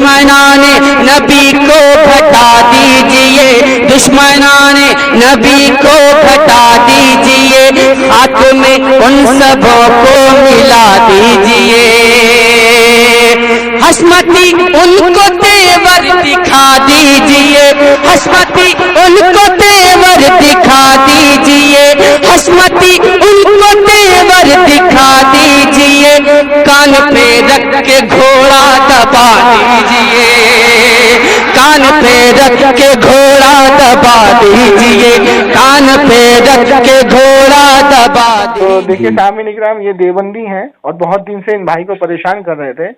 दुश्मनाने नबी को घटा दीजिए, दुश्मनाने नबी को घटा दीजिए, हाथ में उन सबों को मिला दीजिए। हस्मती उनको तेवर दिखा दीजिए, हस्मती उनको तेवर दिखा दीजिए, हस्मती उनको तेवर दिखा दीजिए, कान पे रख के घोड़ा दबा दीजिए, कान पे रख के घोड़ा दबा दीजिए, कान पे रख के घोड़ा दबा दीजिए। तो देखिए सामईन इकराम, ये देवबंदी हैं और बहुत दिन से इन भाई को परेशान कर रहे थे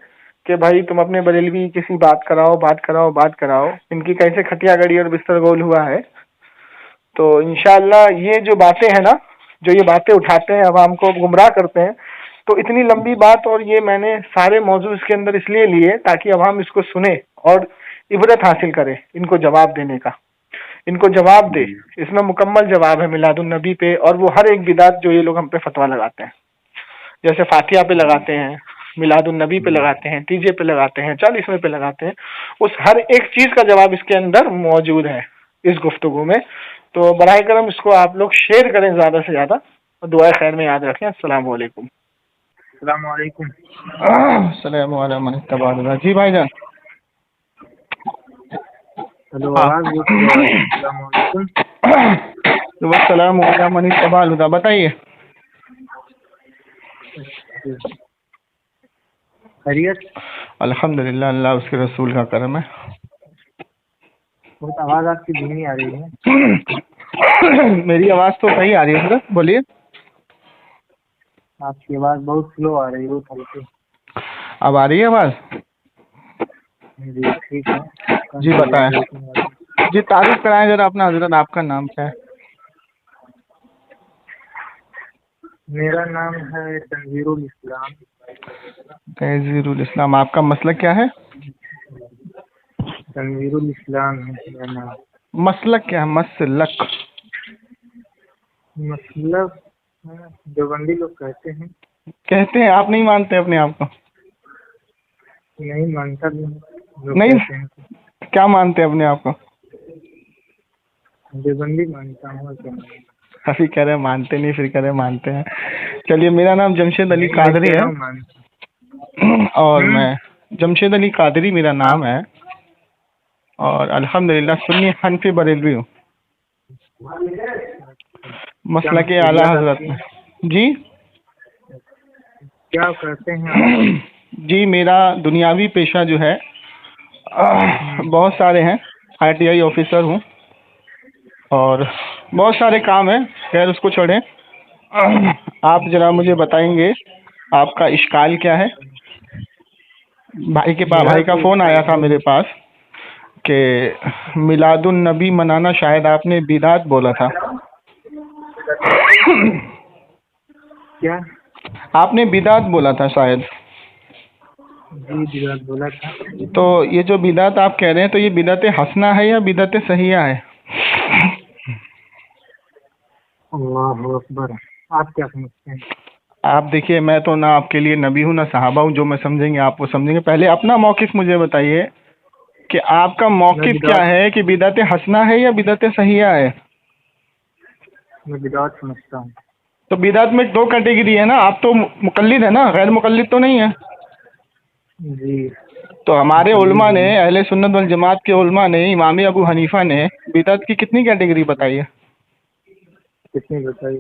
कि भाई तुम अपने बरेलवी किसी बात कराओ, बात कराओ, बात कराओ। इनकी कैसे खटिया गड़ी और बिस्तर गोल हुआ है। तो इंशाअल्लाह ये जो बातें हैं ना, जो ये बातें उठाते हैं, आवाम को गुमराह करते हैं, तो इतनी लंबी बात और ये मैंने सारे मौजू इसके अंदर इसलिए लिए ताकि आवाम इसको सुने और इबरत हासिल करे इनको जवाब देने का। इनको जवाब दे, इसमें मुकम्मल जवाब है मिलादुन नबी पे, और वो हर एक बिदात जो ये लोग हम पे फतवा लगाते हैं, जैसे फातिहा पे लगाते हैं, मिलादुन नबी पे लगाते हैं, तीजे पे लगाते हैं, 40वें पे लगाते हैं, उस हर एक चीज का जवाब इसके अंदर मौजूद है इस गुफ्तगू में। तो बराए करम इसको आप लोग शेयर करें ज्यादा से ज्यादा और दुआ खैर में याद रखें। अस्सलाम वालेकुम। अस्सलाम वालेकुम। जी भाईजान। हेलो, आवाज अस्सलाम वालेकुम। बताइए। खैरियत? अल्हम्दुलिल्लाह, अल्लाह उसके रसूल का करम है। बहुत आवाज आपकी धीमी आ रही है। मेरी आवाज तो सही आ रही है सर, बोलिए। आपकी आवाज बहुत स्लो आ रही है, बहुत हल्की। अब आ रही है आवाज? जी ठीक है। जी बताएं। जी तारीफ कराएं जरा अपना हजरत, आपका नाम क्या है? मेरा नाम है तनवीरुल इस्लाम। तनवीरुल इस्लाम। आपका मसलक क्या है? तनवीरुल इस्लाम है मेरा नाम। मसलक क्या है? मसलक मतलब देवबंदी लोग कहते हैं। आप नहीं मानते अपने आप को? नहीं मानता भी नहीं, क्या मानते हैं अपने आप को? देवबंदी मानता हूँ। अभी कह रहे मानते नहीं, फिर कह रहे मानते हैं। चलिए, मेरा नाम जमशेद अली कादरी है और मैं जमशेद अली कादरी मेरा नाम है और अल्हम्दुलिल्लाह सुन्नी हनफी बरेलवी हूँ। मसला के आला हजरत में। जी क्या करते हैं? जी मेरा दुनियावी पेशा जो है बहुत सारे हैं। ITI ऑफिसर हूँ और बहुत सारे काम है। खैर उसको छोड़ें, आप जरा मुझे बताएंगे आपका इश्काल क्या है। भाई का फ़ोन आया था मेरे पास कि मिलादुन नबी मनाना शायद आपने बिदात बोला था। क्या आपने बिदात बोला था शायद? जी बिदात बोला था। तो ये जो बिदात आप कह रहे हैं, तो ये बिदात हसना है या बिदात सहिया है? अल्लाहु अकबर। आप क्या समझते हैं? आप देखिए, मैं तो ना आपके लिए नबी हूँ ना सहाबा हूँ। जो मैं समझेंगे आप वो समझेंगे। पहले अपना मौक़िफ़ मुझे बताइए कि आपका मौक़िफ़ क्या है कि बिदात हसना है या बिदात सहिया है? मैं बिदात समझता हूँ। तो बिदात में 2 कैटेगरी है ना। आप तो मुक़ल्लिद है ना, गैर मुक़ल्लिद तो नहीं है। जी तो हमारे उलमा ने, अहले सुन्नत वल जमात के उलमा ने, इमाम अबू हनीफा ने बिदात की कितनी कैटेगरी बताई है? कितनी बताई?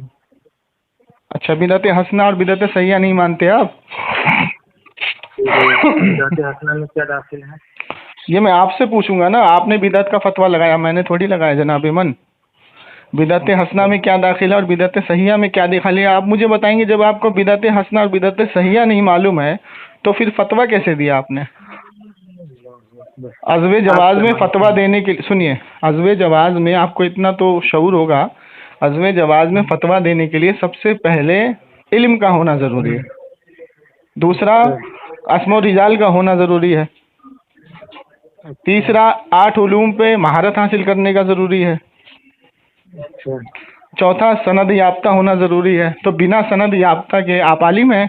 अच्छा, बिदात हसना और बिदात सहिया नहीं मानते आप? बिदात हसना में क्या दाखिल है? ये मैं आपसे पूछूंगा ना। आपने बिदात का फतवा लगाया, मैंने थोड़ी लगाया जनाब मन। बिदात हसना में क्या दाखिल है और बिदात सहिया में क्या दाखिल है, आप मुझे बताएंगे। जब आपको बिदात हसना और बिदात सहिया नहीं मालूम है तो फिर फतवा कैसे दिया आपने? अज़्वे जवाज़ में फतवा देने के लिए, सुनिए, अज़्वे जवाज़ में आपको इतना तो शऊर होगा, अज़्वे जवाज़ में फतवा देने के लिए सबसे पहले इल्म का होना ज़रूरी है। दूसरा, अस्मा रिजाल का होना ज़रूरी है। तीसरा, 8 उलूम पे महारत हासिल करने का ज़रूरी है। चौथा, सनद याफ्ता होना ज़रूरी है। तो बिना सनद याफ्ता के आप आलिम हैं?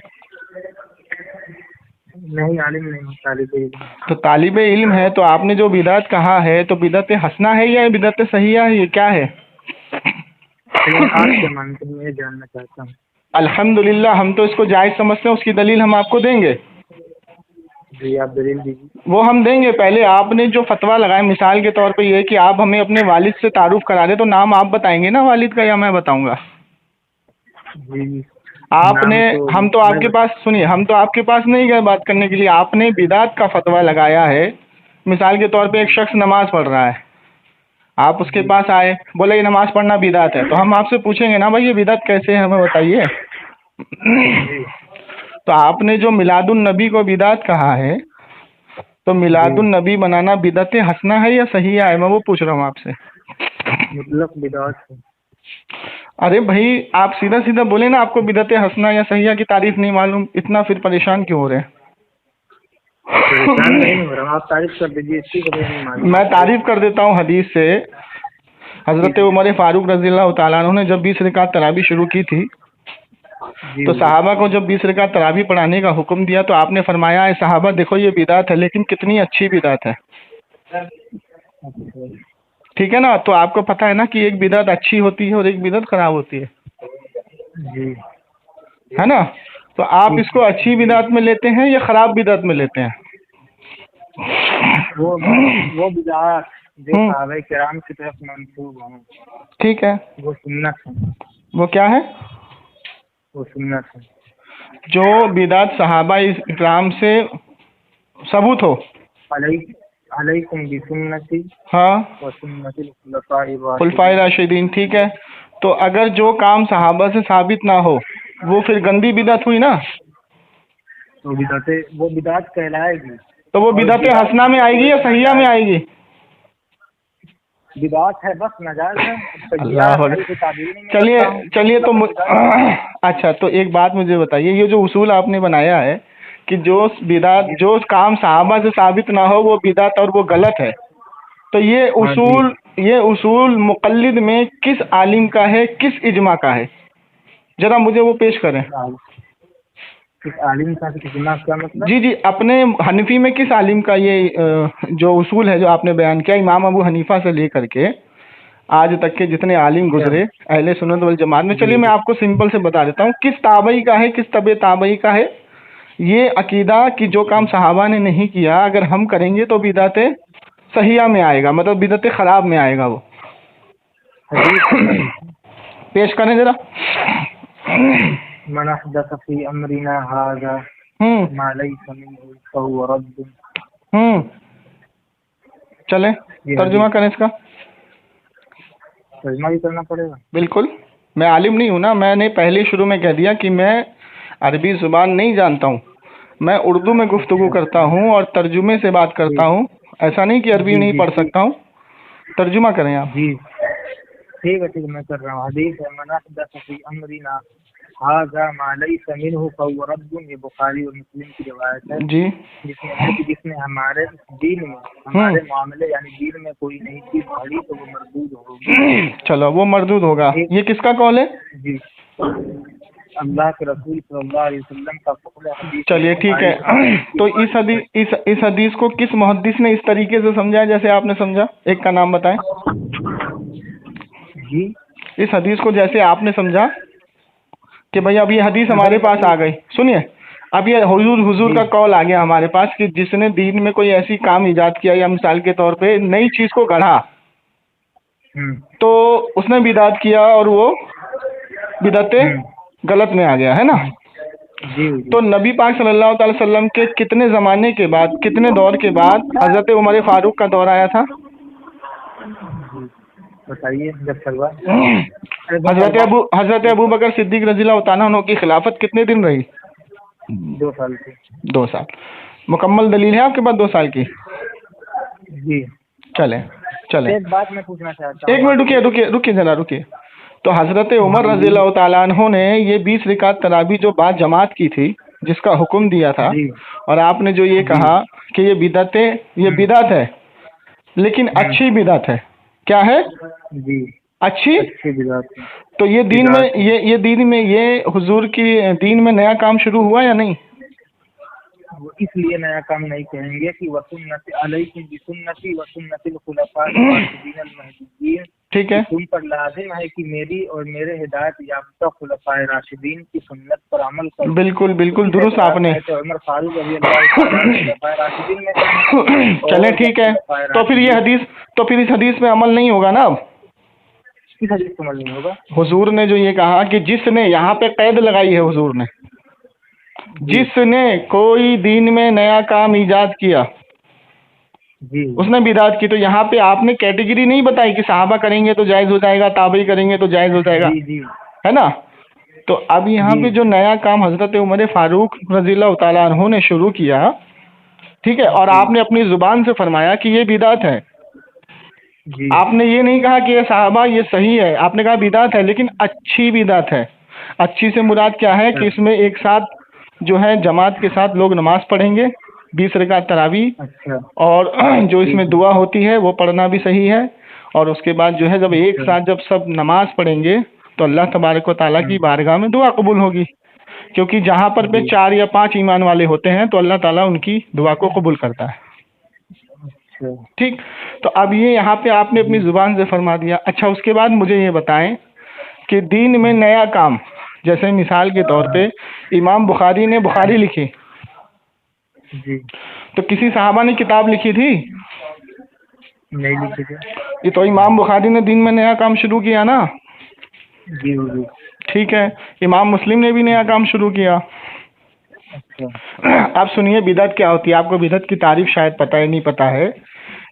नहीं, आलिम नहीं हूँ, तालिब इल्म। तो तालिब इल्म है तो आपने जो बिदअत कहा है तो बिदअत हसना है या बिदअत सहिया है, ये क्या है? लेकिन आप क्या मानते हैं, मैं जानना चाहता हूँ। अल्हम्दुलिल्लाह, हम तो इसको जायज़ समझते हैं, उसकी दलील हम आपको देंगे। जी, आप दलील दीजिए। वो हम देंगे। पहले आपने जो फतवा लगाया मिसाल के तौर पे ये कि आप हमें अपने वालिद से तारुफ करा दें, तो नाम आप बताएंगे ना वालिद का या मैं बताऊंगा? जी, आपने नाम तो हम तो मैं आपके पास सुनिए, हम तो आपके पास नहीं गए बात करने के लिए, आपने बिदात का फतवा लगाया है। मिसाल के तौर पे एक शख्स नमाज पढ़ रहा है, आप उसके पास आए, बोले ये नमाज पढ़ना बिदात है, तो हम आपसे पूछेंगे ना भाई ये बिदात कैसे है, हमें बताइए। जी, तो आपने जो मिलादुन नबी को बिदात कहा है, तो मिलादुन नबी बनाना बिदअत हसना है या सहिया है, मैं वो पूछ रहा हूँ आपसे। मुतलक बिदात है। अरे भाई आप सीधा सीधा बोले ना, आपको बिदअत हसना या सहिया की तारीफ नहीं मालूम, इतना फिर परेशान क्यों हो रहे हैं? परेशान नहीं हो रहा, आप तारीफ कर दीजिए, इसकी वजह नहीं मालूम। मैं तारीफ कर देता हूँ हदीस से। हजरत उमर फारूक रज़ियल्लाहु ताला अन्हु ने जब 20 रकात तरावी शुरू की थी, जी, तो सहाबा को जब 20 रकात तरावी पढ़ाने का हुक्म दिया तो आपने फरमाया है सहाबा देखो ये बिदात है, लेकिन कितनी अच्छी बिदात है। अच्छा, ठीक है ना? तो आपको पता है ना कि एक बिदात अच्छी होती है और एक बिदात खराब होती है ना? तो आप इसको अच्छी बिदात में लेते हैं या खराब बिदात में लेते हैं? वो बिदात जो सहाबा किराम की तरफ मंसूब हों, ठीक है, वो सुन्नत है। वो क्या है? वो सुन्नत है। जो बिदात सहाबा इकराम से सबूत हो। अलैकुम बिसुन्नती हाँ, व सुन्नतिल खुलफाए खुलफाए राशिदीन, ठीक है। तो अगर जो काम सहाबा से साबित ना हो वो फिर गंदी बिदात हुई ना? तो वो बिदात कहलाएगी। तो वो बिदात हसना में आएगी या सहिया में आएगी? बिदात है बस, नजायज है। अल्लाह, चलिए चलिए तो अच्छा, तो एक बात मुझे बताइए, ये जो उसूल आपने बनाया है कि जो बिदात, जो काम सहाबा से साबित ना हो वो बिदात और वो गलत है, तो ये उसूल मुक़ल्लिद में किस आलिम का है, किस इजमा का है? जरा मुझे वो पेश करें। किस आलिम का, इजमा का मतलब? जी जी, अपने हनफी में किस आलिम का ये जो उसूल है जो आपने बयान किया, इमाम अबू हनीफा से लेकर के आज तक के जितने आलिम गुजरे अहले सुन्नत वल जमात में, चलिए मैं आपको सिंपल से बता देता हूँ किस ताबई का है, किस तबे ताबई का है ये अकीदा कि जो काम सहाबा ने नहीं किया अगर हम करेंगे तो बिदअत सहिया में आएगा, मतलब बिदअत खराब में आएगा। वो पेश करें जरा। मन अहदथ फी अमरिना हाज़ा मा लैसा मिन्हु फहुव रद्द। चले तर्जुमा करें इसका। तर्जुमा भी करना पड़ेगा? बिल्कुल, मैं आलिम नहीं हूँ ना, मैंने पहले शुरू में कह दिया कि मैं अरबी ज़ुबान नहीं जानता हूँ, मैं उर्दू में गुफ्तगू करता हूँ और तर्जुमे से बात करता हूँ। ऐसा नहीं कि अरबी नहीं पढ़ सकता हूँ। तर्जुमा करें आप। जी ठीक है, मैं कर रहा हूँ। हदीस है मन अहदथ फी अमरिना हाज़ा मा लैसा मिन्हु फहुव रद्द, ये बुखारी और मुस्लिम की रिवायत है जी, जिसने हमारे दीन में, हमारे मामले यानी दीन में कोई नई चीज भरी तो वो मरदूद होगी। चलो वो मरदूद होगा, ये किसका कौल है? जी, अल्लाह के रसूल सल्लल्लाहु अलैहि वसल्लम का कौल है। चलिए ठीक है, तो इस हदीस को किस मुहद्दिस ने इस तरीके से समझा जैसे आपने समझा? एक का नाम बताएं। जी, इस हदीस को जैसे आपने समझा कि भाई अब ये हदीस हमारे पास आ गई, सुनिए अब ये हुजूर का कॉल आ गया हमारे पास कि जिसने दीन में कोई ऐसी काम इजाद किया या मिसाल के तौर पे नई चीज को गढ़ा तो उसने बिदात किया और वो बिदअत गलत में आ गया, है ना? जी, तो नबी पाक सल्लल्लाहु अलैहि वसल्लम के कितने ज़माने के बाद, कितने दौर के बाद हज़रत उमर फारूक का दौर आया था? बताइए। जब सलवा हज़रत अबू बकर सिद्दीक रज़ियल्लाहु ताला अन्हु की खिलाफत कितने दिन रही? 2 साल की। 2 साल। मुकम्मल दलील है आपके पास 2 साल की? जी, चले एक बात मैं पूछना चाहता हूँ। एक मिनट रुकिए जरा रुकिए। तो हज़रत उमर रज़ियल्लाहु ताला अन्हु ने ये 20 रकात तरावी जो बात जमात की थी जिसका हुक्म दिया था, और आपने जो ये कहा कि ये बिदअत है लेकिन अच्छी बिदअत है, क्या है? जी, अच्छी बिदअत। तो ये दीन में ये दीन में ये हुजूर की दीन में नया काम शुरू हुआ या नहीं? वो इसलिए नया काम नहीं कहेंगे कि वसुन्नत अलैकुम बिसुन्नती वसुन्नतिल खुलफाए राशिदीन अल महदीयीन, ठीक है, तुम पर लाजिम है कि मेरी और मेरे हिदायत याफ्ता खुलफाए राशिदीन की सुन्नत पर अमल करो। बिल्कुल बिल्कुल दुरुस्त आपने। उमर फारूक रज़ी अल्लाह तआला खुलफाए राशिदीन में थे। चले ठीक है, तो फिर ये हदीस, तो फिर इस हदीस में अमल नहीं होगा ना अब? किस हदीस पर अमल नहीं होगा? हुजूर ने जो ये कहा कि जिसने, यहाँ पे कैद लगाई है हुजूर ने, जिसने कोई दीन में नया काम ईजाद किया जी उसने बिदात की। तो यहाँ पे आपने कैटेगरी नहीं बताई कि सहाबा करेंगे तो जायज हो जाएगा, ताबई करेंगे तो जायज हो जाएगा, जी जी है ना? तो अब यहाँ जी। पे जो नया काम हजरत उमर फारूक रज़ियल्लाहु ताला अन्हु ने शुरू किया, ठीक है, और आपने अपनी जुबान से फरमाया कि ये बिदात है। जी आपने ये नहीं कहा कि ये साहबा ये सही है, आपने कहा बिदात है, लेकिन अच्छी बिदात है। अच्छी से मुराद क्या है कि इसमें एक साथ जो है जमात के साथ लोग नमाज पढ़ेंगे, 20 रकात तरावी, अच्छा और जो इसमें दुआ होती है वो पढ़ना भी सही है। और उसके बाद जो है जब एक साथ जब सब नमाज पढ़ेंगे तो अल्लाह तबारक व ताला की बारगाह में दुआ कबूल होगी, क्योंकि जहाँ पर भी 4 या 5 ईमान वाले होते हैं तो अल्लाह ताला उनकी दुआ को कबूल करता है। अच्छा ठीक, तो अब ये यहाँ पे आपने अपनी जुबान से फरमा दिया। अच्छा, उसके बाद मुझे ये बताएं कि दीन में नया काम, जैसे मिसाल के तौर पे इमाम बुखारी ने बुखारी लिखी, जी तो किसी साहबा ने किताब लिखी थी? नहीं लिखे थे। ये तो इमाम बुखारी ने दीन में नया काम शुरू किया ना। जी हुजूर। ठीक है, इमाम मुस्लिम ने भी नया काम शुरू किया। अच्छा आप सुनिए बिदअत क्या होती है। आपको बिदअत की तारीफ शायद पता है, नहीं पता है।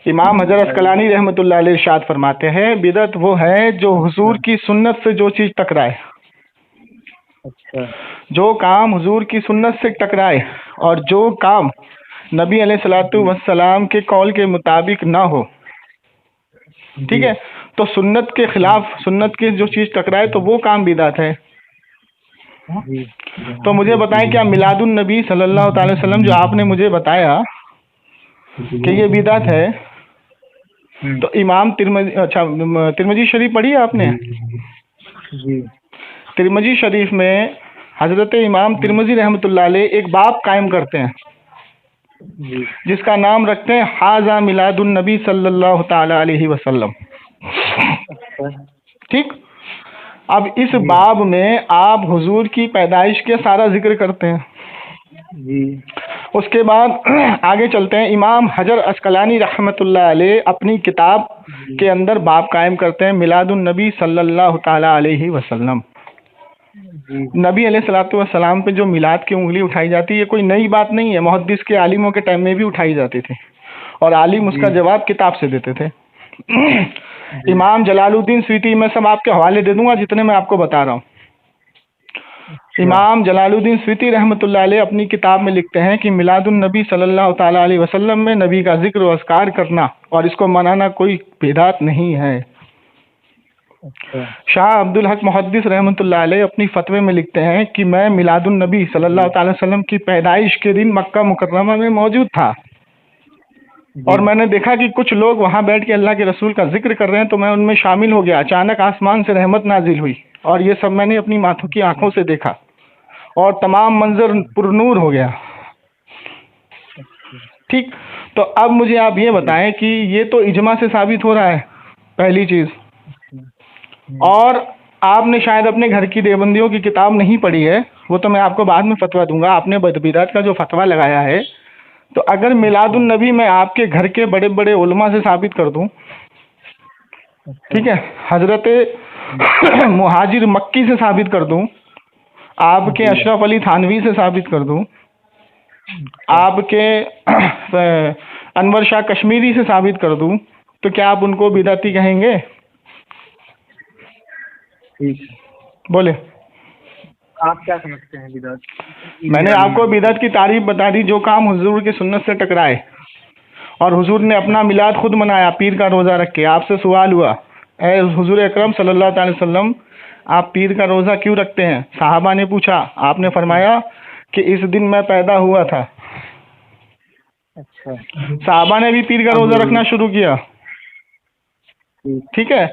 इमाम हजरत अस्कलानी रहमतुल्लाह अलैह इरशाद फरमाते हैं, बिदअत वो है जो हुजूर की सुन्नत से जो चीज़ टकराए। अच्छा जो काम हुजूर की सुन्नत से टकराए और जो काम नबी अलैहिस्सलातु वस्सलाम के कौल के मुताबिक ना हो, ठीक है, तो सुन्नत के खिलाफ, सुन्नत की जो चीज़ टकराए तो वो काम बिदअत है। जी तो मुझे बताएं, क्या मिलादुन नबी सल्लल्लाहु अलैहि वसल्लम जो आपने मुझे बताया कि ये बिदअत है, तो इमाम तिरमिजी, अच्छा तिरमिजी शरीफ पढ़ी है आपने? जी तिरमिजी शरीफ में हजरत इमाम तिरमिजी रहमतुल्लाह अलैह एक बाब कायम करते हैं जी जिसका नाम रखते हैं हाजा मिलादुन नबी सल्लल्लाहु ताला अलैहि वसल्लम। अच्छा ठीक, अब इस बाब में आप हुजूर की पैदाइश के सारा जिक्र करते हैं। जी उसके बाद आगे चलते हैं, इमाम हजर अस्कलानी रहमतुल्लाह अलैह अपनी किताब के अंदर बाब कायम करते हैं मिलादुन नबी सल्लल्लाहु ताला अलैहि वसल्लम। जी नबी अलैहिस्सलातु वस्सलाम पे जो मिलाद की उंगली उठाई जाती है, ये कोई नई बात नहीं है, मुहद्दिस के आलिमों के टाइम में भी उठाई जाती थी और आलिम उसका जवाब किताब से देते थे। इमाम जलालुद्दीन स्वीती, मैं सब आपके हवाले दे दूंगा जितने मैं आपको बता रहा हूँ। इमाम जलालुद्दीन स्वीती रहमतुल्लाह अलैह अपनी किताब में लिखते हैं कि मिलादुन नबी सल्लल्लाहु ताला अलैहि वसल्लम में नबी का जिक्र व अस्कार करना और इसको मनाना कोई बिदअत नहीं है। अच्छा शाह अब्दुल हक मुहद्दिस रहमतुल्लाह अलैह अपनी फतवे में लिखते हैं कि मैं मिलादुन नबी सल्लल्लाहु ताला अलैहि वसल्लम की पैदाइश के दिन मक्का मुकर्रमा में मौजूद था और मैंने देखा कि कुछ लोग वहाँ बैठ के अल्लाह के रसूल का जिक्र कर रहे हैं, तो मैं उनमें शामिल हो गया। अचानक आसमान से रहमत नाजिल हुई और ये सब मैंने अपनी माथों की आंखों से देखा और तमाम मंजर पुरनूर हो गया। ठीक, तो अब मुझे आप ये बताएं कि ये तो इजमा से साबित हो रहा है, पहली चीज़। और आपने शायद अपने घर की देवबंदियों की किताब नहीं पढ़ी है, वो तो मैं आपको बाद में फतवा दूंगा। आपने बिदअत का जो फतवा लगाया है, तो अगर मिलादुन नबी मैं आपके घर के बड़े बड़े उलमा से साबित कर दूं, ठीक है, हजरत मुहाजिर मक्की से साबित कर दूं, आपके अशरफ अली थानवी से साबित कर दूं, आपके अनवर शाह कश्मीरी से साबित कर दूं, तो क्या आप उनको बिदअती कहेंगे? ठीक, बोले। आप क्या समझते हैं बिदअत? मैंने आपको बिदअत की तारीफ बता दी, जो काम हुजूर की सुन्नत से टकराए। और हुजूर ने अपना मिलाद खुद मनाया पीर का रोज़ा रख के। आपसे सवाल हुआ, ए हुजूर अकरम सल्लल्लाहु अलैहि वसल्लम, आप पीर का रोज़ा क्यों रखते हैं? साहबा ने पूछा, आपने फरमाया कि इस दिन मैं पैदा हुआ था। अच्छा साहबा ने भी पीर का रोज़ा रखना शुरू किया, ठीक है,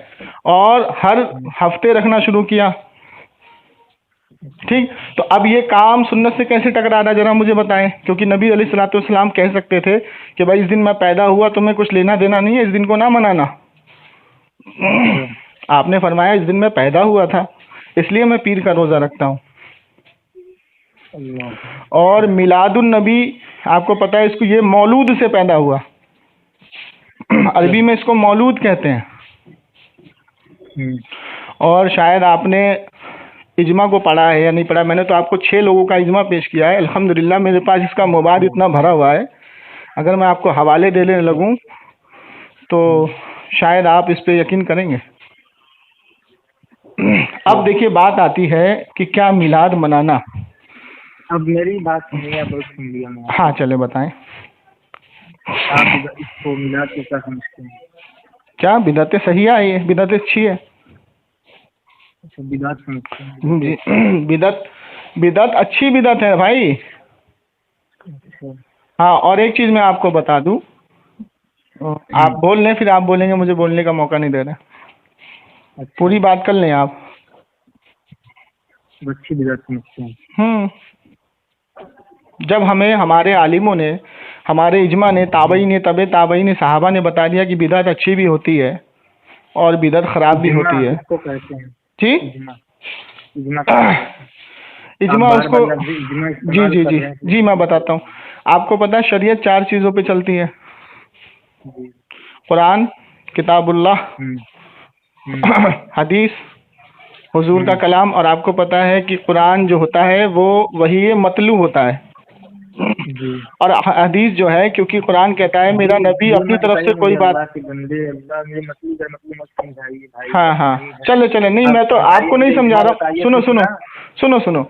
और हर हफ्ते रखना शुरू किया। ठीक। तो अब ये काम सुन्नत से कैसे टकरा रहा है जरा मुझे बताएं, क्योंकि नबी अलैहिस्सलाम कह सकते थे कि भाई इस दिन मैं पैदा हुआ, तुम्हें कुछ लेना देना नहीं है, इस दिन को ना मनाना। आपने फरमाया इस दिन मैं पैदा हुआ था, इसलिए मैं पीर का रोजा रखता हूँ। और मिलादुन नबी आपको पता है, इसको ये मौलूद से पैदा हुआ, अरबी में इसको मौलूद कहते हैं। और शायद आपने इजमा को पढ़ा है या नहीं पढ़ा, मैंने तो आपको 6 लोगों का इजमा पेश किया है। अल्हम्दुलिल्लाह मेरे पास इसका मोबाइल इतना भरा हुआ है, अगर मैं आपको हवाले देने लगूं तो शायद आप इस पे यकीन करेंगे। अब देखिए बात आती है कि क्या मिलाद मनाना। अब मेरी बात सुनिए, अब सुन लिया मैं। हाँ चले बताएं। आप इसको मिलाद को क्या समझते हैं? क्या बिदअत सही है? ये बिदअत अच्छी है। अच्छा, बिदात समझते हैं जी बिदअत अच्छी बिदअत है भाई। अच्छा। हाँ, और एक चीज़ मैं आपको बता दूं, आप बोल लें फिर आप बोलेंगे, मुझे बोलने का मौका नहीं दे रहे। अच्छा, पूरी बात कर लें आप। अच्छी बिदात समझते हैं। जब हमें हमारे आलिमों ने, हमारे इजमा ने, ताबई ने, तबे ताबई ने, सहाबा ने बता दिया कि बिदअत अच्छी भी होती है और बिदअत खराब भी होती है। इसको कहते हैं जी इजमा। इजमा इजमा आप उसको बार-बार लफ्ज़ इजमा जी इस्तेमाल जी कर जी रहे हैं। जी मैं बताता हूँ आपको। पता है शरीयत 4 चीज़ों पे चलती है, जी। कुरान, किताबुल्लाह, हम्म। हदीस, हुजूर का कलाम। और आपको पता है कि कुरान जो होता है वो वही मतलू होता है, जी। और हदीस जो है, क्योंकि कुरान कहता है मेरा नबी अपनी तरफ से कोई बात। अल्लाह के बंदे, अल्लाह मेरे मतलब मत समझाइए भाई। हाँ हाँ चले चले, नहीं मैं तो आपको नहीं समझा रहा हूँ। सुनो सुनो सुनो सुनो,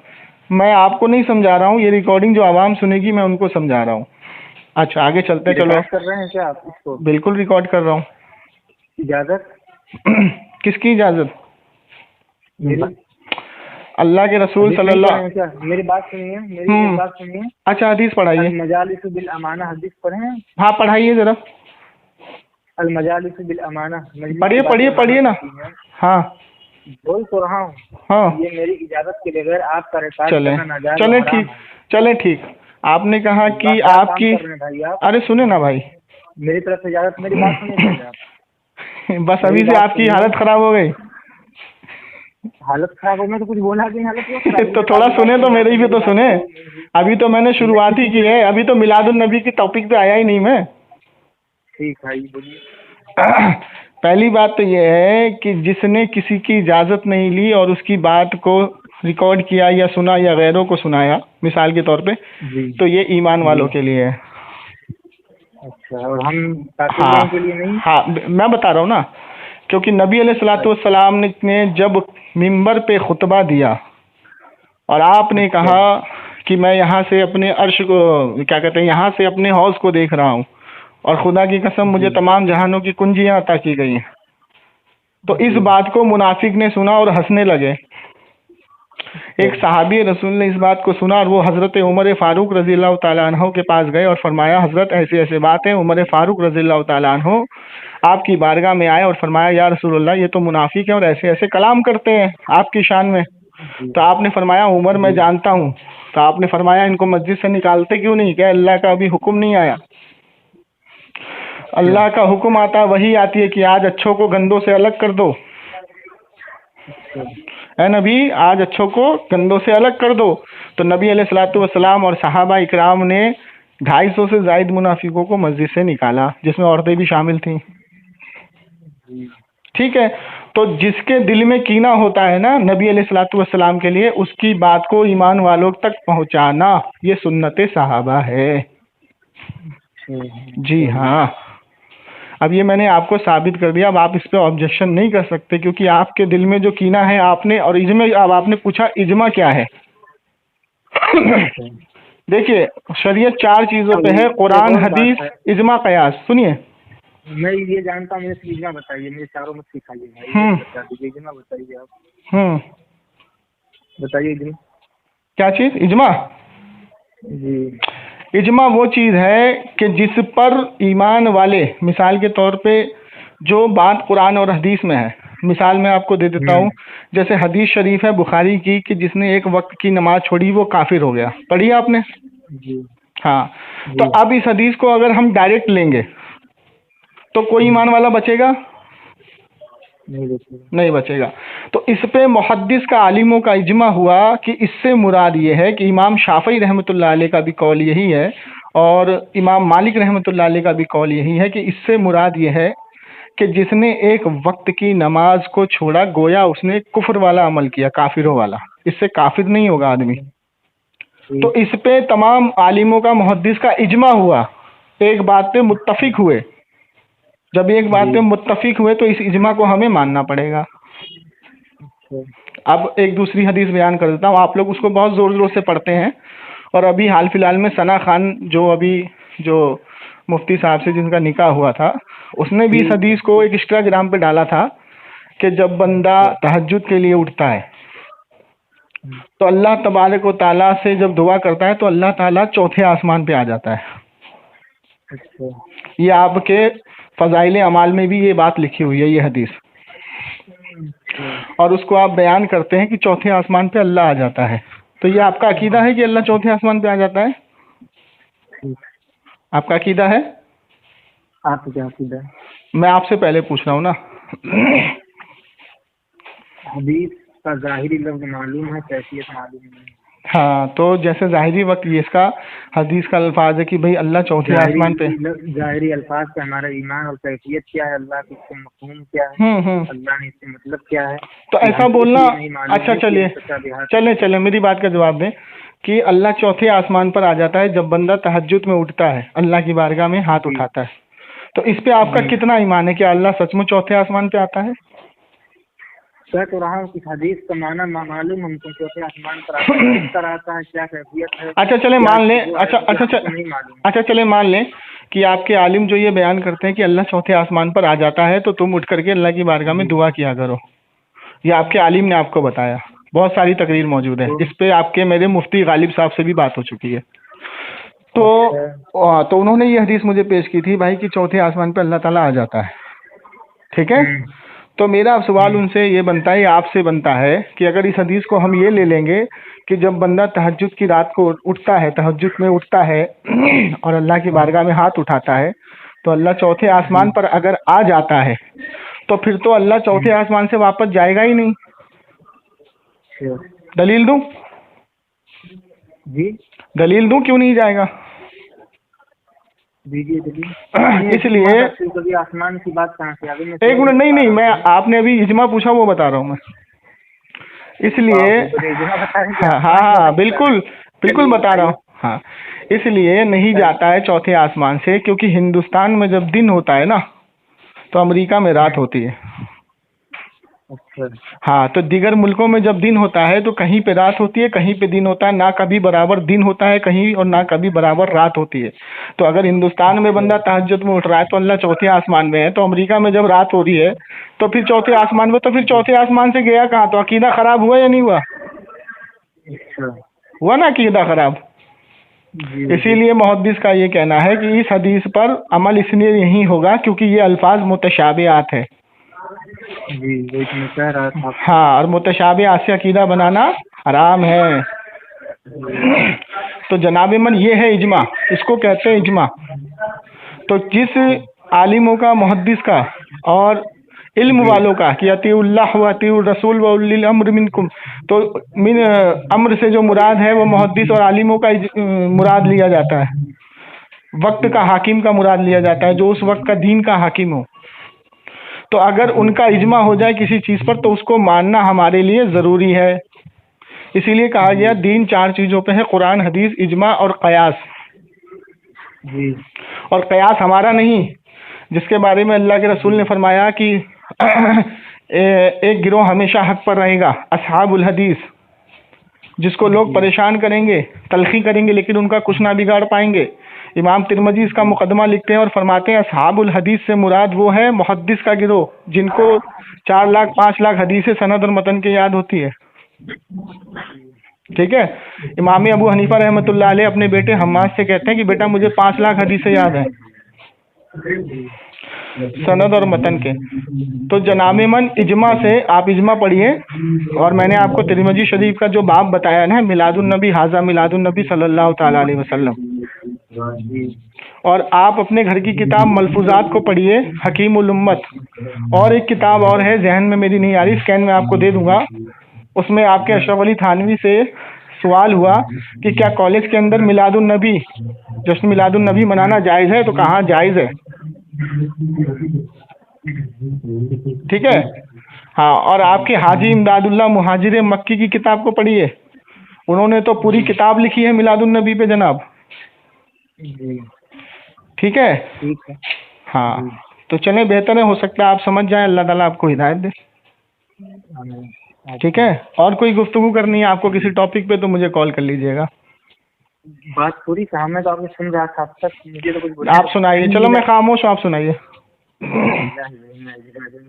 मैं आपको नहीं समझा रहा हूँ, ये रिकॉर्डिंग जो आवाम सुनेगी मैं उनको समझा रहा हूँ। अच्छा आगे चलते चलो। रिकॉर्ड कर रहे हैं क्या आप इसको? बिल्कुल रिकॉर्ड कर रहा हूँ। इजाजत? किसकी इजाजत? मेरी? अल्लाह के रसूल हदीस नहीं सल्लल्लाहु। पढ़े हैं क्या? मेरी बात सुनिए, मेरी बात सुनिए। अच्छा हदीस पढ़ाइए। अल-मजालिसु बिल अमाना, हदीस पढ़े हैं? हाँ पढ़ाइए जरा। अल-मजालिसु बिल अमाना, पढ़िए पढ़िए पढ़िए ना। हाँ बोल तो रहा हूँ। हाँ ये मेरी इजाजत के बगैर आपका रिकॉर्ड चले करना नाजायज चले और हराम ठीक, है। चले ठीक। आपने कहा कि क्या काम आपकी, कर रहे हैं भाई आप? अरे सुने ना भाई, मेरी तरफ से इजाजत, मेरी बात सुनिए पहले आप। बस अभी से आपकी हालत खराब हो गई। हालत खराब हो, मैं तो कुछ बोला कि हालत क्यों खराब तो थोड़ा सुने तो, मेरी भी तो सुने। अभी तो मैंने शुरुआत ही की है, अभी तो मिलादुन नबी की टॉपिक पे आया ही नहीं मैं। ठीक है बोलिए। पहली बात तो ये है कि जिसने किसी की इजाज़त नहीं ली और उसकी बात को रिकॉर्ड किया या सुना या गैरों को सुनाया, मिसाल के तौर पे, जी। तो ये ईमान वालों के लिए है। अच्छा, और हम ताक़ी हाँ के लिए नहीं? हाँ मैं बता रहा हूँ ना, क्योंकि नबी अलैहिस्सलाम ने जब मिंबर पे खुतबा दिया और आपने कहा कि मैं यहाँ से अपने अर्श को, क्या कहते हैं, यहाँ से अपने हौज को देख रहा हूँ और खुदा की कसम मुझे तमाम जहानों की कुंजियाँ अता की गई हैं, तो इस बात को मुनाफिक ने सुना और हंसने लगे। एक सहाबी रसूल ने इस बात को सुना और वो हज़रत उमर फारूक रज़ियल्लाहु ताला अन्हु के पास गए और फरमाया हज़रत ऐसी ऐसी बात है। उमर फारूक रज़ियल्लाहु ताला अन्हु आपकी बारगाह में आए और फरमाया या रसूलल्लाह ये तो मुनाफिक है और ऐसे ऐसे कलाम करते हैं आपकी शान में। तो आपने फरमाया उमर मैं जानता हूँ। तो आपने फरमाया इनको मस्जिद से निकालते क्यों नहीं? क्या अल्लाह का अभी हुक्म नहीं आया? अल्लाह का हुक्म आता, वही आती है कि आज अच्छों को गंदों से अलग कर दो। है नबी, आज अच्छों को गंदों से अलग कर दो। तो नबी अलैहिस्सलातु वस्सलाम और सहाबा इकराम ने 250 से ज़ायद मुनाफिकों को मस्जिद से निकाला, जिसमें औरतें भी शामिल थीं। ठीक है, तो जिसके दिल में कीना होता है ना नबी अलैहिस्सलातु वस्सलाम के लिए, उसकी बात को ईमान वालों तक पहुंचाना ये सुन्नत सहाबा है। जी हाँ, अब ये मैंने आपको साबित कर दिया। अब आप इस पे ऑब्जेक्शन नहीं कर सकते क्योंकि आपके दिल में जो कीना है आपने, और इजमा, अब आपने पूछा इजमा क्या है। देखिए शरीयत 4 चीज़ों पे है, कुरान, हदीस, इजमा, कयास। सुनिए मैं ये जानता हूँ, मुझे इजमा बताइए, मेरे चारों मत सिखाइए भाई। बता दीजिए इजमा, बताइए आप। बताइए इजमा क्या चीज़? इजमा जी। इजमा वो चीज़ है कि जिस पर ईमान वाले, मिसाल के तौर पे जो बात कुरान और हदीस में है, मिसाल मैं आपको दे देता हूँ। जैसे हदीस शरीफ है बुखारी की कि जिसने एक वक्त की नमाज छोड़ी वो काफिर हो गया, पढ़ी है आपने? जी हाँ। तो अब इस हदीस को अगर हम डायरेक्ट लेंगे तो कोई ईमान वाला बचेगा? नहीं बचेगा। नहीं बचेगा। तो इस पे मुहद्दिस का आलिमों का इजमा हुआ कि इससे मुराद ये है कि इमाम शाफी रहमतुल्लाह अलैह का भी कौल यही है और इमाम मालिक रहमतुल्लाह अलैह का भी कौल यही है कि इससे मुराद ये है कि जिसने एक वक्त की नमाज को छोड़ा गोया उसने कुफ्र वाला अमल किया, काफिरों वाला। इससे काफिर नहीं होगा आदमी। तो इस पे तमाम आलिमों का मुहद्दिस का इजमा हुआ, एक बात पे मुत्तफिक हुए। जब एक बात पे मुत्तफिक हुए तो इस इजमा को हमें मानना पड़ेगा। अब एक दूसरी हदीस बयान कर देता हूँ, आप लोग उसको बहुत ज़ोर ज़ोर से पढ़ते हैं। और अभी हाल फिलहाल में सना खान जो मुफ्ती साहब से जिनका निकाह हुआ था, उसने भी इस हदीस को एक इंस्टाग्राम पे डाला था कि जब बंदा तहज्जुद के लिए उठता है तो अल्लाह तबारक व ताला से जब दुआ करता है तो अल्लाह ताला चौथे आसमान पे आ जाता है। ये आपके फ़ज़ाइल अमाल में भी ये बात लिखी हुई है, ये हदीस। और उसको आप बयान करते हैं कि चौथे आसमान पे अल्लाह आ जाता है। तो ये आपका अकीदा है कि अल्लाह चौथे आसमान पे आ जाता है? आपका अकीदा है? आपका क्या अकीदा है? मैं आपसे पहले पूछ रहा हूँ ना। हदीस का ज़ाहिरी लफ्ज़ मालूम है, कैफियत मालूम नहीं। हाँ, तो जैसे ज़ाहिरी वक्त ये इसका हदीस का अल्फाज है कि भाई अल्लाह चौथे आसमान पे। ज़ाहिरी अल्फाज का हमारा ईमान और कैफियत क्या है, अल्लाह की इसका मफ़हूम क्या है, अल्लाह ने इससे मतलब क्या है, तो ऐसा बोलना। अच्छा चलिए मेरी बात का जवाब दें कि अल्लाह चौथे आसमान पर आ जाता है जब बंदा तहज्जुद में उठता है, अल्लाह की बारगाह में हाथ उठाता है। तो इस पे आपका कितना ईमान है कि अल्लाह सचमुच चौथे आसमान पे आता है? कह तो रहा हूँ कि हदीस का माना मालूम हमको, चौथे आसमान पर आता है, किस तरह आता है, क्या कैफियत है। अच्छा चले मान लें, अच्छा चले मान लें कि आपके आलिम जो ये बयान करते हैं कि अल्लाह चौथे आसमान पर आ जाता है तो तुम उठ करके अल्लाह की बारगाह में दुआ किया करो। ये आपके आलिम ने आपको बताया, बहुत सारी तकरीर मौजूद है इस पे। आपके मेरे मुफ्ती गालिब साहब से भी बात हो चुकी है। तो उन्होंने ये हदीस मुझे पेश की थी भाई कि चौथे आसमान पे अल्लाह ताला आ जाता है। ठीक है। तो मेरा सवाल उनसे ये बनता है, आपसे बनता है कि अगर इस हदीस को हम ये ले लेंगे कि जब बंदा तहज्जुद की रात को उठता है, तहज्जुद में उठता है और अल्लाह की बारगाह में हाथ उठाता है तो अल्लाह चौथे आसमान पर अगर आ जाता है तो फिर तो अल्लाह चौथे आसमान से वापस जाएगा ही नहीं। दलील दूं? जी दलील दूं क्यों नहीं जाएगा? इसलिए आसमान की बात कहाँ से आ गई? एक मिनट, नहीं मैं आपने अभी इजमा पूछा वो बता रहा हूँ मैं। इसलिए हाँ बिल्कुल बता रहा हूँ। हाँ, इसलिए नहीं जाता है चौथे आसमान से क्योंकि हिंदुस्तान में जब दिन होता है ना तो अमेरिका में रात होती है। हाँ, तो दीगर मुल्कों में जब दिन होता है तो कहीं पे रात होती है, कहीं पे दिन होता है। ना कभी बराबर दिन होता है कहीं और ना कभी बराबर रात होती है। तो अगर हिंदुस्तान में बंदा तहज्जुद में उठ रहा है तो अल्लाह चौथे आसमान में है, तो अमेरिका में जब रात हो रही है तो फिर चौथे आसमान में, तो फिर चौथे आसमान से गया कहाँ? तो अकीदा खराब हुआ या नहीं हुआ? हुआ ना अकीदा खराब। इसीलिए मुहद्दिस का ये कहना है कि इस हदीस पर अमल इसलिए नहीं होगा क्योंकि ये अल्फाज मुतशाबिहात है। जी वही तो मैं कह रहा था। हाँ, और मुतशाबिहात से अकीदा बनाना हराम है। तो जनाब मन ये है इजमा, इसको कहते हैं इजमा। तो जिस आलिमों का, मुहद्दिस का और इल्म वालों का कि अतीउल्लाह व अतीउर रसूल व उलिल अम्र मिनकुम, तो मिन अम्र से जो मुराद है वो मुहद्दिस और आलिमों का मुराद लिया जाता है। वक्त का हाकिम का मुराद लिया जाता है, जो उस वक्त का दीन का हाकिम हो। तो अगर उनका इजमा हो जाए किसी चीज़ पर तो उसको मानना हमारे लिए ज़रूरी है। इसीलिए कहा गया दीन 4 चीज़ों पे है, कुरान, हदीस, इजमा और कयास। और कयास हमारा नहीं, जिसके बारे में अल्लाह के रसूल ने फरमाया कि एक गिरोह हमेशा हक पर रहेगा, असहाबुल हदीस, जिसको लोग परेशान करेंगे, तलखी करेंगे लेकिन उनका कुछ ना बिगाड़ पाएंगे। इमाम तिरमिज़ी इसका मुकदमा लिखते हैं और फरमाते हैं असहाबुल हदीस से मुराद वो है मुहद्दिस का गिरोह जिनको 4 लाख 5 लाख हदीसें सनद और मतन के याद होती है। ठीक है। इमाम अबू हनीफा रहमतुल्लाह अलैह अपने बेटे हम्माद से कहते हैं कि बेटा मुझे 5 लाख हदीसें याद है। सनद और मतन के। तो जनाबे मन इजमा से आप इजमा पढ़िए, और मैंने आपको तिरमिजी शरीफ का जो बाब बताया ना, मिलादुन नबी हाजा मिलादुन नबी सल्लल्लाहु ताला अलैहि वसल्लम, और आप अपने घर की किताब मलफूजात को पढ़िए, हकीम उल उम्मत। और एक किताब और है, जहन में मेरी नहीं आ रही, स्कैन में आपको दे दूंगा। उसमें आपके अशरफ अली थानवी से सवाल हुआ कि क्या कॉलेज के अंदर मिलादुन नबी, जश्न मिलादुन नबी मनाना जायज़ है, तो कहाँ जायज़ है। ठीक है। हाँ, और आपके हाजी इमदादुल्लाह मुहाजिर मक्की की किताब को पढ़िए, उन्होंने तो पूरी किताब लिखी है मिलादुन नबी पे जनाब। जी ठीक है। ठीक है। हाँ, तो चलें, बेहतर है, हो सकता है आप समझ जाएं, अल्लाह ताला आपको हिदायत दे। आमीन। ठीक है। और कोई गुफ्तगू करनी है आपको किसी टॉपिक पे तो मुझे कॉल कर लीजिएगा। बात पूरी कहा, मैं तो आपको सुन रहा था, अब तक मुझे तो कुछ आप सुनाइए। चलो मैं खामोश हूँ, आप सुनाइए।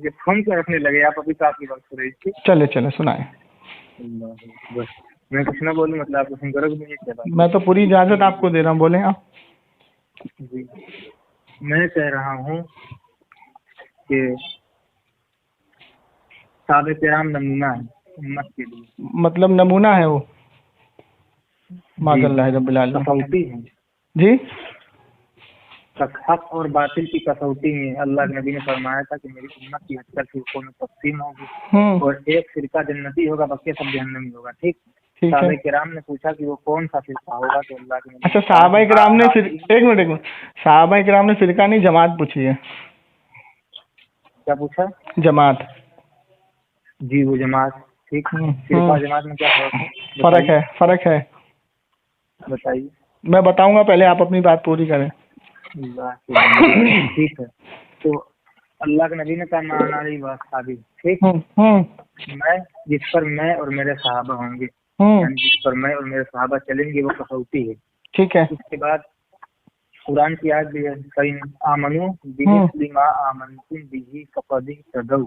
ये फोन क्यों रखने लगे आप, अभी तो आपकी बात हो रही थी। चले चले सुनाए। बस मैं कुछ ना बोलूं, मतलब आपको सुन करोगे मुझे क्या बात। मैं तो पूरी इजाजत आपको दे रहा हूँ, बोले आप। जी, मैं कह रहा हूँ कि साहबे किराम नमूना है उम्मत के लिए, मतलब नमूना है वो, माज़ल्लाह रब्बिल आलमीन। कसौटी है जी, हक और बातिल की कसौटी में अल्लाह के नबी ने फरमाया था कि मेरी उम्मत की 70 फिरकों में तकसीम होगी और एक फिरका जन्नती होगा, बाकी सब जहन्नमी होगा। ठीक। ठीक है। साहबे किराम ने पूछा कि वो कौन सा फिरका होगा, तो अल्लाह के नबी अच्छा, सहाबा किराम ने फिर एक मिनट सहाबा किराम ने फिरका नहीं, जमात पूछी है। क्या पूछा? जमात। जी, वो जमात। ठीक। फिरका जमात में क्या फर्क है? फर्क है, बताइए। मैं बताऊंगा, पहले आप अपनी बात पूरी करें। ठीक है। तो अल्लाह के नबी ने कहा माना रही बात साबित। ठीक। मैं जिस पर मैं और मेरे सहाबा होंगे, यानी जिस पर मैं और मेरे सहाबा चलेंगे, वो कसौटी है। ठीक है। उसके बाद कुरान की आयत भी है, कई आमनु बिमिस्लि मा आमनतुम बिही फक़द इहतदौ।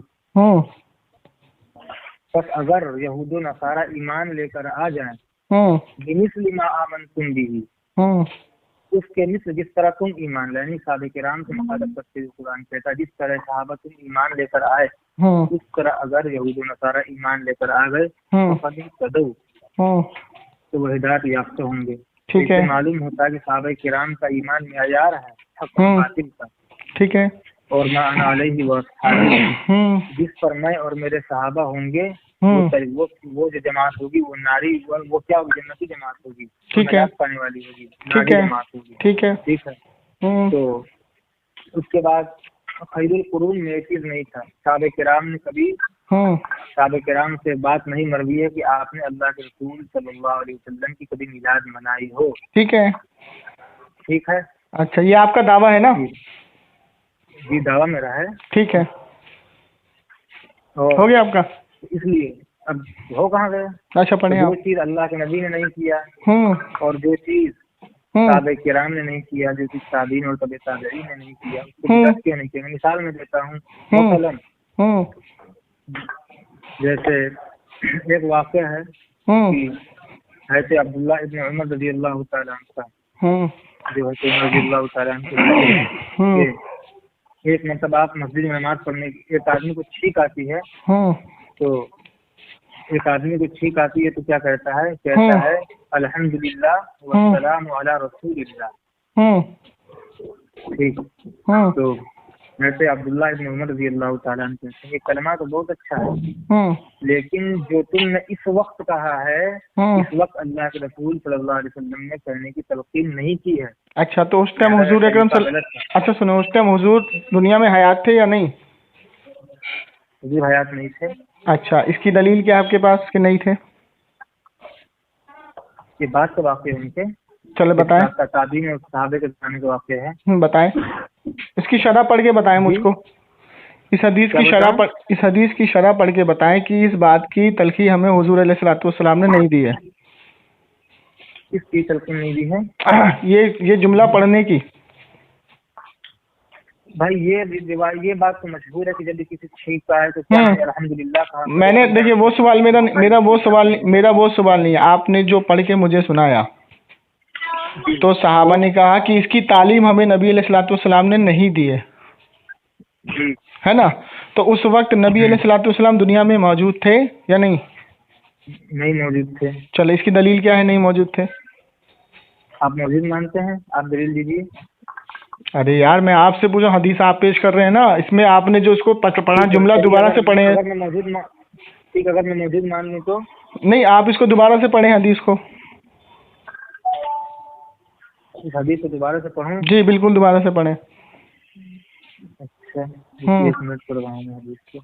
बस अगर यहूद व नसारा ईमान लेकर आ जाएं, बिमिस्लि मा आमनतुम बिही, उसके मिस्र जिस तरह तुम ईमान लाए, यानी साहबे किराम से मुखालफ करते हुए कुरान कहता है जिस तरह सहाबा तुम ईमान लेकर आए, उस तरह अगर यहूद व नसारा ईमान लेकर आ गए, फक़द इहतदौ, तो वह हिदायत याफ्ता होंगे। ठीक है। मालूम होता है कि साहबे किराम का ईमान मेयार है हक और बातिल का। ठीक है। और मैं आना अलैहि व अस्हाबी, जिस पर मैं और मेरे सहाबा होंगे, वो जो जमात होगी वो नारी, वो क्या होगी, जन्नती जमात होगी। ठीक है। पाने वाली होगी, ठीक है। जमात होगी। ठीक है। ठीक है। तो उसके बाद खैरुल कुरून में एक चीज नहीं था, साहबे किराम ने कभी साहबे किराम से बात नहीं मरवी है कि आपने अल्लाह के रसूल सल्लल्लाहु अलैहि वसल्लम की कभी मिलाद मनाई हो। ठीक है। ठीक है। अच्छा, ये आपका दावा है ना? जी, दावा मेरा है। ठीक है, हो गया आपका। इसलिए अब हो कहाँ गया? अच्छा, पढ़े। जो चीज अल्लाह के नबी ने नहीं किया और जो चीज साहबे किराम ने नहीं किया, जो चीज ताबीन और तबे ताबईन ने नहीं किया, उसको बिदअत क्यों नहीं किया? मिसाल में देता हूँ, मसलन जैसे एक वाक़या है कि हज़रत अब्दुल्ला इब्न उमर रज़ियल्लाहु तआला अन्हु का, जो हज़रत उमर रज़ियल्लाहु तआला अन्हु के एक मरतबा आप मस्जिद में नमाज पढ़ने, एक आदमी को छींक आती है, तो एक आदमी को छींक आती है तो क्या कहता है? कहता है अल्हम्दुलिल्लाह वस्सलामु अला रसूलिल्लाह। ठीक। तो जैसे अब्दुल्ला इब्न उमर रज़ियल्लाहु तआला अन्हु कहते हैं, ये कलमा तो बहुत अच्छा है, लेकिन जो तुमने इस वक्त कहा है, इस वक्त अल्लाह के रसूल सल्लल्लाहु अलैहि वसल्लम ने कहने की तलकीन नहीं की है। अच्छा, तो उस टाइम हुजूर अकरम अच्छा सुनो, उस टाइम हुजूर दुनिया में हयात थे या नहीं? हुजूर हयात नहीं थे। अच्छा, इसकी दलील क्या आपके पास कि नहीं थे? ये बात का वाक़या उनके, चलो बताएं। ताबीन और सहाबे के ज़माने का वाक़या है। बताएं, इसकी शरह पढ़ के बताएं मुझको। इस हदीस की शरह पढ़ के बताएं कि इस बात की तलखी हमें हुजूर अलैहिस्सलातु वस्सलाम ने नहीं दी है। इसकी तलखी नहीं दी है? ये जुमला पढ़ने की। भाई ये बात तो मशहूर है कि जब किसी छींकता है तो क्या अल्हम्दुलिल्लाह कहा। मैंने देखिए वो सवाल मेरा वो सवाल नहीं है। आपने जो पढ़ के मुझे सुनाया तो सहाबा ने कहा कि इसकी तालीम हमें नबी अलैहिस्सलातु वस्सलाम ने नहीं दी है। जी है ना। तो उस वक्त नबी अलैहिस्सलाम दुनिया में मौजूद थे या नहीं? नहीं मौजूद थे। चलो इसकी दलील क्या है नहीं मौजूद थे? आप मौजूद मानते हैं, आप दलील दीजिए। अरे यार मैं आपसे पूछा, हदीस आप पेश कर रहे हैं ना, इसमें आपने जो इसको पढ़ा जुमला दोबारा से पढ़े हैं। अगर मैं मौजूद ठीक, अगर मैं मौजूद मान लूँ तो? नहीं, आप इसको दोबारा से पढ़े हदीस को। इस हदीस को दोबारा से पढ़ूं? जी बिल्कुल दोबारा से पढ़े। अच्छा, एक मिनट पढ़ रहा हूँ मैं हदीस को।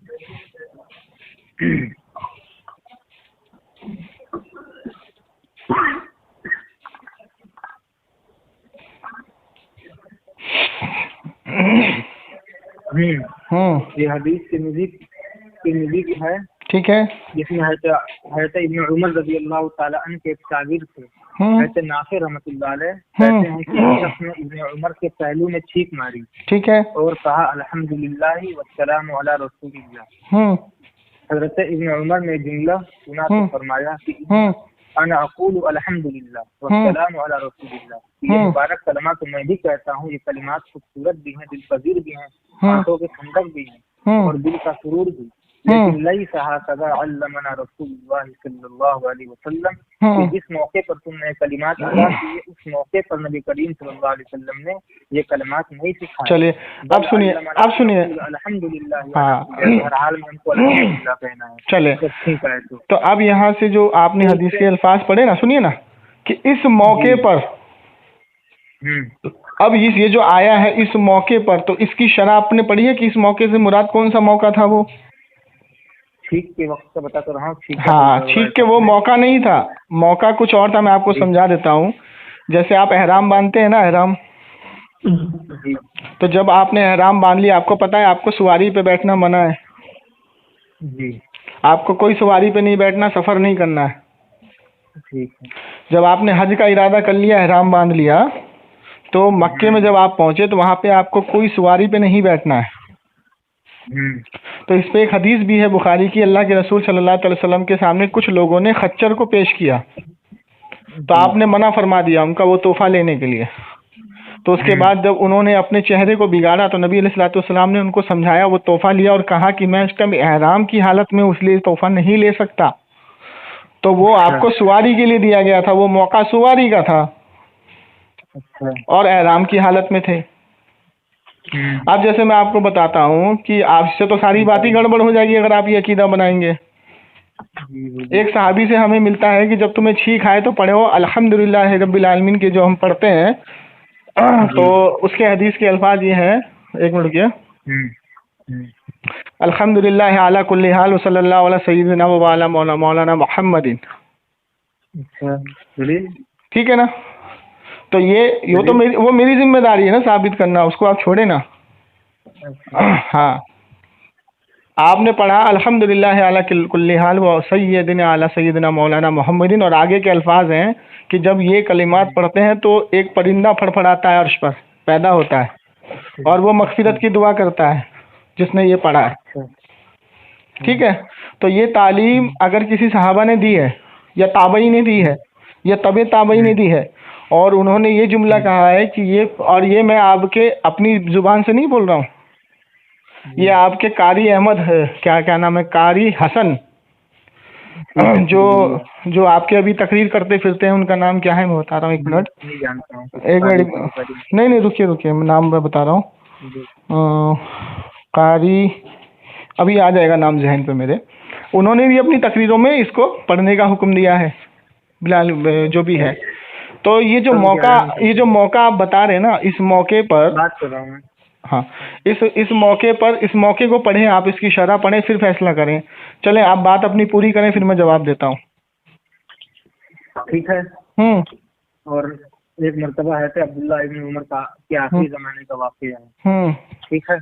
ये हदीस तिरमिज़ी की है। ठीक है। जिसमें हज़रत इब्न उमर रज़ी अल्लाह ताला अन्हु के एक शागिर्द थे, हज़रत नाफ़े रहमतुल्लाह अलैह, कहते हैं कि एक शख्स ने इब्न उमर के पहलू में छींक मारी। ठीक है। और कहा अल्हम्दुलिल्लाह वस्सलामु अला रसूलिल्लाह। हज़रत इब्न उमर ने जुमला सुना तो फरमाया कि अना अक़ूलु अल्हम्दुलिल्लाह वस्सलामु अला रसूलिल्लाह। ये मुबारक कलमा तो मैं भी कहता हूँ, ये कलिमात खूबसूरत भी हैं, दिलपजीर भी हैं, आंखों के ठंडक भी हैं और दिल का सुरूर भी। लेकिन लैसा हकज़ा अल्लमना रसूलुल्लाह सल्लल्लाहु अलैहि वसल्लम, कि जिस मौके पर तुमने कलिमात अदा किए उस मौके पर नबी करीम सल्लल्लाहु अलैहि वसल्लम ने ये कलिमात नहीं सिखाए। चलिए अब सुनिए अल्हम्दुलिल्लाह। हर हाल में हमको अल्हम्दुलिल्लाह कहना है। चले ठीक है। तो अब यहाँ से जो आपने हदीस के अल्फाज पढ़े ना, सुनिए ना कि इस मौके पर, अब ये जो आया है इस मौके पर, तो इसकी शरह आपने पढ़ी है कि इस मौके से मुराद कौन सा मौका था? वो छींक के वक्त का बता कर रहा हूँ। हाँ, छींक के वो मौका नहीं था, मौका कुछ और था। मैं आपको समझा देता हूँ। जैसे आप एहराम बांधते हैं ना, एहराम, तो जब आपने एहराम बांध लिया, आपको पता है आपको सवारी पे बैठना मना है जी। आपको कोई सवारी पे नहीं बैठना, सफर नहीं करना है। ठीक है। जब आपने हज का इरादा कर लिया, एहराम बांध लिया, तो मक्के में जब आप पहुंचे तो वहां पे आपको कोई सवारी पे नहीं बैठना है। तो इस पे एक हदीस भी है बुखारी की, अल्लाह के रसूल सल्लल्लाहु अलैहि वसल्लम के सामने कुछ लोगों ने खच्चर को पेश किया, तो आपने मना फरमा दिया उनका वो तोहफा लेने के लिए। तो उसके बाद जब उन्होंने अपने चेहरे को बिगाड़ा तो नबी अलैहि सल्लाम ने उनको समझाया, वो तोहफा लिया और कहा कि मैं इस टाइम एहराम की हालत में इसलिए तोहफा नहीं ले सकता। तो वो आपको सवारी के लिए दिया गया था, वो मौका सवारी का था और एहराम की हालत में थे। अब जैसे मैं आपको बताता हूँ कि आपसे तो सारी बात ही गड़बड़ हो जाएगी अगर आप ये अकीदा बनाएंगे। एक सहाबी से हमें मिलता है कि जब तुम्हें छींक आए तो पढ़े हो अल्हम्दुलिल्लाह रब्बिल आलमीन के, जो हम पढ़ते हैं, तो उसके हदीस के अल्फाज ये हैं, एक मिनट किया, अल्हम्दुलिल्लाह अला कुल्ली हाल व सल्लल्लाहु अला सय्यिदिना व अला मौलाना मुहम्मदिन। ठीक है ना। तो ये तो मेरी जिम्मेदारी है ना साबित करना, उसको आप छोड़े ना। हाँ, आपने पढ़ा अल्हम्दुलिल्लाह अला कुल्ली हाल व सय्यिदिना अला सय्यिदिना मौलाना मुहम्मदिन, और आगे के अल्फाज हैं कि जब ये कलिमात पढ़ते हैं तो एक परिंदा फड़फड़ाता है, अर्श पर पैदा होता है और वो मग़फ़िरत की दुआ करता है जिसने ये पढ़ा है। ठीक है। तो ये तालीम अगर किसी सहाबा ने दी है या ताबई ने दी है या तबे ताबई ने दी है और उन्होंने ये जुमला कहा है कि ये, और ये मैं आपके अपनी जुबान से नहीं बोल रहा हूँ, ये आपके कारी अहमद है, क्या नाम है, कारी हसन, जो आपके अभी तकरीर करते फिरते हैं, उनका नाम क्या है मैं बता रहा हूँ, एक मिनट, नहीं रुकिए नाम मैं बता रहा हूँ, कारी, अभी आ जाएगा नाम ज़हन पे मेरे। उन्होंने भी अपनी तकरीरों में इसको पढ़ने का हुक्म दिया है, बिलाल जो भी है। तो ये जो मौका आप बता रहे हैं ना, इस मौके पर बात कर रहा हूँ मैं। हाँ, इस मौके को पढ़ें आप, इसकी शरह पढ़ें, फिर फैसला करें। चलें आप बात अपनी पूरी करें, फिर मैं जवाब देता हूँ। ठीक है। और एक मर्तबा है अब्दुल्ला इब्न उमर का कि आखिरी जमाने का वाक़या है। ठीक है,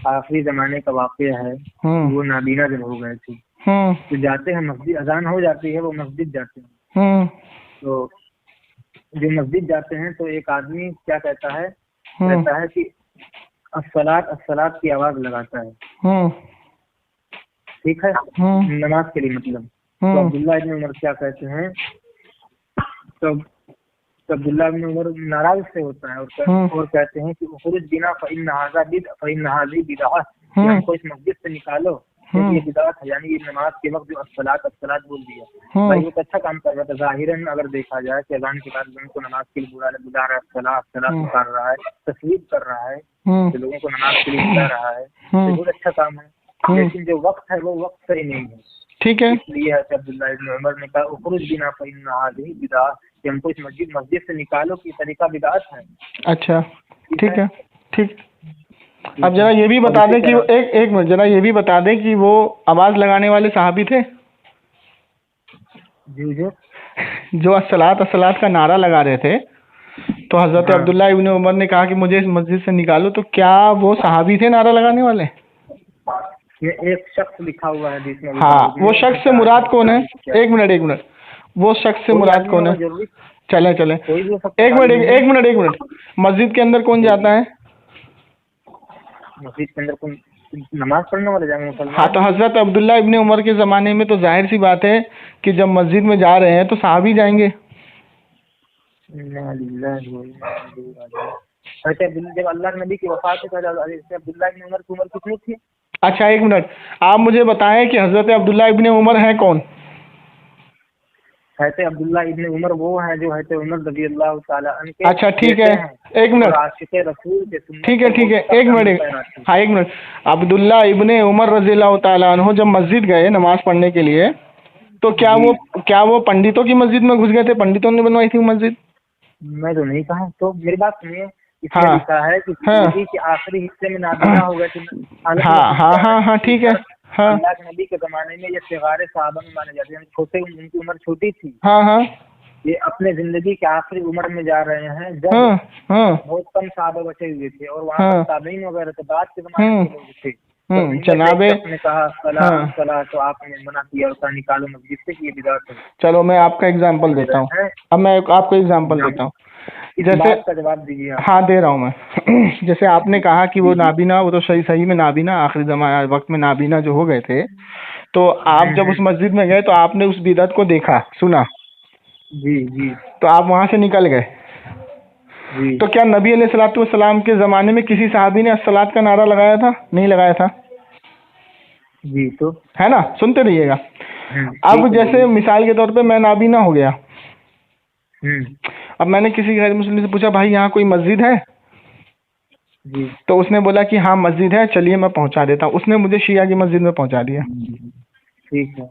आखिरी जमाने का वाक़या है। वो नाबीना जब हो गए थे तो जाते हैं मस्जिद, अजान हो जाती है, वो मस्जिद जाते हैं। तो जो मस्जिद जाते हैं तो एक आदमी क्या कहता है, कहता है कि अस्सलात की आवाज लगाता है। ठीक है, नमाज के लिए मतलब। तो अब्दुल्ला इब्न उमर क्या कहते हैं, अब्दुल्ला इब्न उमर नाराज से होता है और कहते हैं कि उखरुज बिना फ़इन हाज़ी बिदअत, हमको इस मस्जिद से निकालो, ये बिदअत है। यानी ये नमाज के वक्त जो अस्सलात बोल दिया, भाई वो तो अच्छा काम कर रहा था। ज़ाहिरन अगर देखा जाए कि अज़ान के बाद लोगों को नमाज के लिए बुला रहा है, अस्सलात पुकार रहा है, तस्वीर कर रहा है, तो लोगों को नमाज के लिए बुला रहा है, तो बहुत अच्छा काम है। लेकिन जो वक्त है वो वक्त सही नहीं है। ठीक है, इसलिए अब्दुल्ला इब्न उमर ने कहा उखरुज बिना फ़इन हाज़ी बिदअत, कि हमको इस मस्जिद से निकालो कि तरीका बिदअत है। अच्छा ठीक है, ठीक। अब जरा ये भी बता दें कि वो एक मिनट, जरा ये भी बता दें कि वो आवाज लगाने वाले सहाबी थे जी जो अस्सलात का नारा लगा रहे थे, तो हजरत अब्दुल्ला इब्न उमर ने कहा कि मुझे इस मस्जिद से निकालो, तो क्या वो सहाबी थे नारा लगाने वाले? ये एक शख्स लिखा हुआ है जिसमें, हाँ, वो शख्स से मुराद कौन है? एक मिनट, वो शख्स से मुराद कौन है? चले एक मिनट, मस्जिद के अंदर कौन जाता है? मस्जिद के अंदर कौन नमाज पढ़ने वाले जाएंगे मुसलमान? हाँ, तो हजरत अब्दुल्ला इब्न उमर के ज़माने में तो जाहिर सी बात है कि जब मस्जिद में जा रहे हैं तो सहाबी जाएंगे। जब अल्लाह नबी की वफात है अब्दुल्ला इब्न उमर की उम्र कितनी थी? अच्छा एक मिनट, आप मुझे बताएं कि हजरत अब्दुल्ला इब्न उमर है कौन? हज़रत अब्दुल्ला इब्न उमर वो है जो हज़रत उमर रज़ी अल्लाह तआला अन्हु के, अच्छा ठीक है, एक मिनट, आशिक़े रसूल के सुन्नत, ठीक है, एक मिनट, अब्दुल्ला इब्न उमर रज़ी अल्लाह तआला अन्हु जब मस्जिद गए नमाज पढ़ने के लिए, तो क्या वो पंडितों की मस्जिद में घुस गए थे? पंडितों ने बनवाई थी मस्जिद? मैं तो नहीं कहा, तो मेरी बात सुनिए। इसमें लिखा है कि जिंदगी के आखिरी हिस्से में नाबीना हो गए थे। हाँ, ठीक है। हाँ, अल्लाह के नबी के ज़माने में ये सिगारे सहाबा में माने जाते हैं, छोटे, उनकी उम्र छोटी थी। हाँ, ये अपने जिंदगी के आखिरी उम्र में जा रहे हैं जब बहुत कम सहाबा बचे हुए थे और वहाँ पर ताबईन वगैरह तो बाद के ज़माने के लोग थे। जनाबे ने कहा सलाह, तो आपने मना किया, उसका निकालो मस्जिद से, ये बिदअत है। चलो मैं आपका एग्जाम्पल देता हूँ, अब मैं आपको एग्जाम्पल देता हूँ, जैसे का जवाब दीजिए आप। हाँ दे रहा हूँ मैं। जैसे आपने कहा कि वो नाबीना, वो तो सही में नाबीना आखिरी जमाना वक्त में नाबीना जो हो गए थे, तो आप जब उस मस्जिद में गए तो आपने उस बिदअत को देखा, सुना, जी, तो आप वहाँ से निकल गए। तो क्या नबी अलैहिस्सलातु वस्सलाम के ज़माने में किसी सहाबी ने अस्सलात का नारा लगाया था? नहीं लगाया था जी, तो है ना, सुनते रहिएगा। अब जैसे मिसाल के तौर पे मैं नाबीना हो गया, अब मैंने किसी गैर मुस्लिम से पूछा भाई यहाँ कोई मस्जिद है जी, तो उसने बोला कि हाँ मस्जिद है, चलिए मैं पहुँचा देता हूँ। उसने मुझे शिया की मस्जिद में पहुँचा दिया। ठीक है।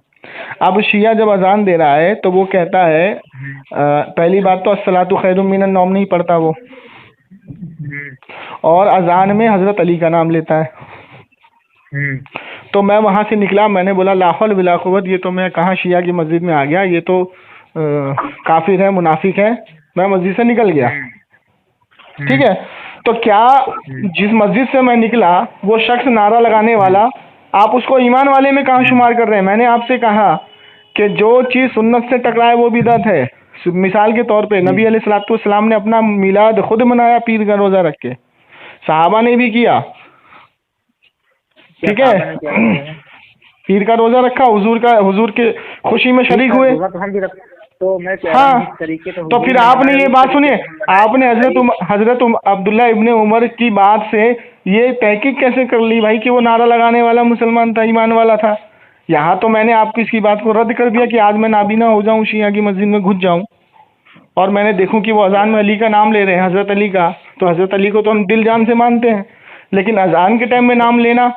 अब शिया जब अजान दे रहा है तो वो कहता है पहली बात तो अस्सलातु खैरुम मिनन नौम नहीं पढ़ता वो, और अजान में हजरत अली का नाम लेता है। तो मैं वहाँ से निकला, मैंने बोला ला हौल वला कुव्वत, ये तो मैं कहाँ शिया की मस्जिद में आ गया, ये तो काफिर है, मुनाफिक है। मैं मस्जिद से निकल गया। ठीक है, तो क्या जिस मस्जिद से मैं निकला वो शख्स नारा लगाने वाला, आप उसको ईमान वाले में कहाँ शुमार कर रहे हैं? मैंने आपसे कहा कि जो चीज़ सुन्नत से टकराए वो बिदअत है। मिसाल के तौर पे नबी अलैहिस्सलातु वस्सलाम ने अपना मिलाद खुद मनाया पीर का रोज़ा रख के, सहाबा ने भी किया। ठीक है, पीर का रोज़ा रखा, हुजूर के खुशी में शरीक हुए। तो मैं तो फिर आपने ये बात सुनिए, आपने हजरत अब्दुल्ला इब्ने उमर की बात से ये तहकीक कैसे कर ली भाई कि वो नारा लगाने वाला मुसलमान था, ईमान वाला था? यहाँ तो मैंने आपकी इसकी बात को रद्द कर दिया कि आज मैं नाबीना हो जाऊँ, शिया की मस्जिद में घुस जाऊँ और मैंने देखूँ कि वो अजान में अली का नाम ले रहे हैं, हजरत अली का। तो हजरत अली को तो हम दिल जान से मानते हैं, लेकिन अजान के टाइम में नाम लेना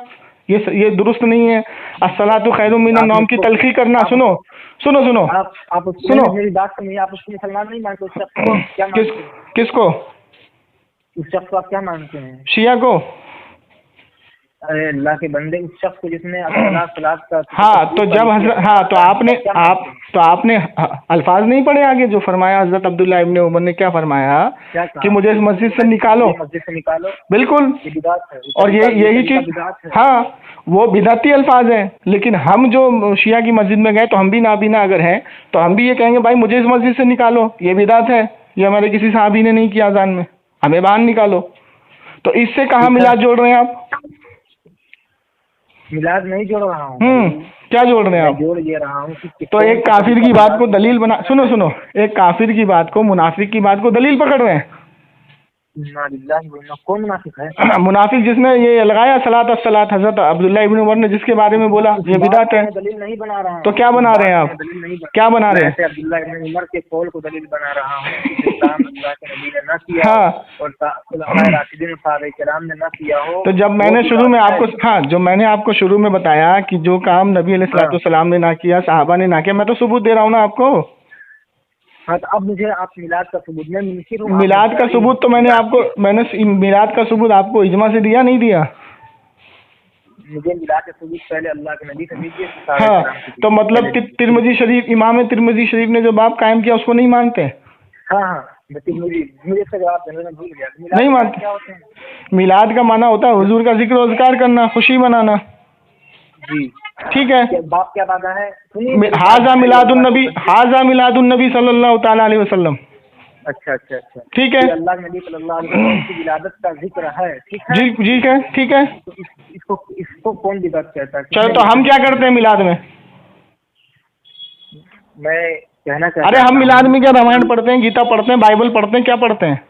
ये दुरुस्त नहीं है। अस्सलातु खैरुम मिनन नौम की तलखी करना, सुनो आप सुनो मेरी बात सुनिए। आप उसको मुसलमान नहीं मानते, उस शख्स को क्या मानते हैं? किसको? उस शख्स को आप क्या मानते हैं? शिया को। अरे अल्लाह के बंदे, उस शख्स को जिसने सलात का तो जब तो आपने अल्फाज नहीं पढ़े आगे जो फरमाया हजरत अब्दुल्ला इब्ने उमर ने? क्या फरमाया कि मुझे इस मस्जिद से निकालो। बिल्कुल, और यही चीज, हाँ वो बिदअती अल्फाज है। लेकिन हम जो शिया की मस्जिद में गए तो हम भी नाबीना अगर हैं तो हम भी ये कहेंगे भाई मुझे इस मस्जिद से निकालो, ये बिदअत है, ये हमारे किसी सहाबी ने नहीं किया अजान में, हमें बाहर निकालो। तो इससे कहाँ मिलाद जोड़ रहे हैं आप? मिलाद नहीं जोड़ रहा हूँ। क्या जोड़ रहे हैं मैं आप? जोड़ ये रहा हूँ कि तो एक काफिर की बात को दलील बना, सुनो सुनो, एक काफिर की बात को, मुनाफिक की बात को दलील पकड़ रहे हैं। कौन मुनाफिक है? मुनाफिक जिसने ये लगाया सलात अस्सलात, हजरत अब्दुल्लाह इब्न उमर ने जिसके बारे में बोला ये बिदात है। मैं दलील नहीं बना रहा हूँ। तो क्या बना रहे हैं आप? दलील नहीं क्या बना रहे हैं? मैं अब्दुल्लाह इब्न उमर के कौल को दलील बना रहा हूँ कि जो काम अल्लाह के नबी ने ना किया हाँ। और खुलफाए राशिदीन साहबे किराम ने ना किया हो। तो जब मैंने शुरू में आपको, हाँ, जो मैंने आपको शुरू में बताया कि जो काम नबी अलैहिस्सलाम ने ना किया, साहबा ने ना किया, मैं तो सबूत दे रहा हूँ ना आपको। हाँ, तो अब मुझे आप मिलाद का सबूत, मैं मुनकिर हूँ। मिलाद का सबूत तो मैंने मिलाद का सबूत आपको इजमा से दिया, नहीं दिया? मुझे मिलाद का सबूत पहले अल्लाह के नबी से दीजिए। हाँ, तो मतलब तिरमिजी शरीफ, इमाम तिरमिजी शरीफ ने जो बाब कायम किया उसको नहीं मानते? हाँ हाँ, मुझे इसका जवाब देने में भूल गया। नहीं मानते? क्या होते हैं? मिलाद का माना होता है हुजूर का जिक्र और अज़कार करना, खुशी मनाना। जी ठीक है। बाप क्या बाधा है? हाजा मिलादुन नबी सल्लल्लाहु ताला अलैहि वसल्लम। अच्छा अच्छा अच्छा, ठीक है। अल्लाह के नबी सल्लल्लाहु अलैहि वसल्लम की विलादत का जिक्र है, ठीक है जी जी है, ठीक है। तो इसको कौन बिदअत कहता है? चलो, तो हम क्या करते हैं मिलाद में? मैं कहना चाहता अरे हम मिलाद में क्या रामायण पढ़ते हैं, गीता पढ़ते हैं, बाइबल पढ़ते हैं, क्या पढ़ते हैं?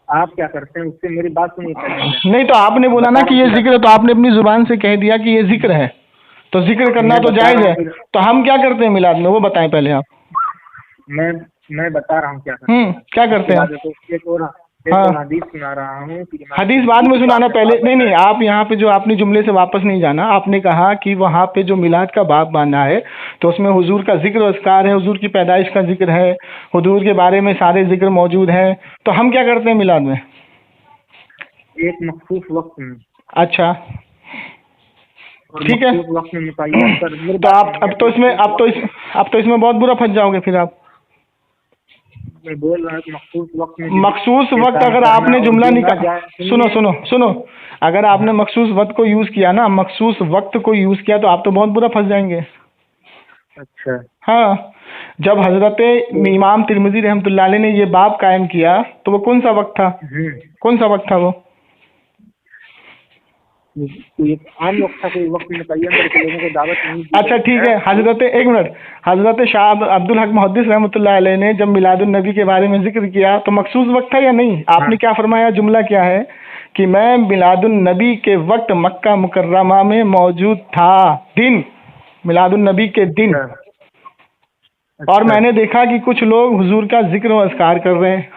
आप क्या करते हैं उससे मेरी बात सुनिए पहले। नहीं, तो आपने बोला ना कि ये जिक्र है, तो आपने अपनी जुबान से कह दिया कि ये जिक्र है, तो जिक्र करना तो जायज है। तो हम क्या करते हैं मिलाद में, वो बताएं पहले आप। मैं बता रहा हूँ क्या करते हैं। क्या करते हैं? एक और हदीस सुना रहा हूँ। हदीस बाद में सुनाना, पहले नहीं, आप यहाँ पे जो आपने जुमले से वापस नहीं जाना। आपने कहा कि वहाँ पे जो मिलाद का बाब बांधा है तो उसमें हुजूर का जिक्र और अज़कार है, हुजूर की पैदाइश का जिक्र है, हुजूर के बारे में सारे जिक्र मौजूद हैं। तो हम क्या करते हैं मिलाद में? एक मखसूस वक्त में। अच्छा, ठीक है। वक्त में मुतय्यन कर। तो आप अब तो इसमें बहुत बुरा फंस जाओगे फिर आप। मैं बोल रहा हूँ मखसूस वक्त अगर आपने जुमला निकाला, सुनो, अगर आपने मखसूस वक्त को यूज किया ना, मखसूस वक्त को यूज किया, तो आप तो बहुत बुरा फंस जाएंगे। अच्छा, हाँ, जब हजरत इमाम तिरमिजी रहमतुल्लाह अलैह ने ये बाब कायम किया तो वो कौन सा वक्त था? कौन सा वक्त था वो? आम वक्त था, कोई वक्त मुतय्यन करके लोगों को दावत नहीं दी। अच्छा, ठीक है। हजरत शाह अब्दुल हक मुहद्दिस रहमतुल्लाह अलैह ने जब मिलादुन नबी के बारे में जिक्र किया तो मखसूस वक्त था या नहीं? आपने क्या फरमाया? जुमला क्या है कि मैं मिलादुन नबी के वक्त मक्का मुकर्रमा में मौजूद था, दिन, मिलादुन नबी के दिन। और मैंने देखा कि कुछ लोग हुजूर का जिक्र और अज़कार कर रहे हैं,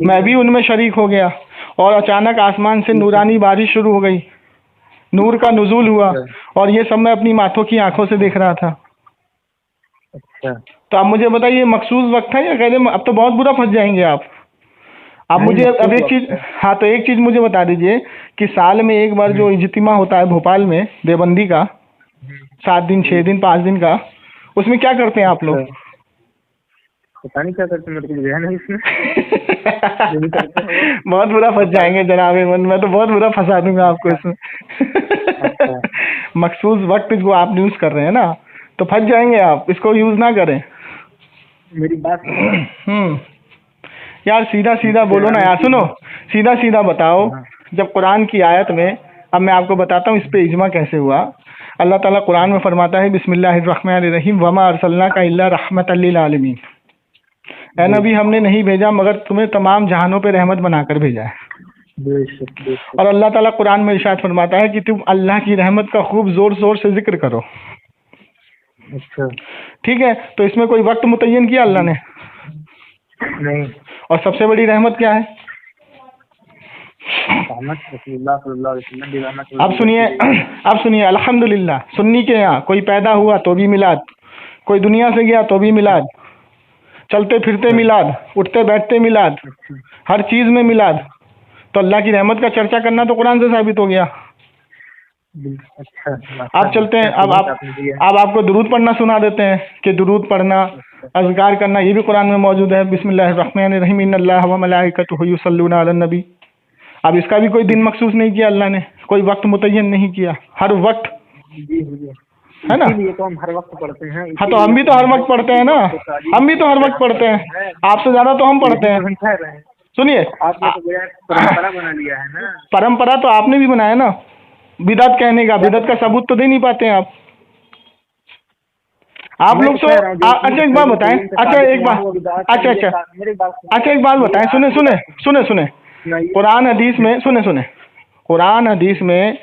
मैं भी उनमें शरीक हो गया। और अचानक आसमान से नूरानी बारिश शुरू हो गई, नूर का नुज़ूल हुआ, और ये सब मैं अपनी माथों की आंखों से देख रहा था। अच्छा, तो आप मुझे बताइए मखसूस वक्त है या कहते? अब तो बहुत बुरा फंस जाएंगे आप। मुझे अब एक चीज, हाँ, तो एक चीज मुझे बता दीजिए कि साल में एक बार जो इज्तिमा होता है भोपाल में देवबंदी का, 7 दिन 6 दिन 5 दिन का, उसमें क्या करते हैं आप लोग? पता नहीं क्या करते हैं, मेरे को ध्यान है इसमें। बहुत बुरा फंस जाएंगे जनाब, मैं तो बहुत बुरा फंसा दूंगा आपको इसमें। मखसूस वक्त जो आप यूज कर रहे हैं ना, तो फंस जाएंगे आप, इसको यूज ना करें। मेरी बात यार सीधा सीधा बोलो ना यार, सुनो, सीधा सीधा बताओ। जब कुरान की आयत में, अब मैं आपको बताता हूँ इस पे इजमा कैसे हुआ। अल्लाह ताला कुरान में फरमाता है बिस्मिल्लाहिर्रहमानिर्रहीम वमा अरसलनाका इल्ला रहमतल लिल आलमीन। ऐ नबी, हमने नहीं भेजा मगर तुम्हें तमाम जहानों पे रहमत बनाकर भेजा है। और अल्लाह ताला कुरान में इरशाद फरमाता है कि तुम अल्लाह की रहमत का खूब जोर शोर से जिक्र करो। अच्छा, ठीक है। तो इसमें कोई वक्त मुतय्यन किया अल्लाह ने? नहीं। और सबसे बड़ी रहमत क्या है? अब सुनिए अल्हम्दुलिल्लाह, सुन्नी के यहाँ कोई पैदा हुआ तो भी मिलाद, कोई दुनिया से गया तो भी मिलाद, चलते फिरते मिलाद, उठते बैठते मिलाद, हर चीज में मिलाद। तो अल्लाह की रहमत का चर्चा करना तो कुरान से साबित हो गया। अच्छा, आप चलते हैं, अब आपको दुरूद पढ़ना सुना देते हैं कि दुरूद पढ़ना, अज़कार करना, ये भी कुरान में मौजूद है। बिस्मिल्लाहिर्रहमानिर्रहीम इन्नल्लाह व मलाइकतुहु युसल्लूना अलन नबी। अब इसका भी कोई दिन मखसूस नहीं किया अल्लाह ने, कोई वक्त मुतय्यन नहीं किया, हर वक्त, है ना? तो हम हर वक्त पढ़ते हैं। हाँ, तो हम भी तो हर वक्त पढ़ते हैं ना, हम भी तो हर वक्त पढ़ते हैं, आपसे ज्यादा तो हम पढ़ते हैं। सुनिए, आपने तो परंपरा बना लिया है ना। परंपरा तो आपने भी बनाया ना, बिदअत कहने का, बिदअत का सबूत तो दे नहीं पाते हैं आप लोग तो। अच्छा एक बात बताएं, अच्छा एक बात, अच्छा एक बात बताएं, सुने कुरान हदीस में, सुने कुरान हदीस में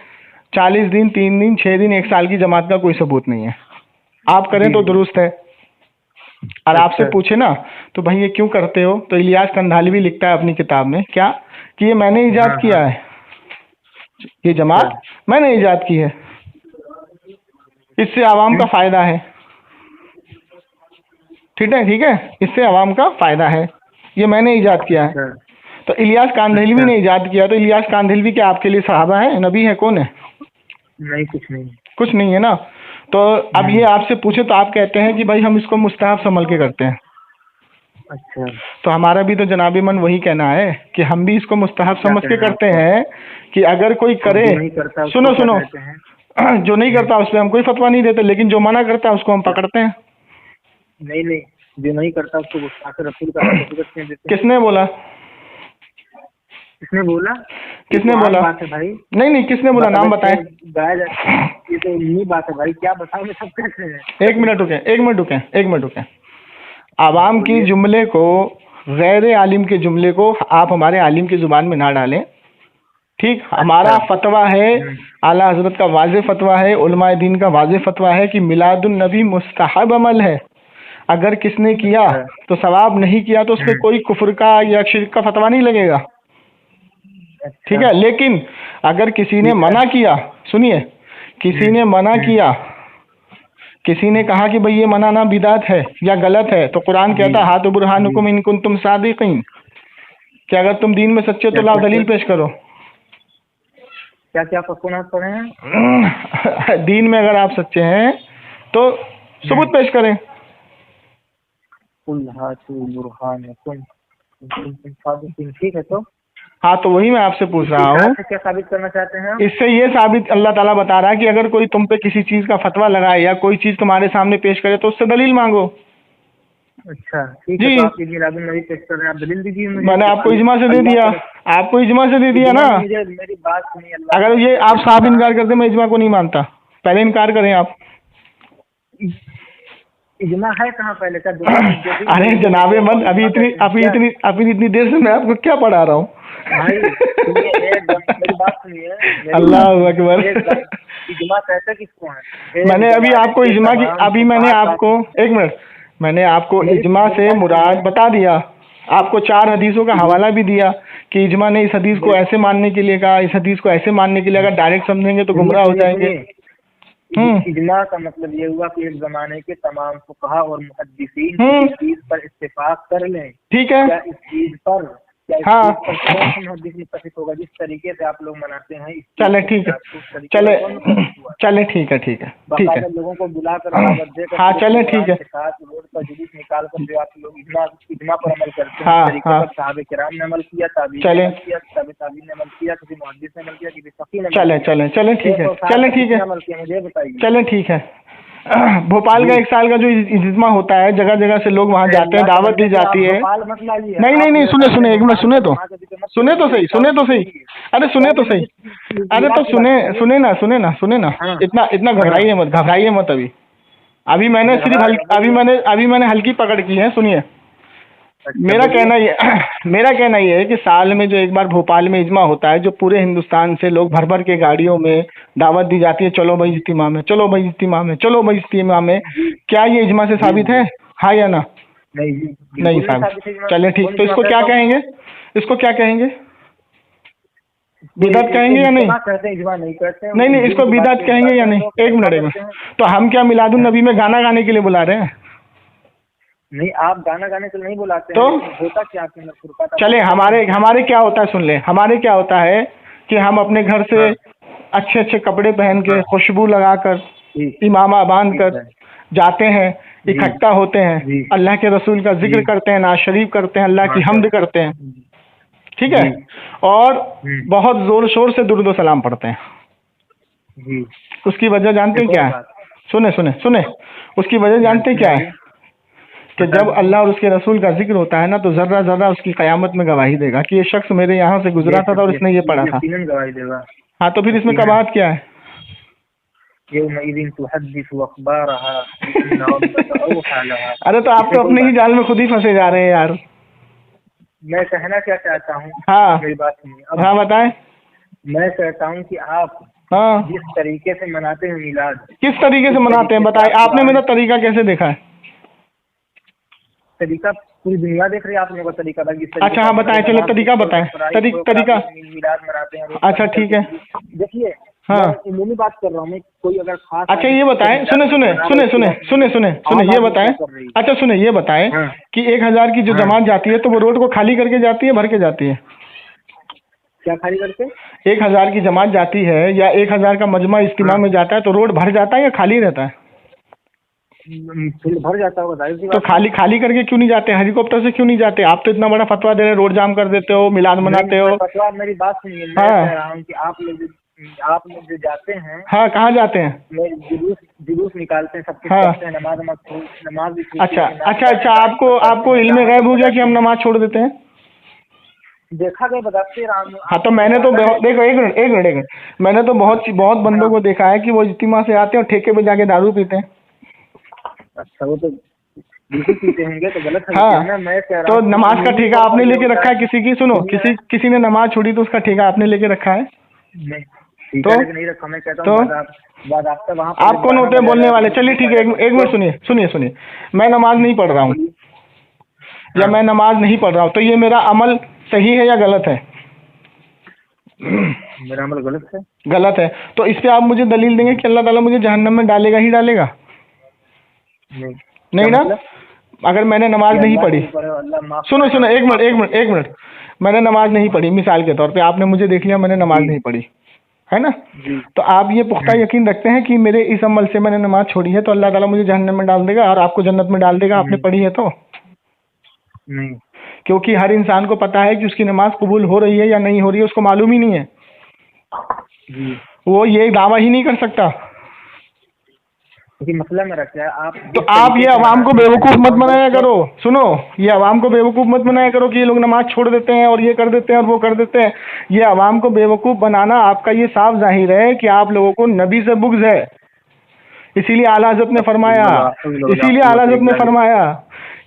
40 दिन, 3 दिन, 6 दिन, 1 साल की जमात का कोई सबूत नहीं है। आप करें तो दुरुस्त है, और आपसे पूछे ना तो भाई ये क्यों करते हो, तो इलियास कंधालवी लिखता है अपनी किताब में क्या, कि ये मैंने इजाद किया है, ये जमात मैंने इजाद की है, इससे आवाम का फायदा है। ठीक है, इससे आवाम का फायदा है, ये मैंने इजाद किया है। तो इलियास कांधलवी ने इजाद किया, तो इलियास कांधलवी क्या आपके लिए सहाबा है, नबी है, कौन है? नहीं, कुछ नहीं है ना। तो अब ये आपसे पूछे तो आप कहते हैं कि भाई हम इसको मुस्तहब समझ के करते हैं। अच्छा, तो हमारा भी तो जनाबी मन वही कहना है कि हम भी इसको मुस्तहब समझ के करते हैं कि अगर कोई करे, सुनो जो नहीं करता उस पर हम कोई फतवा नहीं देते, लेकिन जो मना करता है उसको हम पकड़ते हैं। नहीं, जो नहीं करता उसको गुस्ताखे रसूल का देते हैं। किसने बोला? किसने बोला बात है भाई। नहीं किसने बोला, नाम बताएं। ये तो नहीं बात है भाई, क्या बताऊं मैं, सब कैसे है। एक मिनट रुके। आवाम की जुमले को, गैर आलिम के जुमले को आप हमारे आलिम की जुबान में ना डालें, ठीक। हमारा फतवा है, आला हजरत का वाज़े फतवा है, उलमाए दीन का वाज़े फतवा है कि मिलादुन नबी मुस्तहब अमल है। अगर किसने किया तो सवाब, नहीं किया तो उस पर कोई कुफ्र का या शिर्क का फतवा नहीं लगेगा, ठीक है। लेकिन अगर किसी ने मना किया, सुनिए, किसी ने मना किया, किसी ने कहा कि भाई ये मनाना बिदात है या गलत है, तो कुरान कहता है हाथ बुरहानुकुम इन कुंतुम सादिकीन, कि अगर तुम दीन में सच्चे तो लाओ दलील पेश करो। क्या फतवा पढ़े हैं? दीन में अगर आप सच्चे हैं तो सबूत पेश करें। ठीक है, तो हाँ, तो वही मैं आपसे पूछ रहा हूँ, क्या साबित करना चाहते हैं? इससे ये साबित अल्लाह ताला बता रहा है कि अगर कोई तुम पे किसी चीज का फतवा लगाए या कोई चीज तुम्हारे सामने पेश करे तो उससे दलील मांगो। अच्छा, ठीक है, तो आप मिलादुन नबी पेश कर रहे हैं, आप दलील दीजिए। मैंने आपको इजमा से दे दिया, ना। मेरी बात सुनिए, अगर ये आप साफ इनकार करते, मैं इजमा को नहीं मानता, पहले इनकार करें आप। इजमा है कहाँ पहले का? अरे जनाबे मन, अभी इतनी देर से मैं आपको क्या पढ़ा रहा हूँ। मेरी बात सुनिए, अल्लाह अकबर। इजमा कहते किसको है? मैंने अभी आपको इजमा की, अभी मैंने आपको, एक मिनट, मैंने आपको इजमा से मुराद बता दिया, आपको 4 हदीसों का हवाला भी दिया कि इजमा ने इस हदीस को ऐसे मानने के लिए कहा, इस हदीस को ऐसे मानने के लिए, अगर डायरेक्ट समझेंगे तो गुमराह हो जाएंगे। इजमा का मतलब ये हुआ कि एक जमाने के तमाम फुक़हा और मुहद्दिसीन इस चीज पर इत्तेफाक कर लें, ठीक है, क्या इस चीज पर, मुत्तफिक होगा जिस तरीके से आप लोग मनाते हैं। चले ठीक है, चले ठीक है, लोगों को बुलाकर हाँ, चले ठीक है, रोड पर जुलूस निकाल कर जो आप लोग इजमा पर अमल करते हैं, साहबे किराम ने अमल किया, ताबीईन ने अमल किया, ताबीईन ने अमल किया, किसी मुहद्दिस ने अमल किया, किसी फकीह ने। चले ठीक है, मुझे बताइए। चले ठीक है। भोपाल का 1 साल का जो इज्तिमा होता है, जगह जगह से लोग वहाँ जाते हैं, दावत दी जाती है। नहीं, सुने एक मिनट, सुने तो सही, अरे सुने तो सही, अरे तो सुने ना, इतना घबराइए मत। अभी मैंने सिर्फ अभी मैंने हल्की पकड़ की है, सुनिए। मेरा कहना ये है कि साल में जो एक बार भोपाल में इज्मा होता है, जो पूरे हिंदुस्तान से लोग भर भर के गाड़ियों में दावत दी जाती है, चलो भाई इज्तिमा में, क्या ये इज्मा से साबित है, हाँ या ना? नहीं साबित। चले ठीक, तो इसको क्या कहेंगे? बिदअत कहेंगे या नहीं? नहीं, इसको बिदअत कहेंगे या नहीं? एक मिनट, तो हम क्या मिलादुन नबी में गाना गाने के लिए बुला रहे हैं? नहीं, आप गाना गाने के लिए नहीं बुलाते तो हैं, होता क्या है? चले, हमारे क्या होता है, सुन ले, हमारे क्या होता है कि हम अपने घर से अच्छे कपड़े पहन के, खुशबू लगाकर, इमामा बांध कर जाते हैं, इकट्ठा होते हैं, अल्लाह के रसूल का जिक्र करते हैं, नाज शरीफ करते हैं, अल्लाह की हम्द करते हैं, ठीक है, और बहुत जोर शोर से दुरूद व सलाम पढ़ते हैं। उसकी वजह जानते हैं क्या है? सुने, उसकी वजह जानते क्या है? कि जब अल्लाह और उसके रसूल का जिक्र होता है ना, तो जर्रा उसकी कयामत में गवाही देगा कि ये शख्स मेरे यहाँ से गुजरा था और इसने ये पढ़ा था। गवाही देगा। हाँ, तो फिर इसमें कबाहत क्या है? यौमइज़िन तुहद्दिसु अख़बारहा बिअन्न रब्बका अवहा लहा। अरे तो आप तो अपने ही जाल में खुद ही फंसे जा रहे हैं यार। मैं कहना क्या चाहता हूँ, हाँ मेरी बात सुनिए। अब हाँ बताएं। मैं कहता हूँ कि आप हाँ जिस तरीके से मनाते हैं मिलाद, किस तरीके से मनाते हैं बताएं, आपने मेरा तरीका कैसे देखा है? तरीका पूरी दुनिया देख रही है, आप लोगों का तरीका भाई। अच्छा हाँ बताएं, चलो तरीका बताएं। तरीका मिलाद मनाते हैं। अच्छा ठीक है। देखिए हाँ इमूमी बात कर रहा हूँ मैं, कोई अगर खास। अच्छा ये बताएं, सुने सुने सुने सुने सुने सुने सुने ये बताएं। अच्छा सुने ये बताएं कि 1000 की जो जमात जाती है तो वो रोड को खाली करके जाती है, भर के जाती है? क्या खाली करके? 1000 की जमात जाती है या 1000 का मजमा इज्तिमा में जाता है तो रोड भर जाता है या खाली रहता है? भर जाता होगा। तो खाली करके क्यों नहीं जाते? हेलीकॉप्टर से क्यों नहीं जाते? आप तो इतना बड़ा फतवा दे रहे हैं, रोड जाम कर देते हो, मिलाद मनाते हो। फतवा, मेरी बात सुनिए। मैं कह रहा हूँ कि आप लोग जो जाते हैं। हाँ कहाँ जाते हैं? जुलूस निकालते हैं, सब कुछ करते हैं, नमाज भी। अच्छा आपको इल्म गैब हो गया कि हम नमाज छोड़ देते हैं? देखा गया बताते रहा हूँ। हाँ तो मैंने तो देखो एक मिनट मैंने तो बहुत बंदों को देखा है कि वो इज्तिमा से आते हैं और ठेके पे जाके दारू पीते हैं। अच्छा वो तो बिल्कुल पीते होंगे तो गलत है। हाँ मैं कह रहा तो नमाज का ठेका आपने लेके रखा है किसी की? सुनो, किसी ने नमाज छोड़ी तो उसका ठेका आपने लेके रखा है? तो नहीं रखा। मैं कहता हूँ आप कौन होते हैं बोलने वाले? चलिए ठीक है, एक मिनट सुनिए। मैं नमाज नहीं पढ़ रहा हूँ या मैं नमाज नहीं पढ़ रहा हूँ तो ये मेरा अमल सही है या गलत है? मेरा अमल गलत है। गलत है तो इस पे आप मुझे दलील देंगे कि अल्लाह ताला मुझे जहन्नम में डालेगा ही डालेगा? नहीं ना? अगर मैंने नमाज नहीं पढ़ी, सुनो एक मिनट मैंने नमाज नहीं पढ़ी मिसाल के तौर पे, आपने मुझे देख लिया मैंने नमाज नहीं पढ़ी, है ना? तो आप ये पुख्ता यकीन रखते हैं कि मेरे इस अमल से मैंने नमाज छोड़ी है तो अल्लाह ताला मुझे जहन्नम में डाल देगा और आपको जन्नत में डाल देगा? आपने पढ़ी है तो? नहीं, क्योंकि हर इंसान को पता है कि उसकी नमाज कबूल हो रही है या नहीं हो रही है, उसको मालूम ही नहीं है। वो ये दावा ही नहीं कर सकता। मसला मेरा क्या है, तो आप ये अवाम को बेवकूफ़ मत बनाया करो। सुनो, ये अवाम को बेवकूफ़ मत बनाया करो कि ये लोग नमाज छोड़ देते हैं और ये कर देते हैं और वो कर देते हैं। ये अवाम को बेवकूफ़ बनाना आपका ये साफ जाहिर है कि आप लोगों को नबी से बुग़्ज़ है। इसीलिए आला हज़रत ने फरमाया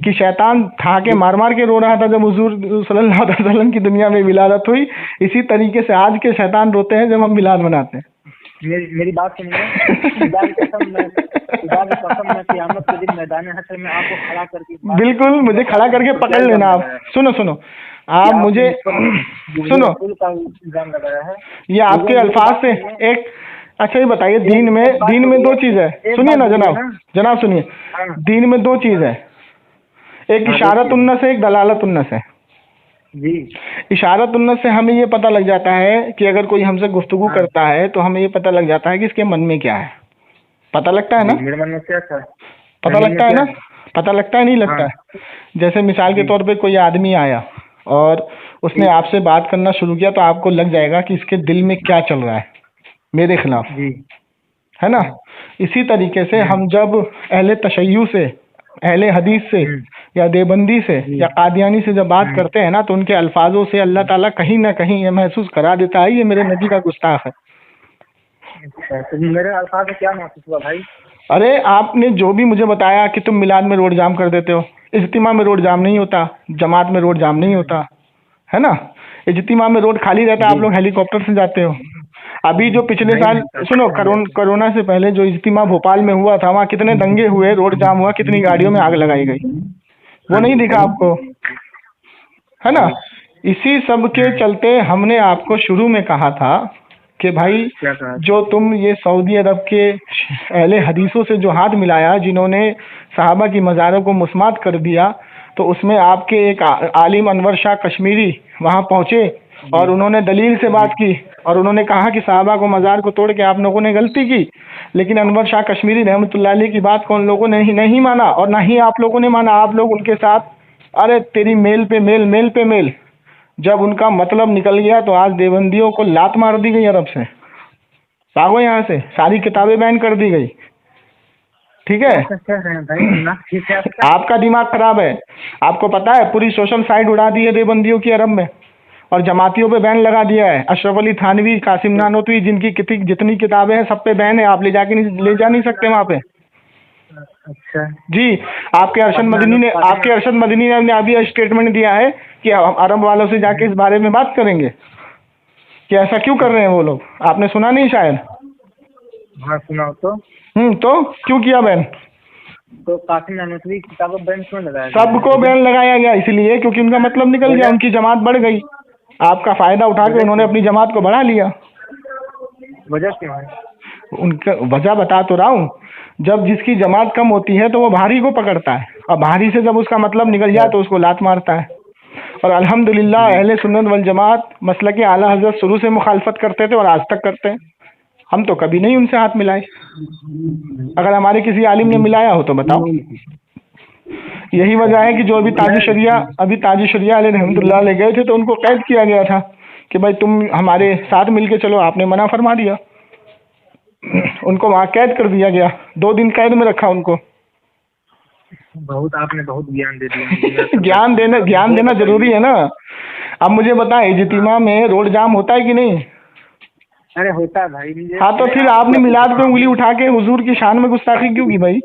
कि शैतान था के मार मार के रो रहा था जब हुजूर सल्लल्लाहु अलैहि वसल्लम की दुनिया में विलादत हुई। इसी तरीके से आज के शैतान रोते हैं जब हम मिलाद मनाते हैं। मेरी बात सुनिए। खुदा की कसम मैं क़यामत के दिन मैदान हश्र में आपको खड़ा करके, बिल्कुल मुझे खड़ा करके पकड़ लेना। आप सुनो आप मुझे सुनो, ये आपके अल्फाज से एक। अच्छा ये बताइए, दीन में दो चीज़ है। सुनिए ना जनाब सुनिए, दीन में दो चीज़ है, एक इशारत उन्नस है, एक दलालत उन्नस है जी। इशारत उन्नस से हमें ये पता लग जाता है कि अगर कोई हमसे गुफ्तगू करता है तो हमें ये पता लग जाता है कि इसके मन में क्या है। पता लगता है ना? मेरे मन में क्या था? पता लगता है ना? पता लगता है नहीं लगता है? जैसे मिसाल के तौर पे कोई आदमी आया और उसने आपसे बात करना शुरू किया तो आपको लग जाएगा कि इसके दिल में क्या चल रहा है मेरे खिलाफ, है ना? इसी तरीके से हम जब अहले तशय्युअ से, अहले हदीस से या देवबंदी से या कादियानी से जब बात करते हैं ना तो उनके अल्फाजों से अल्लाह ताला कहीं ना कहीं ये महसूस करा देता है ये मेरे नबी का गुस्ताख है। तो मेरे अल्फाज से क्या महसूस हुआ भाई? अरे आपने जो भी मुझे बताया कि तुम मिलाद में रोड जाम कर देते हो, इज्तिमा में रोड जाम नहीं होता, जमात में रोड जाम नहीं होता, है ना? इज्तिमा में रोड खाली रहता है, आप लोग हेलीकॉप्टर से जाते हो। अभी जो पिछले साल सुनो कोरोना से पहले जो इज्तिमा भोपाल में हुआ था, वहाँ कितने दंगे हुए, रोड जाम हुआ, कितनी गाड़ियों में आग लगाई गई, वो नहीं दिखा आपको, है ना? इसी सब के चलते हमने आपको शुरू में कहा था कि भाई जो तुम ये सऊदी अरब के अहले हदीसों से जो हाथ मिलाया, जिन्होंने सहाबा की मज़ारों को मुस्मात कर दिया, तो उसमें आपके एक आलिम अनवर शाह कश्मीरी वहाँ पहुँचे और उन्होंने दलील से बात की और उन्होंने कहा कि सहाबा को मज़ार को तोड़ के आप लोगों ने गलती की। लेकिन अनवर शाह कश्मीरी रहमतुल्लाह अलैह की बात को उन लोगों ने नहीं माना और ना ही आप लोगों ने माना। आप लोग उनके साथ, अरे तेरी मेल पे मेल। जब उनका मतलब निकल गया तो आज देवबंदियों को लात मार दी गई अरब से, भागो यहाँ से, सारी किताबें बैन कर दी गई। ठीक है? आपका दिमाग खराब है। आपको पता है पूरी सोशल साइट उड़ा दी है देवबंदियों की अरब में। और जमातियों पे बैन लगा दिया है। अशरफ अली थानवी, कासिम नानोतवी, जिनकी जितनी किताबें हैं सब पे बैन है, आप ले जा नहीं सकते वहाँ पे। अच्छा जी, आपके अरशद मदनी ने अभी स्टेटमेंट दिया है कि हम अरब वालों से जाके इस बारे में बात करेंगे कि ऐसा क्यों कर रहे हैं वो लोग। आपने सुना नहीं शायद? हाँ सुना तो। तो क्यों किया बैन? तो कासिम नानोतवी की किताबों बैन क्यों लगाया? सबको बैन लगाया गया इसलिए क्योंकि उनका मतलब निकल गया, उनकी जमात बढ़ गई। आपका फायदा उठा के उन्होंने अपनी जमात को बढ़ा लिया। वजह क्यों है? उनका वजह बता तो रहा हूँ, जब जिसकी जमात कम होती है तो वो भारी को पकड़ता है, और भारी से जब उसका मतलब निकल जाए तो उसको लात मारता है। और अल्हम्दुलिल्लाह अहले सुन्नत वल जमात मसलक आला हज़रत शुरू से मुखालफत करते थे और आज तक करते हैं। हम तो कभी नहीं उनसे हाथ मिलाए। अगर हमारे किसी आलिम ने मिलाया हो तो बताओ। यही वजह है कि जो अभी ताजी शरिया अलैहि रहमतुल्लाह ले गए थे तो उनको कैद किया गया था कि भाई तुम हमारे साथ मिलके चलो, आपने मना फरमा दिया। उनको वहाँ कैद कर दिया गया, 2 दिन कैद में रखा उनको। आपने बहुत ज्ञान दे दिया। ज्ञान देना जरूरी है ना। अब मुझे बताएं, इज्तिमा में रोड जाम होता है कि नहीं? अरे होता है भाई। हाँ, तो फिर आपने मिलाद पे उंगली उठा के हुजूर की शान में गुस्ताखी क्यों की भाई?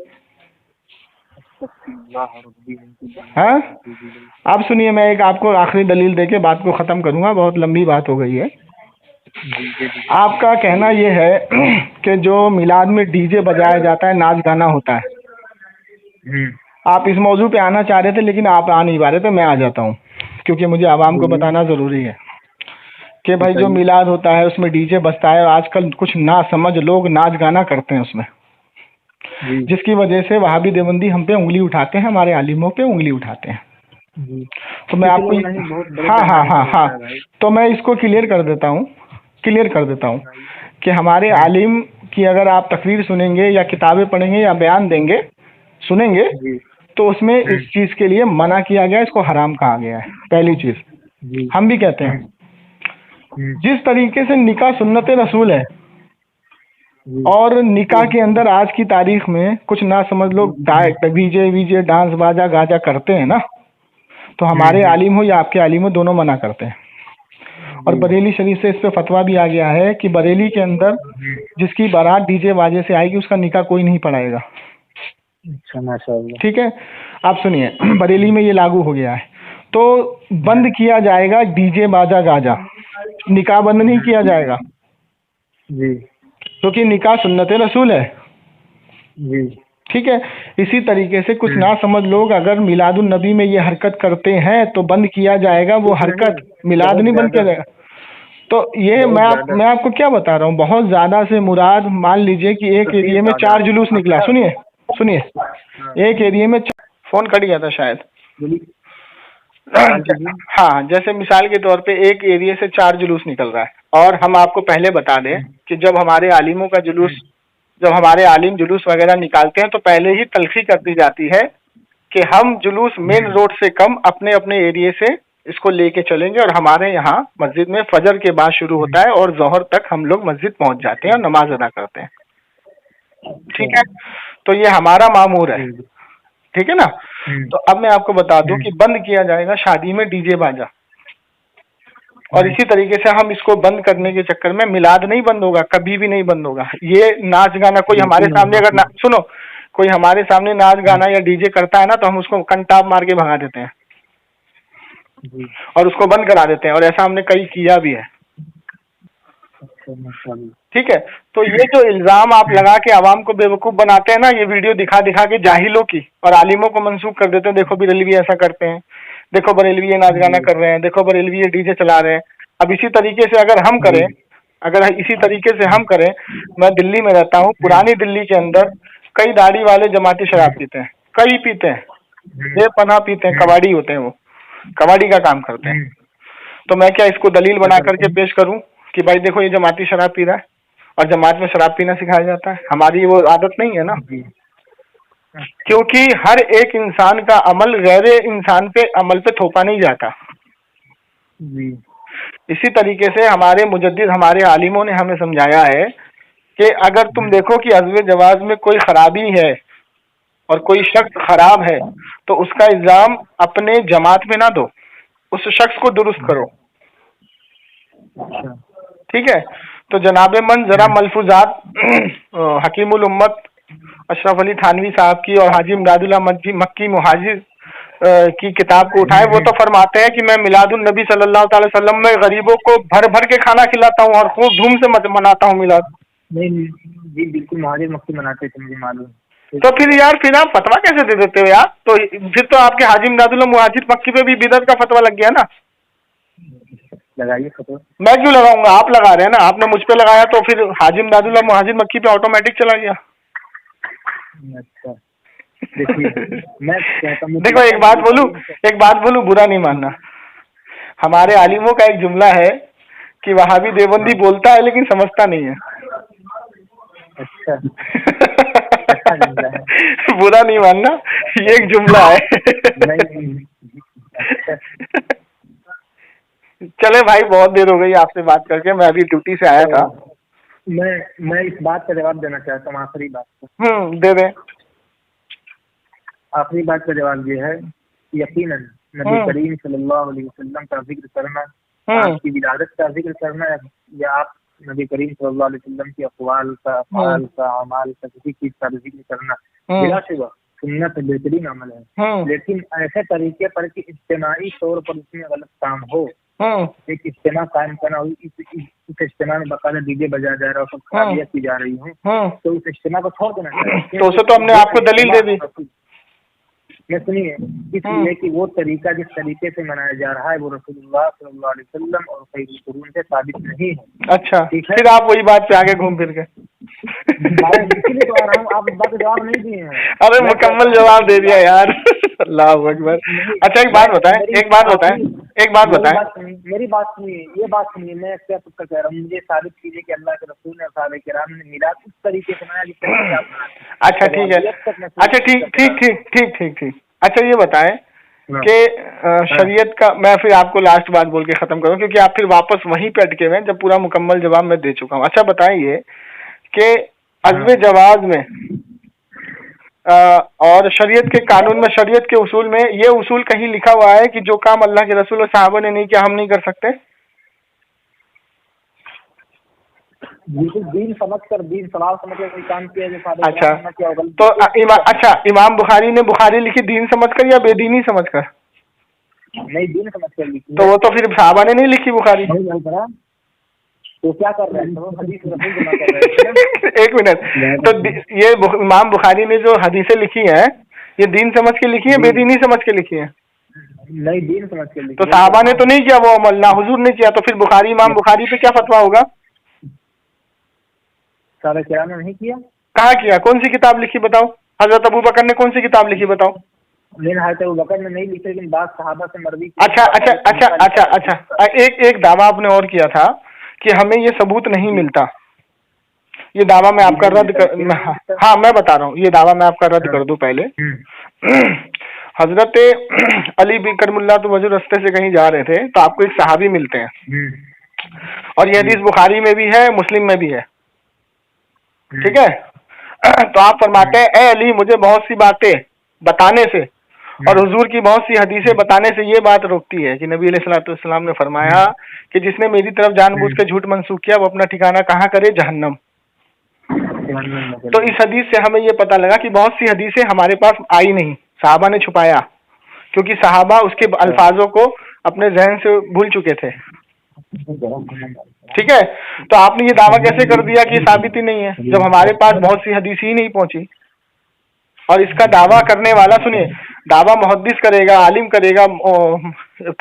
हाँ, आप सुनिए, मैं एक आपको आखिरी दलील देके बात को खत्म करूंगा, बहुत लंबी बात हो गई है। आपका कहना यह है कि जो मिलाद में डीजे बजाया जाता है, नाच गाना होता है। आप इस मौजू पे आना चाह रहे थे लेकिन आप आ नहीं पा रहे थे, मैं आ जाता हूँ क्योंकि मुझे आवाम को बताना ज़रूरी है कि भाई जो मिलाद होता है उसमें डीजे बजता है, और आजकल कुछ ना समझ लोग नाच गाना करते हैं उसमें, जिसकी वजह से वहाबी देवबंदी हम पे उंगली उठाते हैं, हमारे आलिमों पे उंगली उठाते हैं। तो मैं आपको हाँ, तो मैं इसको क्लियर कर देता हूँ कि हमारे आलिम की अगर आप तकरीर सुनेंगे या किताबें पढ़ेंगे या बयान सुनेंगे तो उसमें इस चीज़ के लिए मना किया गया, इसको हराम कहा गया है। पहली चीज़ हम भी कहते हैं जिस तरीके से निकाह सुन्नत रसूल है और निकाह के अंदर आज की तारीख में कुछ ना समझ लोग डीजे डांस बाजा गाजा करते हैं ना, तो हमारे आलिम हो या आपके आलिम हो दोनों मना करते हैं। और बरेली शरीफ से इस पे फतवा भी आ गया है कि बरेली के अंदर जिसकी बारात डीजे बाजे से आएगी उसका निकाह कोई नहीं पढ़ाएगा। ठीक है, आप सुनिए, बरेली में ये लागू हो गया है, तो बंद किया जाएगा डीजे बाजा गाजा, निकाह बंद नहीं किया जाएगा जी, क्योंकि निकाह सुन्नत रसूल है जी। ठीक है, इसी तरीके से कुछ ना समझ लोग अगर मिलादुन नबी में ये हरकत करते हैं तो बंद किया जाएगा, वो हरकत मिलाद नहीं बंद किया जाएगा। तो ये मैं आपको क्या बता रहा हूँ, बहुत ज़्यादा से मुराद मान लीजिए कि एक एरिया में 4 जुलूस निकला। सुनिए एक एरिया में फोन कट गया था शायद। हाँ, जैसे मिसाल के तौर पे एक एरिया से 4 जुलूस निकल रहा है, और हम आपको पहले बता दें कि जब हमारे आलिमों का जुलूस, जब हमारे आलिम जुलूस वगैरह निकालते हैं तो पहले ही तलखी कर दी जाती है कि हम जुलूस मेन रोड से कम अपने अपने एरिया से इसको लेके चलेंगे, और हमारे यहाँ मस्जिद में फजर के बाद शुरू होता है और जोहर तक हम लोग मस्जिद पहुंच जाते हैं और नमाज अदा करते हैं। ठीक है, तो ये हमारा मामूर है। ठीक है ना। तो अब मैं आपको बता दूं कि बंद किया जाएगा शादी में डीजे बाजा, और इसी तरीके से हम इसको बंद करने के चक्कर में मिलाद नहीं बंद होगा, कभी भी नहीं बंद होगा। ये नाच गाना कोई हमारे सामने अगर सुनो, कोई हमारे सामने नाच गाना या डीजे करता है ना तो हम उसको कंटाप मार के भगा देते हैं और उसको बंद करा देते हैं, और ऐसा हमने कई किया भी है। ठीक है, तो ये जो इल्जाम आप लगा के आवाम को बेवकूफ बनाते हैं ना, ये वीडियो दिखा दिखा के जाहिलों की और आलिमों को मंसूब कर देते हैं, देखो बरेलवी ऐसा करते हैं, देखो बरेलवी ये नाच गाना कर रहे हैं, देखो बरेलवी ये डीजे चला रहे हैं। अब इसी तरीके से अगर इसी तरीके से हम करें, मैं दिल्ली में रहता हूँ, पुरानी दिल्ली के अंदर कई दाढ़ी वाले जमाती शराब पीते हैं, कई पीते हैं, बेपनाह पीते हैं, कबाड़ी होते हैं, वो कबाड़ी का काम करते हैं। तो मैं क्या इसको दलील बना करके पेश करूं कि भाई देखो ये जमाती शराब पी रहा है, और जमात में शराब पीना सिखाया जाता है? हमारी वो आदत नहीं है ना, क्योंकि हर एक इंसान का अमल गैर इंसान पे अमल पे थोपा नहीं जाता जी। इसी तरीके से हमारे मुजद्दिद, हमारे आलिमों ने हमें समझाया है कि अगर तुम देखो कि अज़्व जवाज में कोई खराबी है और कोई शख्स खराब है तो उसका इल्जाम अपने जमात में ना दो, उस शख्स को दुरुस्त करो। अच्छा। ठीक है, तो जनाबे मन जरा मलफूजात हकीमुल उम्मत अशरफ अली थानवी साहब की और हाजी इमदादुल्लाह मक्की मुहाजिर की किताब को उठाए। वो तो फरमाते हैं कि मैं मिलादुन नबी सल्लल्लाहु अलैहि वसल्लम में गरीबों को भर भर के खाना खिलाता हूँ और खूब धूम से मनाता हूँ मिलाद। नहीं जी, बिल्कुल मुहाजिर मक्की मनाते थे, मुझे मालूम। तो फिर यार फिर आप फतवा कैसे दे देते हो यार? तो फिर तो आपके हाजी इमदादुल्लाह मुहाजिर मक्की पे भी बिदअत का फतवा लग गया ना। लगाइए खतरा। मैं क्यों लगाऊंगा? आप लगा रहे हैं ना, आपने मुझ पे लगाया तो फिर हाजी इमदादुल्लाह मुहाजिर मक्की पे ऑटोमेटिक चला गया। अच्छा देखिए, मैं कहता हूँ, देखो एक बात बोलूं, बुरा नहीं मानना। हमारे आलिमों का एक जुमला है कि वहाबी देवबंदी बोलता है लेकिन समझता नहीं है। अच्छा अच्छा जुमला है। बुरा नहीं मानना, ये एक जुमला है। नहीं। अच्छा। चले भाई, बहुत देर हो गई आपसे बात करके, मैं अभी ड्यूटी से आया था। मैं इस बात का जवाब देना चाहता हूँ, आखिरी बात का। दे दे। आखिरी बात का जवाब ये है, यकीनन नबी करीम सल्लल्लाहु अलैहि वसल्लम का जिक्र करना, आपकी विलादत का जिक्र करना, या आप नबी करीम सल्लल्लाहु अलैहि वसल्लम की अक़वाल का, अफ़आल का, अमाल का, किसी चीज का जिक्र करना बिलाशुबा सुन्नत बेहतरीन अमल है। लेकिन ऐसे तरीके पर कि इज्तिमाई तौर पर उसमें गलत काम हो, एक इज्तिमा कायम करना, इस इज्तिमा में बकायदा डीजे बजाया जा रहा है, सब खराबियाँ की जा रही हूँ, तो उस इज्तिमा को छोड़ देना चाहिए। तो उसे तो हमने आपको दलील दे दी। मैं सुनिए, इसलिए कि वो तरीका जिस तरीके से मनाया जा रहा है वो रसूलुल्लाह सल्लल्लाहु अलैहि वसल्लम और खैरुल कुरून से साबित नहीं है। अच्छा, फिर आप वही बात पे आगे घूम फिर के इसीलिए तो आ रहा हूँ, आप इस बात का जवाब नहीं दिए हैं। अरे मुकम्मल जवाब दे दिया यार। अल्लाह अकबर। अच्छा एक बात बताएं, मेरी बात सुनिए, ये बात सुनिए, मैं क्या तुक्का कह रहा हूँ, मुझे साबित कीजिए कि अल्लाह के रसूल ने, साहबे किराम ने मिलाद उस तरीके से मनाया जिस तरीके से आप मनाते हैं। अच्छा ठीक है, अच्छा ठीक। अच्छा ये बताएं कि शरीयत का, मैं फिर आपको लास्ट बात बोल के खत्म करूं क्योंकि आप फिर वापस वहीं पे अटके हुए हैं जब पूरा मुकम्मल जवाब मैं दे चुका हूं। अच्छा बताएं ये कि अज़्व जवाज में और शरीयत के कानून में, शरीयत के उसूल में ये उसूल कहीं लिखा हुआ है कि जो काम अल्लाह के रसूल और सहाबा ने नहीं किया हम नहीं कर सकते? बिल्कुल दीन समझकर, दीन सवाल समझकर कोई काम किया जो अच्छा तो इमाम बुखारी ने बुखारी लिखी दीन समझकर या बेदीनी समझकर? नहीं, दीन समझकर लिखी। तो वो तो फिर सहाबा ने नहीं लिखी बुखारी। तो क्या कर रहे हैं, तो हदीस रसूल जमा कर रहे हैं। एक मिनट, तो ये इमाम बुखारी ने जो हदीसें लिखी हैं ये दीन समझ के लिखी है बेदीनी समझ के लिखी है? नहीं, दीन समझ के लिखी। तो सहाबा ने तो नहीं किया वो अमल, ना हुजूर ने किया, तो फिर बुखारी, इमाम बुखारी पे क्या फतवा होगा? साहबा किराम ने नहीं किया? कहाँ किया? कौन सी किताब लिखी बताओ? हजरत अबू बकर ने कौन सी किताब लिखी बताओ? हजरत अबू बकर ने नहीं लिखी, लेकिन बात सहाबा से मरवी। अच्छा, एक दावा आपने और किया था कि हमें ये सबूत नहीं मिलता। ये दावा मैं आपका रद्द कर, हाँ मैं बता रहा हूँ, ये दावा मैं आपका रद्द कर दूं पहले। हजरत अली बिन करमुल्लाह तो वजह रास्ते से कहीं जा रहे थे तो आपको एक सहाबी मिलते हैं और ये हदीस बुखारी में भी है, मुस्लिम में भी है, ठीक है? तो आप फरमाते हैं, ए अली मुझे बहुत सी बातें बताने से और हुजूर की बहुत सी हदीसें बताने से ये बात रोकती है कि नबी अलैहिस्सलाम ने फरमाया कि जिसने मेरी तरफ जानबूझ के झूठ मंसूख किया वो अपना ठिकाना कहाँ करे? जहन्नम। तो इस हदीस से हमें ये पता लगा कि बहुत सी हदीसें हमारे पास आई नहीं, सहाबा ने छुपाया, क्योंकि सहाबा उसके अल्फाजों को अपने जहन से भूल चुके थे, ठीक है? तो आपने ये दावा कैसे कर दिया कि साबित ही नहीं है जब हमारे पास बहुत सी हदीस ही नहीं पहुंची? और इसका दावा करने वाला, सुनिए, दावा मुहद्दिस करेगा, आलिम करेगा,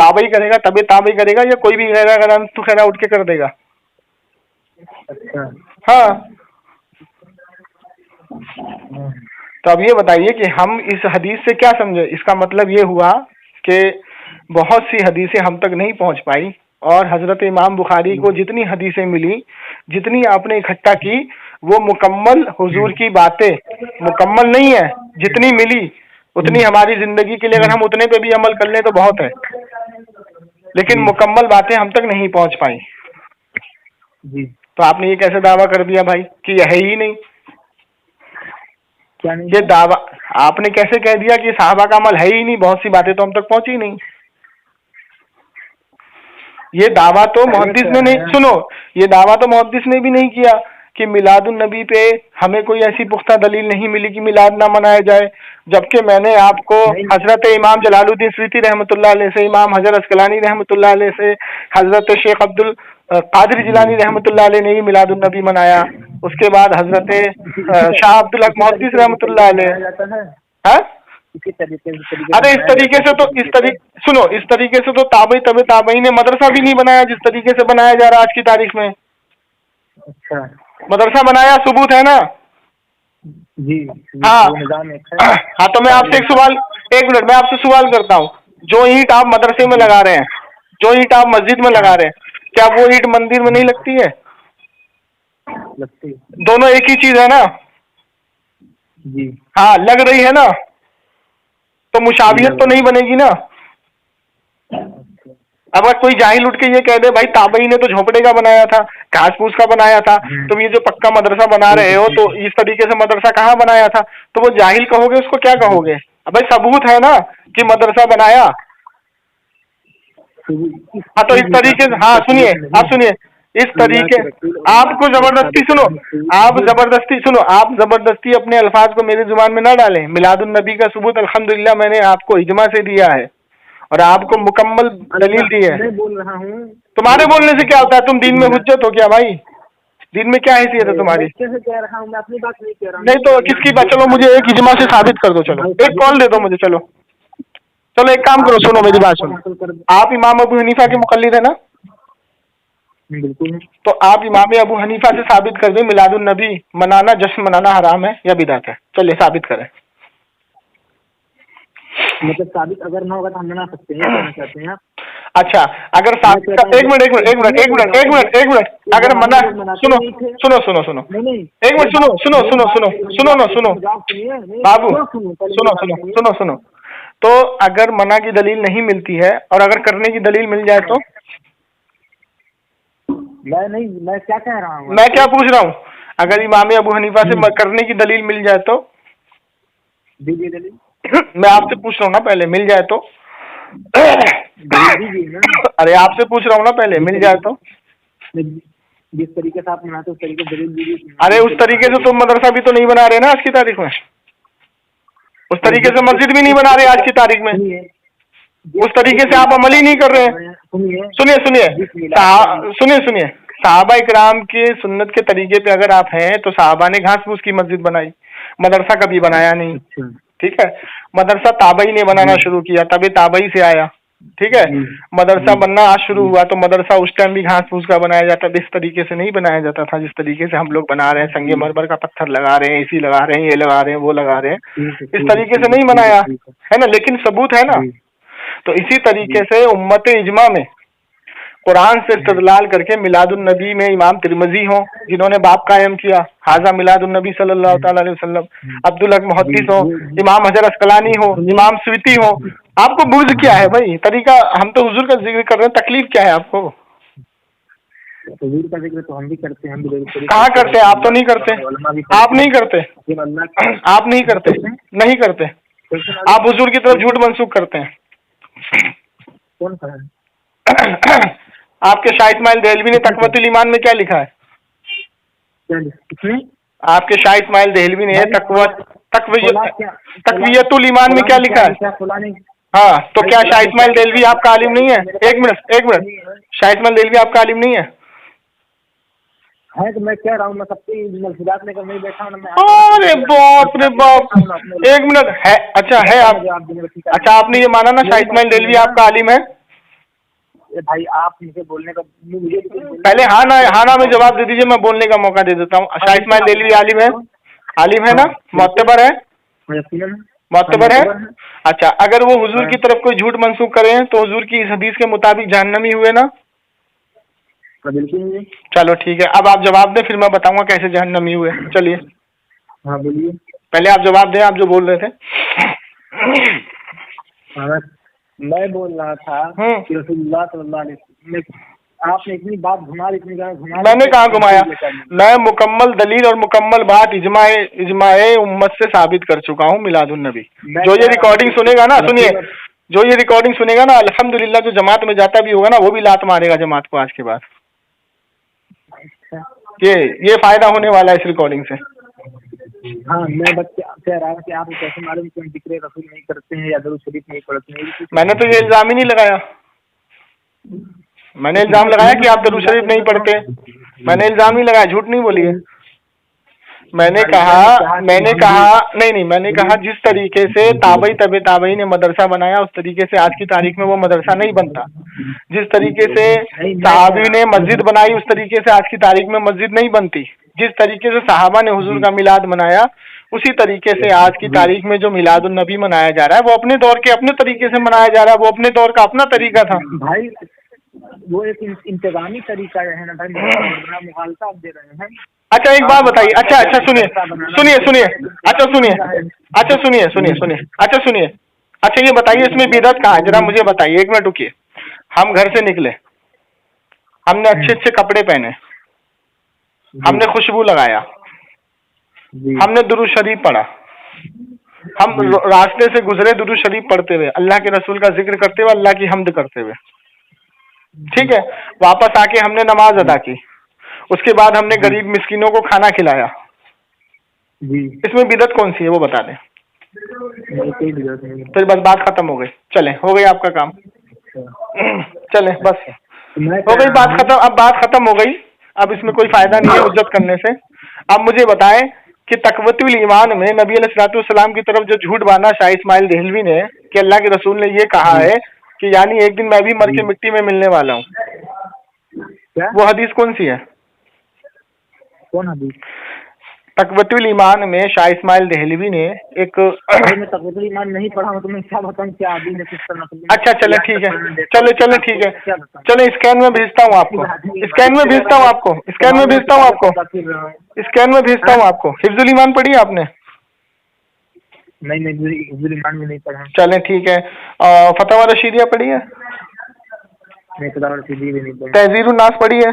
ताबई करेगा, तबे ताबई करेगा, या कोई भी खैरा उठ के कर देगा? हाँ, तो अब ये बताइए कि हम इस हदीस से क्या समझे? इसका मतलब ये हुआ कि बहुत सी हदीसें हम तक नहीं पहुंच पाई और हजरत इमाम बुखारी को जितनी हदीसें मिली, जितनी आपने इकट्ठा की, वो मुकम्मल हुजूर की बातें मुकम्मल नहीं है। जितनी मिली उतनी हमारी जिंदगी के लिए अगर हम उतने पे भी अमल कर लें तो बहुत है, लेकिन मुकम्मल बातें हम तक नहीं पहुंच पाई। तो आपने ये कैसे दावा कर दिया भाई कि यह है ही नहीं? क्या नहीं? ये दावा आपने कैसे कह दिया कि साहबा का अमल है ही नहीं, बहुत सी बातें तो हम तक पहुंची नहीं? ये दावा तो मुहद्दिस ने नहीं, सुनो, ये दावा तो मुहद्दिस ने भी नहीं किया कि मिलादुन नबी पे हमें कोई ऐसी पुख्ता दलील नहीं मिली कि मिलाद ना मनाया जाए, जबकि मैंने आपको हजरत इमाम जलालुद्दीन सुयूती रहमतुल्लाह अलैह से, इमाम हजर अस्कलानी रहमतुल्लाह अलैह से, हजरत शेख अब्दुल कादिर जिलानी रहमतुल्लाह अलैह ने भी मिलादुन नबी मनाया, उसके बाद हजरत शाह अब्दुल हक मुहद्दिस रहमतुल्लाह अलैह। हाँ, अरे इस तरीके से तो सुनो, इस तरीके से तो ताबई ने मदरसा भी नहीं बनाया जिस तरीके से बनाया जा रहा है आज की तारीख में। अच्छा, मदरसा बनाया, सबूत है ना? जी हाँ निजाम हाँ, तो मैं आपसे एक मिनट मैं आपसे सवाल करता हूँ, जो ईंट आप मदरसे में लगा रहे हैं, जो ईंट आप मस्जिद में लगा रहे हैं, क्या वो ईंट मंदिर में नहीं लगती है? लगती, दोनों एक ही चीज है ना? जी हाँ, लग रही है ना, तो मुशाबियत तो नहीं बनेगी ना। अगर कोई जाहिल उठ के ये कह दे भाई ताबई ने तो झोपड़े का बनाया था, घास फूस का बनाया था, तुम ये जो पक्का मदरसा बना रहे हो तो इस तरीके से मदरसा कहाँ बनाया था, तो वो जाहिल कहोगे, उसको क्या कहोगे? अब भाई सबूत है ना कि मदरसा बनाया। हाँ, तो इस तरीके से, हाँ सुनिए, आप सुनिए, इस तरीके आपको जबरदस्ती सुनो, आप जबरदस्ती अपने अल्फाज को मेरी जुबान में ना डालें। मिलादुन नबी का सबूत अल्हम्दुलिल्लाह मैंने आपको इजमा से दिया है और आपको मुकम्मल दलील दी है। मैं बोल रहा हूँ, तुम्हारे बोलने से क्या होता है? तुम दीन में हुज्जत हो क्या भाई? दीन में क्या हैसियत है तुम्हारी? कैसे कह रहा हूँ, मैं अपनी बात नहीं कह रहा हूँ। नहीं तो किसकी बात? चलो मुझे एक इजमा से साबित कर दो, चलो एक कॉल दे दो मुझे। चलो एक काम करो, सुनो मेरी बात सुनो, आप इमाम अबू हनीफा के मुकल्लिद है ना? बिल्कुल। तो आप इमाम अबू हनीफा से साबित कर दो मिलादुन नबी मनाना, जश्न मनाना हराम है या बिदात है। चलिए साबित करें। मतलब साबित अगर ना होगा तो हम मना सकते हैं, कहना चाहते हैं आप? अच्छा, अगर साबित एक मिनट अगर मना, सुनो एक मिनट सुनो बाबू, सुनो, तो अगर मना की दलील नहीं मिलती है और अगर करने की दलील मिल जाए तो? मैं क्या कह रहा हूँ, मैं क्या पूछ रहा हूँ, अगर इमाम अबू हनीफा से करने की दलील मिल जाए तो? दीजिए दलील। मैं आपसे पूछ रहा हूँ ना, पहले मिल जाए तो? अरे आपसे पूछ रहा हूँ ना, पहले मिल जाए तो? जिस तरीके से आप मनाते उस तरीके से दलील दीजिए। अरे उस तरीके से तुम मदरसा भी तो नहीं बना रहे ना आज की तारीख में, उस तरीके से मस्जिद भी नहीं बना रहे आज की तारीख में, उस तरीके से आप अमल ही नहीं कर रहे हैं। सुनिए सहाबा इकराम के सुन्नत के तरीके पे अगर आप हैं तो सहाबा ने घास फूस की मस्जिद बनाई, मदरसा कभी बनाया नहीं। ठीक है, मदरसा ताबई ने बनाना शुरू किया, तभी ताबई से आया। ठीक है, मदरसा बनना आज शुरू हुआ तो मदरसा उस टाइम भी घास फूस का बनाया जाता, इस तरीके से नहीं बनाया जाता था जिस तरीके से हम लोग बना रहे हैं, संगे मरमर का पत्थर लगा रहे हैं, एसी लगा रहे हैं, ये लगा रहे हैं, वो लगा रहे हैं, इस तरीके से नहीं बनाया है ना, लेकिन सबूत है ना। तो इसी तरीके से उम्मत इजमा में कुरान से इस्तेदलाल करके मिलादुन नबी में इमाम तिरमिज़ी हो जिन्होंने बाप कायम किया, हाजा मिलादुन नबी सल्लल्लाहु तआला अलैहि वसल्लम, अब्दुल हक मुहद्दिस हो, इमाम हजर अस्कलानी हो, इमाम सुयूती हो। आपको बुर्ज क्या है भाई? तरीका, हम तो हुजूर का जिक्र कर रहे हैं, तकलीफ क्या है आपको? हुजूर का जिक्र तो हम भी करते हैं, हम भी कहाँ करते हैं? आप तो नहीं करते, आप नहीं करते, आप नहीं करते, नहीं करते, आप हुजूर की तरफ झूठ मंसूब करते हैं। कौन सा है? आपके शाह इस्माइल देहलवी ने तक़वतुल ईमान में क्या लिखा है? आपके शाह इस्माइल देहलवी ने तक़वियतुल ईमान में क्या लिखा है? हाँ, तो क्या शाह इस्माइल देहलवी आपका आलिम नहीं है? एक मिनट, शाह इस्माइल देहलवी आपका आलिम नहीं है? तो मैं कह रहा हूँ, मैं सबकी मर्ज़ियात लेकर नहीं बैठा हूँ। अरे बाप रे बाप, एक मिनट है, अच्छा है आप, अच्छा आपने ये माना ना शाह इस्माइल देहलवी आपका आलिम है? भाई आप मुझे बोलने का, मुझे पहले हाँ ना में जवाब दे दीजिए, मैं बोलने का मौका दे देता हूँ। शाह इस्माइल देहलवी आलिम है ना? मोतबर है? मोतबर है। अच्छा, अगर वो हुजूर की तरफ कोई झूठ मंसूब करें तो हुजूर की इस हदीस के मुताबिक जहन्नमी हुए ना? बिल्कुल। चलो ठीक है, अब आप जवाब दें, फिर मैं बताऊंगा कैसे जहन्नमी हुए। चलिए। हाँ बोलिए। पहले आप जवाब दें, आप जो बोल रहे थे। मैं बोल रहा था कि रसूलुल्लाह सल्लल्लाहु अलैहि वसल्लम, आपने इतनी बात घुमा, मैंने कहाँ घुमाया? मैं मुकम्मल दलील और मुकम्मल बात इजमाए उम्मत से साबित कर चुका हूँ मिलादुन नबी। जो ये रिकॉर्डिंग सुनेगा ना, सुनिए, जो ये रिकॉर्डिंग सुनेगा ना, अल्हम्दुलिल्लाह जो जमात में जाता भी होगा ना, वो भी लात मारेगा जमात को आज के बाद। अच्छा। ये फायदा होने वाला है इस रिकॉर्डिंग से। हाँ, मैं बच्चे कह रहा हूँ कि आप कैसे मालूम कि हम जिक्र रसूल नहीं करते हैं या दरूद शरीफ नहीं पढ़ते हैं? मैंने तो ये इल्जाम ही नहीं लगाया। मैंने इल्जाम लगाया कि आप दरूद शरीफ नहीं पढ़ते, मैंने इल्जाम ही लगाया, झूठ नहीं बोली है। मैंने कहा नहीं, मैंने कहा जिस तरीके से ताबई तबे ताबई ने मदरसा बनाया, उस तरीके से आज की तारीख में वो मदरसा नहीं बनता। जिस तरीके से सहाबी ने मस्जिद बनाई, उस तरीके से आज की तारीख में मस्जिद नहीं बनती। जिस तरीके से सहाबा ने हुजूर का मिलाद मनाया, उसी तरीके से आज की तारीख में जो मिलादुन नबी मनाया जा रहा है, वो अपने दौर के अपने तरीके से मनाया जा रहा है, वो अपने दौर का अपना तरीका था। भाई वो एक इंतजामी तरीका है ना भाई, मुखालफत आप दे रहे हैं। अच्छा एक बात बताइए, अच्छा सुनिए, अच्छा ये बताइए इसमें बिदअत कहाँ है, जरा मुझे बताइए, एक मिनट रुकिए। हम घर से निकले, हमने अच्छे अच्छे कपड़े पहने, हमने खुशबू लगाया, हमने दुरूद शरीफ पढ़ा, हम रास्ते से गुजरे दुरूद शरीफ पढ़ते हुए, अल्लाह के रसूल का जिक्र करते हुए, अल्लाह की हम्द करते हुए, ठीक है। वापस आके हमने नमाज अदा की, उसके बाद हमने गरीब मिस्किनों को खाना खिलाया। इसमें बिदअत कौन सी है वो बता दें। फिर बस बात खत्म हो गई, चले हो गई आपका काम, चले बस हो गई बात खत्म। अब बात खत्म हो गई, अब इसमें कोई फायदा नहीं है उज्जत करने से। अब मुझे बताएं कि तक़वतुल ईमान में नबी अलैहिस्सलाम की तरफ जो झूठ बांधा शाह इस्माइल देहलवी ने कि अल्लाह के रसूल ने ये कहा है कि यानी एक दिन मैं भी मर के मिट्टी में मिलने वाला हूँ, वो हदीस कौन सी है? कौन हदीस? तक़वतुल ईमान में शाह इस्माइल देहलवी ने एक मैं तक़वतुल ईमान नहीं पढ़ा हूँ तो मैं क्या बताऊँ क्या हदीस है किस तरह? अच्छा चले ठीक है, चले ठीक है, चले स्कैन में भेजता हूँ आपको, स्कैन में भेजता हूँ आपको, स्कैन में भेजता हूँ आपको, स्कैन में भेजता हूँ आपको। हिफ्जुल ईमान पढ़ी है आपने? नहीं हिफ्जुल ईमान में नहीं पढ़ा। चले ठीक है। फतवा रशीदिया पढ़ी है? नहीं, फतवा रशीदिया भी नहीं पढ़ा। तहजीरुन नास पढ़ी है?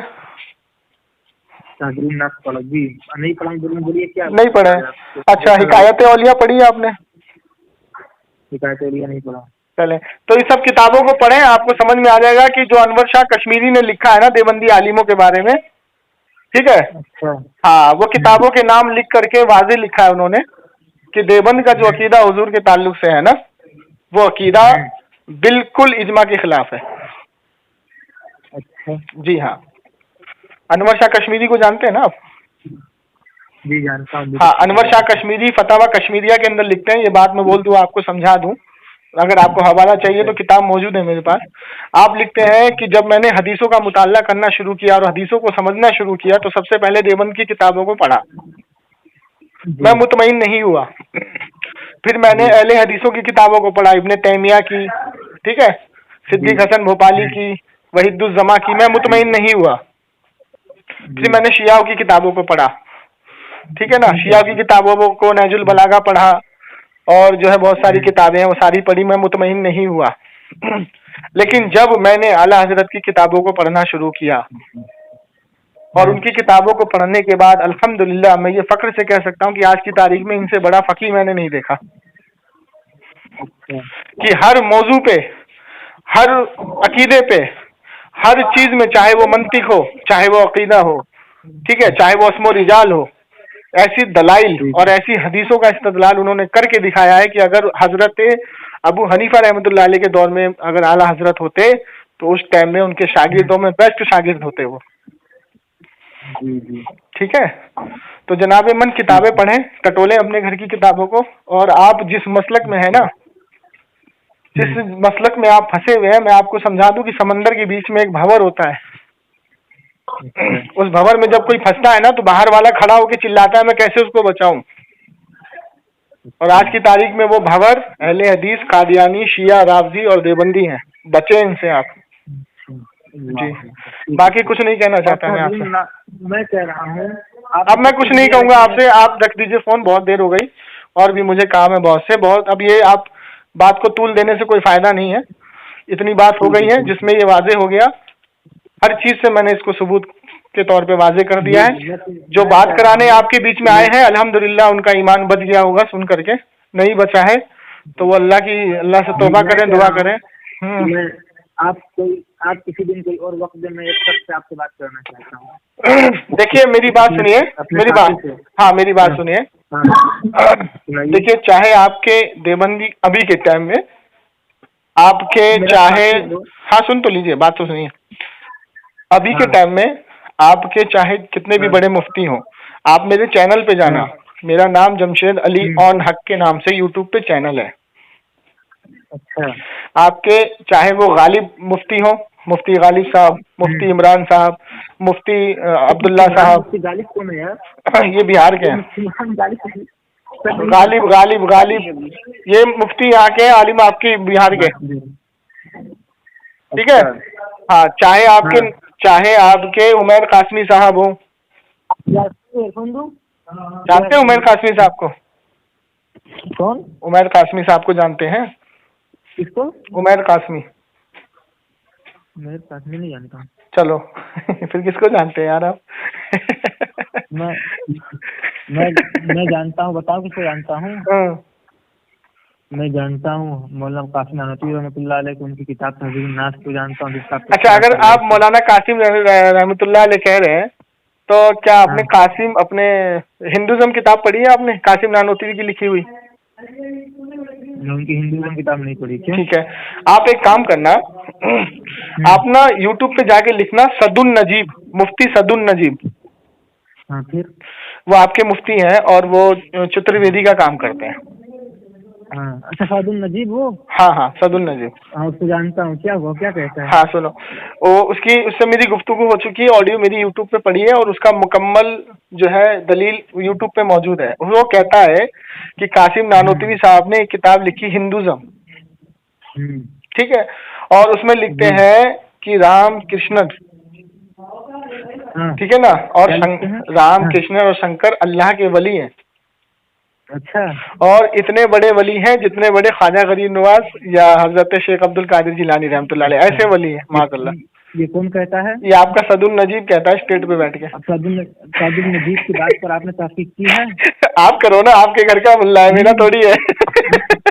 तहजीरुन नास पढ़ा जी नहीं पढ़ा, बोलिए क्या नहीं पढ़ा है? अच्छा हिकायत औलिया पढ़ी है आपने? हिकायत औलिया नहीं पढ़ा। चले तो इस सब किताबों को पढ़ें, आपको समझ में आ जाएगा कि जो अनवर शाह कश्मीरी ने लिखा है ना देवबंदी आलिमों के बारे में, ठीक है। अच्छा। हाँ, वो किताबों के नाम लिख करके वाज़े लिखा है उन्होंने कि देवबंद का जो अकीदा हुजूर के ताल्लुक से है ना, वो अकीदा बिल्कुल इजमा के खिलाफ है। अच्छा जी हाँ, अनवर शाह कश्मीरी को जानते हैं ना आप? जी जानता हूँ। हाँ, अनवर शाह कश्मीरी फतवा कश्मीरिया के अंदर लिखते हैं, ये बात मैं बोल दूँ आपको समझा दूँ, अगर आपको हवाला चाहिए तो किताब मौजूद है मेरे पास। आप लिखते हैं कि जब मैंने हदीसों का मुताला करना शुरू किया और हदीसों को समझना शुरू किया तो सबसे पहले देवबंद की किताबों को पढ़ा, मैं मुतमईन नहीं हुआ। फिर मैंने अहले हदीसों की किताबों को पढ़ा, इब्ने तैमिया की, ठीक है, सिद्दीक हसन भोपाली की, वहीदुज्जमा की, मैं मुतमईन नहीं हुआ। फिर मैंने शियाओं की किताबों को पढ़ा, ठीक है ना, शिया की किताबों को नहजुल बलागा पढ़ा और जो है बहुत सारी किताबें हैं वो सारी पढ़ी, मैं मुतमईन नहीं हुआ। लेकिन जब मैंने आला हजरत की किताबों को पढ़ना शुरू किया और उनकी किताबों को पढ़ने के बाद अल्हम्दुलिल्लाह मैं ये फख्र से कह सकता हूँ कि आज की तारीख में इनसे बड़ा फकीह मैंने नहीं देखा कि हर मौजू पे, हर अकीदे पे, हर चीज में, चाहे वो मंतिक हो, चाहे वो अकीदा हो, ठीक है, चाहे वो अस्मो रिजाल हो, ऐसी दलाइल और ऐसी हदीसों का इस्तेदलाल उन्होंने करके दिखाया है कि अगर हजरत अबू हनीफा रहमतुल्लाह अलैह के दौर में अगर आला हजरत होते तो उस टाइम में उनके शागिर्दों में बेस्ट शागिर्द होते वो। ठीक है, तो जनाब मन किताबें पढ़ें, टटोलें अपने घर की किताबों को, और आप जिस मसलक में है ना, जिस मसलक में आप फंसे हुए हैं, मैं आपको समझा दूं कि समंदर के बीच में एक भंवर होता है। उस भंवर में जब कोई फंसता है ना तो बाहर वाला खड़ा होकर चिल्लाता है मैं कैसे उसको बचाऊं। और आज की तारीख में वो भंवर अहले हदीस, कादियानी, शिया, रावजी और देवबंदी हैं, बचे इनसे आप। जी, बाकी कुछ नहीं कहना चाहता मैं आपसे। मैं कह रहा हूँ अब मैं कुछ नहीं कहूँगा आपसे, आप रख दीजिए फोन, बहुत देर हो गई और भी मुझे काम है बहुत से बहुत। अब ये आप बात को तूल देने से कोई फायदा नहीं है, इतनी बात हो गई है जिसमें ये वाजे हो गया, हर चीज से मैंने इसको सबूत के तौर पे वाजे कर दिया है। जो बात कराने आपके बीच में आए हैं अल्हम्दुलिल्लाह उनका ईमान बच गया होगा सुन करके, नहीं बचा है तो वो अल्लाह से तौबा करें, दुआ करें। मैं आप किसी दिन कोई और वक्त में मैं एक शख्स से आपसे बात करना चाहता हूँ। देखिए मेरी बात सुनिए, मेरी बात, हाँ मेरी बात सुनिए। देखिए चाहे आपके देवबंदी अभी के टाइम में आपके चाहे, हाँ सुन तो लीजिए, बात तो सुनिए। अभी के टाइम में आपके चाहे कितने भी बड़े मुफ्ती हों, आप मेरे चैनल पे जाना, मेरा नाम जमशेद अली ऑन हक के नाम से यूट्यूब पे चैनल है। अच्छा। आपके चाहे वो गालिब मुफ्ती हो, मुफ्ती गालिब साहब, मुफ्ती इमरान साहब, मुफ्ती अब्दुल्ला साहब। मुफ्ती गालिब कौन है यार? ये बिहार के हैं। गालिब गालिब गालिब ये मुफ्ती यहाँ के, आलिम आपके बिहार के, ठीक है। हाँ चाहे आपके उमैर कासमी साहब हो, जानते हैं उमैर कासमी साहब को? कौन? उमैर कासमी साहब को जानते हैं? किसको? उमैर कासमी। उमैर कासमी नहीं जानता। चलो फिर किसको जानते हैं यार आप? मैं जानता हूँ, बताओ किसको जानता हूँ? मैं जानता हूँ मौलाना कासिम नानवी रहमतुल्लाह अलैह को, उनकी किताब तहज़ीब नास को जानता हूँ। अच्छा, अगर आप मौलाना कासिम रहमतुल्लाह अलैह कह रहे हैं तो क्या आपने कासिम अपने हिंदुज़म किताब पढ़ी है आपने? कासिम नानवी की लिखी हुई? उनकी हिंदुज़म किताब नहीं पढ़ी। ठीक है, आप एक काम करना, आप ना यूट्यूब पे जाके लिखना सदुन नजीब, मुफ्ती सदुन नजीब। हाँ, फिर वो आपके मुफ्ती हैं और वो चतुर्वेदी का काम करते हैं। हाँ, अच्छा सदुन नजीब वो? हाँ सदुन नजीब। हाँ, उसको जानता हूँ। क्या हुआ, क्या कहता है? हाँ सुनो, वो उससे मेरी गुफ्तगू हो चुकी है, ऑडियो मेरी यूट्यूब पे पड़ी है और उसका मुकम्मल जो है दलील यूट्यूब पे मौजूद है। वो कहता है कि कासिम नानवी साहब ने एक किताब लिखी हिंदुज़म, ठीक है, और उसमें लिखते हैं कि राम कृष्ण, ठीक है ना, और राम कृष्ण और शंकर अल्लाह के वली हैं। अच्छा। और इतने बड़े वली हैं जितने बड़े ख्वाजा गरीब नवाज या हजरत शेख अब्दुल कादिर जिलानी रहमतुल्लाह अलैह, ऐसे वली हैं माज़अल्लाह। ये कौन कहता है? ये आपका सदुन नजीब कहता है स्टेट पे बैठ के। सदुन नजीब की बात पर आपने तहकीक की है? आप करो ना, आपके घर का मुल्ला है, मेरा थोड़ी है।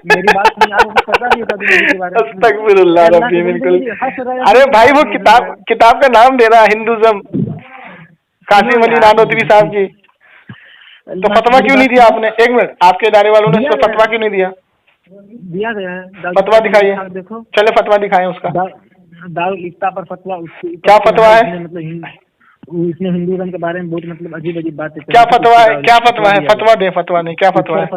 मेरी बात नहीं, आपको पता नहीं है सदुन नजीब के बारे में? अस्तगफिरुल्लाह रब्बी बिल्कुल। अरे भाई वो किताब का नाम दे रहा है हिंदुज़म, कासिम अली नानवी साहब की। तो फतवा क्यों नहीं दिया आपने? एक मिनट, आपके इदारे वालों ने उसको फतवा क्यों नहीं दिया? दिया गया है। फतवा दिखाइए, देखो, चले फतवा दिखाएं उसका। दारुल इफ्ता पर फतवा, क्या फतवा है? मतलब इसने हिंदुज़म के बारे में बहुत मतलब अजीब बातें। क्या फतवा है? क्या फतवा है? फतवा दे, फतवा नहीं, क्या फतवा है? उस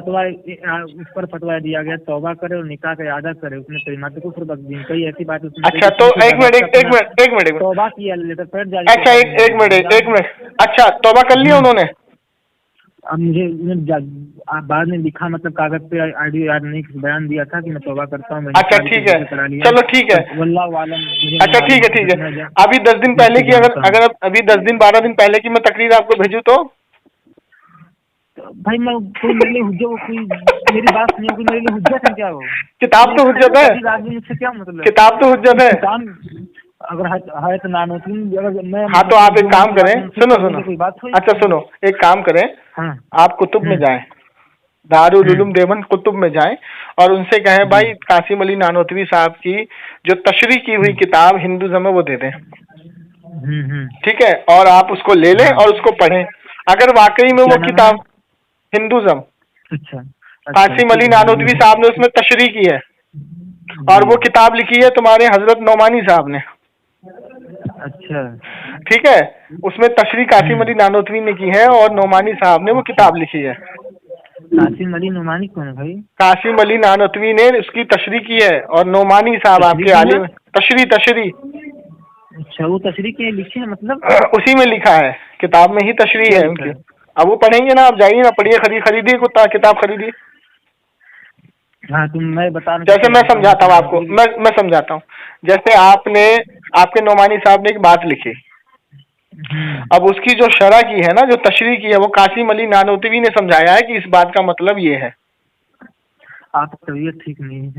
पर फतवा दिया गया तौबा करे और निकाह का इआदा करे। उसने कलिमात कुफ्र बकदी, कई ऐसी बातें। अच्छा तो एक मिनट तौबा किया, लेटर पैड जारी। अच्छा एक मिनट, अच्छा तौबा कर लिया उन्होंने? अब मुझे बाद में लिखा, मतलब कागज पे आईडी याद नहीं, बयान दिया था कि मैं तौबा करता हूँ। अच्छा ठीक है, चलो ठीक है, वल्लाहु आलम। अच्छा ठीक है। अभी 10 दिन पहले की अगर अभी 10 दिन 12 दिन पहले की मैं तकरीर आपको भेजूं तो भाई मैं कोई मेरे लिए हुज्जत, कोई मेरी बात नहीं, कोई मेरे लिए हुज्जत है क्या? वो किताब तो हुज्जत है, मुझसे क्या मतलब? किताब तो हुज्जत है। अगर है तो नानवी, अगर मैं, हाँ तो आप एक काम करें, सुनो कोई बात हुई? अच्छा सुनो, एक काम करें, आप कुतुब में जाएं, दारुल उलूम देवबंद कुतुब में जाएं और उनसे कहें भाई कासिम अली नानवी साहब की जो तशरीह की हुई किताब हिंदुज़म है वो दे दें, ठीक है, और आप उसको ले लें और उसको पढ़ें। अगर वाकई में वो किताब हिंदुज़म, कासिम अली नानवी साहब ने उसमें तशरीह की है और वो किताब लिखी है तुम्हारे हजरत नौमानी साहब ने, अच्छा ठीक है, उसमें तशरीह कासिम अली नानवी ने की है और नौमानी साहब ने वो किताब लिखी है। कासिम अली नौमानी कौन है भाई? कासिम अली नानवी ने उसकी तशरीह की है और नौमानी साहब आपके आलिम। तशरीह। अच्छा, वो तशरीह के लिखी है, मतलब उसी में लिखा है, किताब में ही तशरीह है उनकी। अब वो पढ़ेंगे ना, आप जाइए ना, पढ़िए, खरीदिए किताब खरीदिए। हाँ तुम, मैं बता, जैसे मैं समझाता हूँ आपको, मैं समझाता हूँ। जैसे आपके नौमानी साहब ने एक बात लिखी, अब उसकी जो शरह की है ना, जो तशरीह की है, वो कासिम अली नानवी ने समझाया है कि इस बात का मतलब ये है। आपकी तबीयत ठीक नहीं है।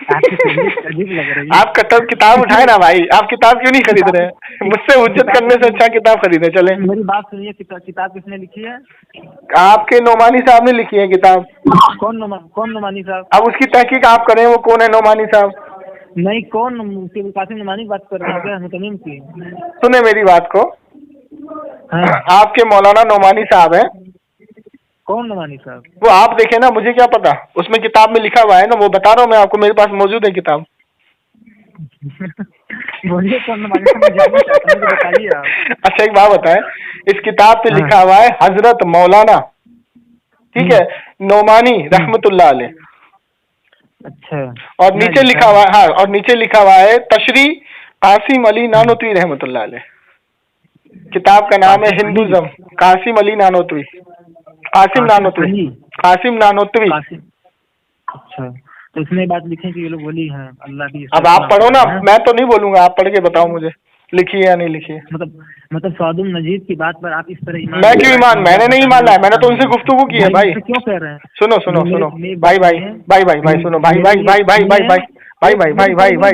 आपकी तबीयत अजीब लग रही है। आप किताब उठाए ना भाई, आप किताब क्यों नहीं खरीद रहे? मुझसे हुज्जत करने से अच्छा किताब खरीदे चले। मेरी बात सुनिए, किताब किसने लिखी है? आपके नोमानी साहब ने लिखी है किताब। कौन नोमानी साहब? अब उसकी तहकीक आप करें, वो कौन है नोमानी साहब? नहीं, कौन? कासिम नोमानी की बात कर रहे हैं क्या? मुतमिम की? सुने मेरी बात को। हाँ। आपके मौलाना नोमानी साहब हैं। कौन नोमानी साहब? वो आप देखे ना, मुझे क्या पता, उसमें किताब में लिखा हुआ है ना, वो बता रहा हूँ मैं आपको, मेरे पास मौजूद है किताब। बोलिए कौन नोमानी साहब, मैं जानना चाहता हूँ, मुझे बताइए आप। अच्छा एक बात बताएं, इस किताब पे लिखा हुआ है हजरत मौलाना, ठीक है, नोमानी रहमतुल्लाह अलैह। अच्छा। और नीचे लिखा हुआ है, हाँ, और नीचे लिखा हुआ है तशरी कासिम अली नानोतवी रहमतुल्लाह अलैह। किताब का नाम है हिंदुज़म, कासिम अली नानोतवी, कासिम नानोतवी। अच्छा, तो इसमें बात लिखी कि ये लोग वली हैं अल्लाह की। अब आप पढ़ो ना, मैं तो नहीं बोलूंगा, आप पढ़ के बताओ मुझे लिखी है या नहीं लिखी है। मतलब सादुल नजीब की बात पर आप इस तरह ईमान? मैं क्यों ईमान, मैंने नहीं माना है, मैंने तो उनसे गुफ्तगू की है भाई। क्यों कह रहे हैं? सुनो सुनो सुनो भाई भाई भाई भाई भाई सुनो भाई भाई भाई भाई भाई भाई भाई भाई भाई भाई भाई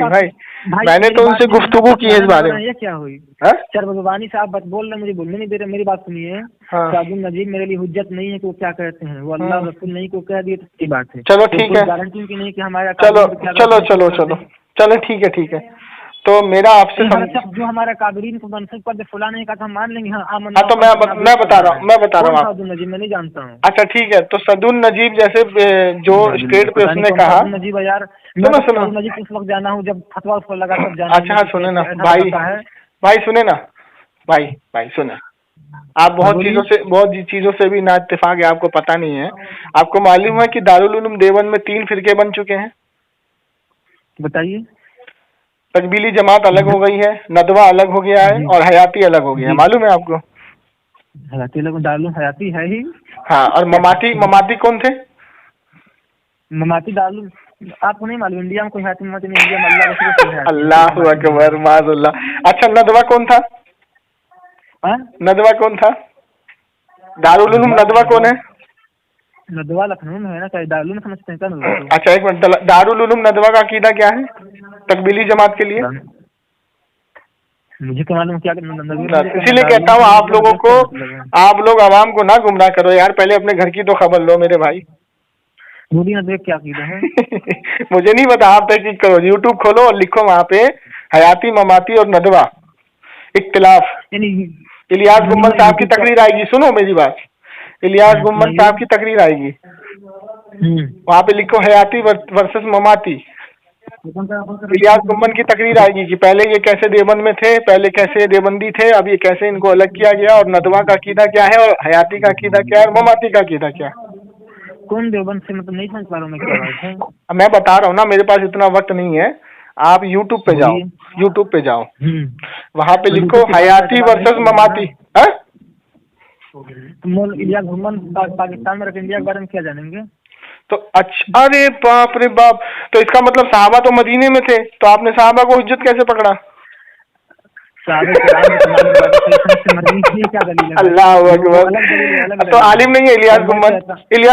भाई मैंने तो उनसे गुफ्तगू की है इस बारे में। ये क्या हुई? चरबज़बानी से आप बोल रहे, मुझे बोलने नहीं दे रहे। मेरी बात सुनिए, सादुल नजीब मेरे लिए हुज्जत नहीं है कि वो क्या कहते हैं, वो अल्लाह रसूल नहीं को कह दिए तो की बात है। चलो ठीक है, गारंटी की नहीं कि हमारा चलो चलो चलो चलो चलो ठीक है ठीक है। तो मेरा आपसे जो हमारा काबरीन को मनसूब कर दे, फुला नहीं कहा, हम मान लेंगे। हाँ तो मैं बता रहा हूँ सादुल नजीब मैं नहीं जानता हूँ। अच्छा ठीक है, तो सदुल नजीब जैसे जो स्टेट पे उसने कहा, नजीब यार, सुनो नजीब उस वक्त जाना हूँ जब फतवा उसको लगा तब जाना। अच्छा हाँ सुने ना भाई, भाई सुने ना भाई सुने, आप बहुत चीजों से भी ना इत्तेफाक है, आपको पता नहीं है। आपको मालूम है कि दारुल उलूम देवबंद में 3 फिरके बन चुके हैं? बताइए। तकबीली जमात अलग हो गई है, नदवा अलग हो गया है, और हयाती अलग हो गया है, मालूम है आपको? हयाती अलग, दारुल हयाती है ही। हाँ, और ममाती कौन थे? ममाती दारुल आपको नहीं मालूम? इंडिया में कोई हयाती ममाती नहीं, इंडिया में अल्लाह अल्लाहु अकबर माज़अल्लाह। अच्छा नदवा कौन था? नदवा कौन था? दारुल उलूम नदवा कौन है? नदवा लखनऊ में है ना, क्या दारुल में समझते हैं क्या? अच्छा एक मिनट, दारुल उलूम नदवा का अकीदा क्या है तकबीली जमात के लिए? मुझे क्या मालूम क्या। इसीलिए कहता हूँ आप लोग आवाम को ना गुमराह करो यार, पहले अपने घर की तो खबर लो मेरे भाई। क्या अकीदा है? मुझे नहीं पता, आप तहकीक करो, यूट्यूब खोलो और लिखो वहाँ पे हयाती ममाती और नदवा इख्तिलाफ। इलियास गुम्मन साहब की तकरीर आएगी, सुनो मेरी बात, इलियास गुम्मन साहब की तकरीर आएगी, वहाँ पे लिखो हयाती वर्सेस ममाती। इलियास गुम्मन की तकरीर आएगी कि पहले ये कैसे देवबंद में थे, पहले कैसे देवबंदी थे, अब ये कैसे इनको अलग किया गया, और नदवा का अकीदा क्या है, और हयाती का अकीदा क्या है, और ममाती का अकीदा क्या है। कौन देवबंद से? मतलब नहीं समझ पा रहा हूँ मैं क्या बात है। मैं बता रहा हूँ ना, मेरे पास इतना वक्त नहीं है, आप यूट्यूब पे जाओ, वहाँ पे लिखो हयाती वर्सेस ममाती। इलियास गुम्मन पाकिस्तान में रख, इंडिया के बारे में क्या जानेंगे? तो अच्छा, अरे बाप रे बाप, तो इसका मतलब सहाबा तो मदीने में थे, तो आपने सहाबा को हुज्जत कैसे पकड़ा? अल्लाह अकबर। तो आलिम नहीं है इलियास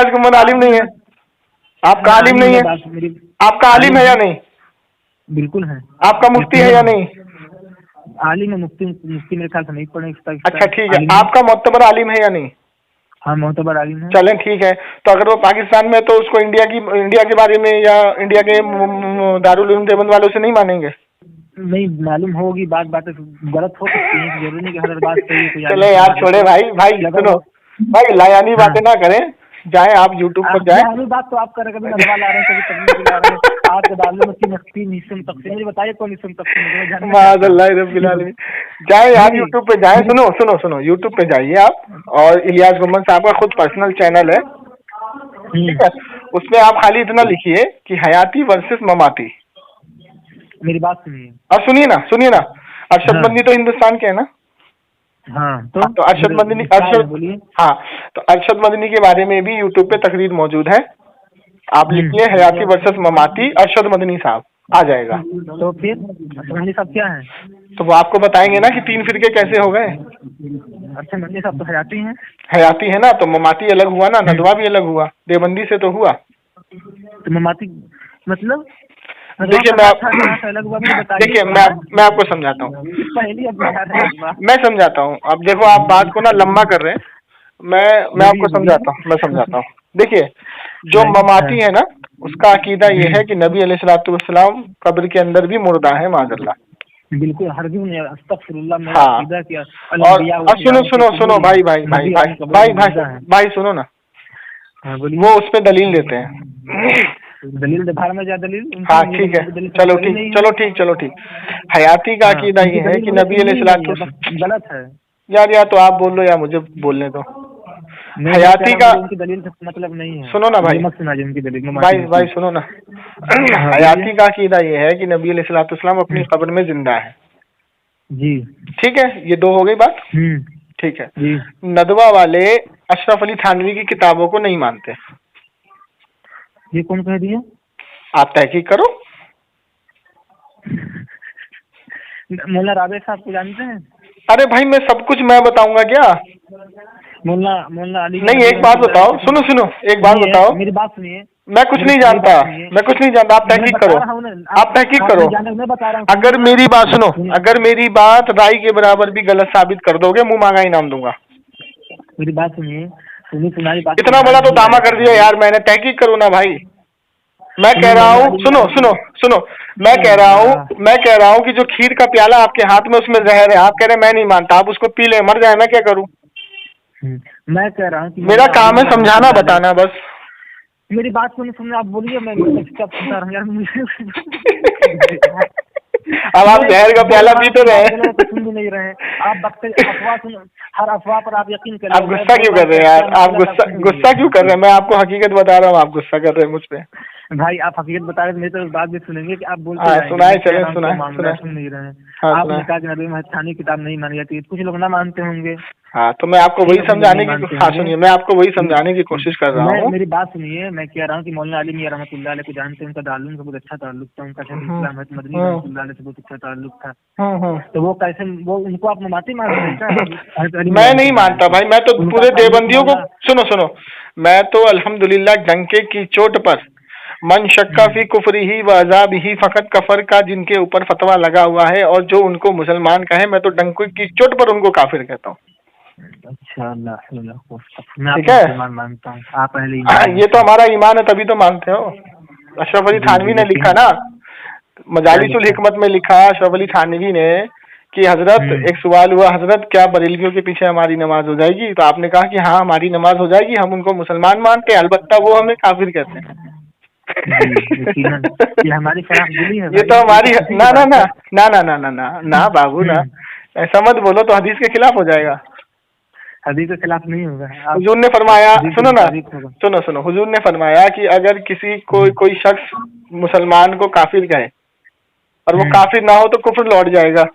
गुम्मन आलिम नहीं है? आपका आलिम नहीं है? आपका आलिम है या नहीं? बिल्कुल है। आपका मुफ्ती है या नहीं? आलिम है, मुफ्ती मेरे ख्याल से नहीं पढ़े। अच्छा ठीक है, आपका मोतबर आलिम है या नहीं? हाँ मोतबर आलिम है। चलें ठीक है, तो अगर वो पाकिस्तान में, तो उसको इंडिया के बारे में या इंडिया के दारुल उलूम देवबंद वालों से नहीं मानेंगे? नहीं मालूम होगी, बात गलत हो सकती है, जरूरी नहीं कि हर बात सही। चले यार छोड़े भाई सुनो भाई, लायानी बातें ना करें, जाए आप यूट्यूब पर जाए। बात तो आप कर रहे, कभी नदवा ला रहे हैं, कभी तकलीफ ला रहे हैं। आप दारुल में 3 हिस्से में तकसीम, मुझे बताइए कौन हिस्से में तकसीम? माज़अल्लाह रब्बिल आलमीन। जाए आप यूट्यूब पे जाए, सुनो यूट्यूब पे जाइए आप, और इलियास गुम्मन साहब का खुद पर्सनल चैनल है, ठीक है, उसमें आप खाली इतना लिखिए कि हयाती वर्सेस ममाती। मेरी बात सुनिए, और सुनिए ना अरशद मदनी तो हिंदुस्तान के है ना? हाँ तो अरशद मदनी तो अरशद मदनी के बारे में भी यूट्यूब पे तकरीर मौजूद है, आप लिखिए हयाती वर्सेस ममाती अरशद मदनी साहब, आ जाएगा। तो फिर अरशद मदनी साहब क्या है? तो वो आपको बताएंगे ना कि 3 फिरके कैसे हो गए। अरशद मदनी साहब तो हयाती है ना, तो ममाती अलग हुआ ना, नदवा भी अलग हुआ, देवबंदी से तो हुआ। तो ममाती मतलब देखिए देखिए मैं आपको समझाता हूँ, मैं समझाता हूँ। अब देखो आप बात को ना लंबा कर रहे हैं, मैं आपको समझाता हूँ। देखिए जो ममाती है ना, उसका अकीदा ये है कि नबी अलैहिस्सलाम कब्र के अंदर भी मुर्दा है माज़अल्लाह। बिल्कुल हरगिज़ नहीं, अस्तगफिरुल्लाह, मेरा हाँ, अकीदा किया। और सुनो भाई सुनो ना, वो उस पे दलील देते हैं। दलील दिखा में, क्या दलील? हाँ ठीक है, चलो ठीक। हयाती का अकीदा ये है कि नबी अलैहिस्सलाम, गलत है यार या तो आप बोल लो या मुझे बोलने दो। हयाती का उनकी दलील से मतलब नहीं है। सुनो ना भाई, मत सुनाइए उनकी दलील। भाई सुनो ना। हयाती का अकीदा ये है कि नबी अलैहिस्सलाम अपनी कब्र में जिंदा है जी। ठीक है, ये दो हो गई बात। ठीक है जी। नदवा वाले अशरफ अली थानवी की किताबों को नहीं मानते। ये कौन कह दिया? आप तहकीक करो। मुल्ला राबे साहब को जानते हैं? अरे भाई मैं सब कुछ मैं बताऊंगा क्या? मुल्ला अली नहीं, एक बात बताओ, सुनो एक बात बताओ, मेरी बात सुनिए। मैं कुछ नहीं जानता, आप तहकीक करो, आप तहकीक करो। अगर मेरी बात सुनो, अगर मेरी बात राय के बराबर भी गलत साबित कर दोगे, मुंह मांगा इनाम दूंगा। मेरी बात सुनिए, तुम्हारी बात इतना बड़ा तो दावा कर दिया यार मैंने, तहकीक करो ना भाई। मैं कह रहा हूँ, सुनो, मैं कह रहा हूँ कि जो खीर का प्याला आपके हाथ में उसमें जहर है, आप कह रहे हैं मैं नहीं मानता, आप उसको पी ले मर जाए, मैं क्या करूँ? मैं कह रहा हूँ कि मेरा काम है समझाना बताना बस। मेरी बात सुनिए, आप बोलिए, मैं अब आप जहर का प्याला पीते रहे, सुन भी नहीं रहे आप, अफवाह सुन, हर अफवाह पर आप यकीन करें। आप गुस्सा क्यों कर रहे हैं यार? आप गुस्सा क्यों कर रहे हैं? मैं आपको हकीकत बता रहा हूँ, आप गुस्सा कर रहे हैं मुझ पे। भाई आप हकीकत बता रहे, मेरी तो बात भी सुनेंगे कि आप बोलते सुनाए चले, सुन नहीं रहे हैं। आपने कहा कि नबी महतानी किताब नहीं मानी जाती, कुछ लोग ना मानते होंगे। हाँ तो मैं आपको वही समझाने की, हाँ सुनिए, मैं आपको वही समझाने की कोशिश कर रहा हूँ। मेरी बात सुनिए, मैं कह रहा हूँ कि मौलाना अली मियां रहमतुल्लाह अलैह को जानते हैं, उनका दारुल से बहुत अच्छा ताल्लुक था, उनका शेख इस्लाम मदनी रहमतुल्लाह अलैह से बहुत अच्छा ताल्लुक था। तो वो कैसे, वो उनको आप मानते हैं? मैं नहीं मानता भाई, मैं तो पूरे देवबंदियों को, सुनो, मैं तो अल्हम्दुलिल्लाह डंके की चोट पर मन शक्का फी कुफरी ही व अजाब ही फकत कफर का जिनके ऊपर फतवा लगा हुआ है, और जो उनको मुसलमान कहे, मैं तो डंके की चोट पर उनको काफिर कहता हूँ। अच्छा, ठीक है, मानता हूँ आप पहले ये तो हमारा ईमान है, तभी तो मानते हो। अशरफ अली थानवी ने लिखा ना, मजालिसुल हिकमत में लिखा अशरफ अली थानवी ने कि हजरत, एक सवाल हुआ, हजरत क्या बरेलवियों के पीछे हमारी नमाज हो जाएगी? तो आपने कहा कि हाँ हमारी नमाज हो जाएगी, हम उनको मुसलमान मानते हैं, अलबत्ता वो हमें काफिर कहते हैं। ये हमारी फराखदिली है, ये तो हमारी ना बाबू ना, ऐसा मत बोलो तो हदीस के खिलाफ हो जाएगा। हदीस के खिलाफ नहीं होगा। हुजूर ने फरमाया, सुनो, हुजूर ने फरमाया कि अगर किसी कोई शख्स मुसलमान को काफिर कहे और वो काफिर ना हो तो कुफ्र लौट जाएगा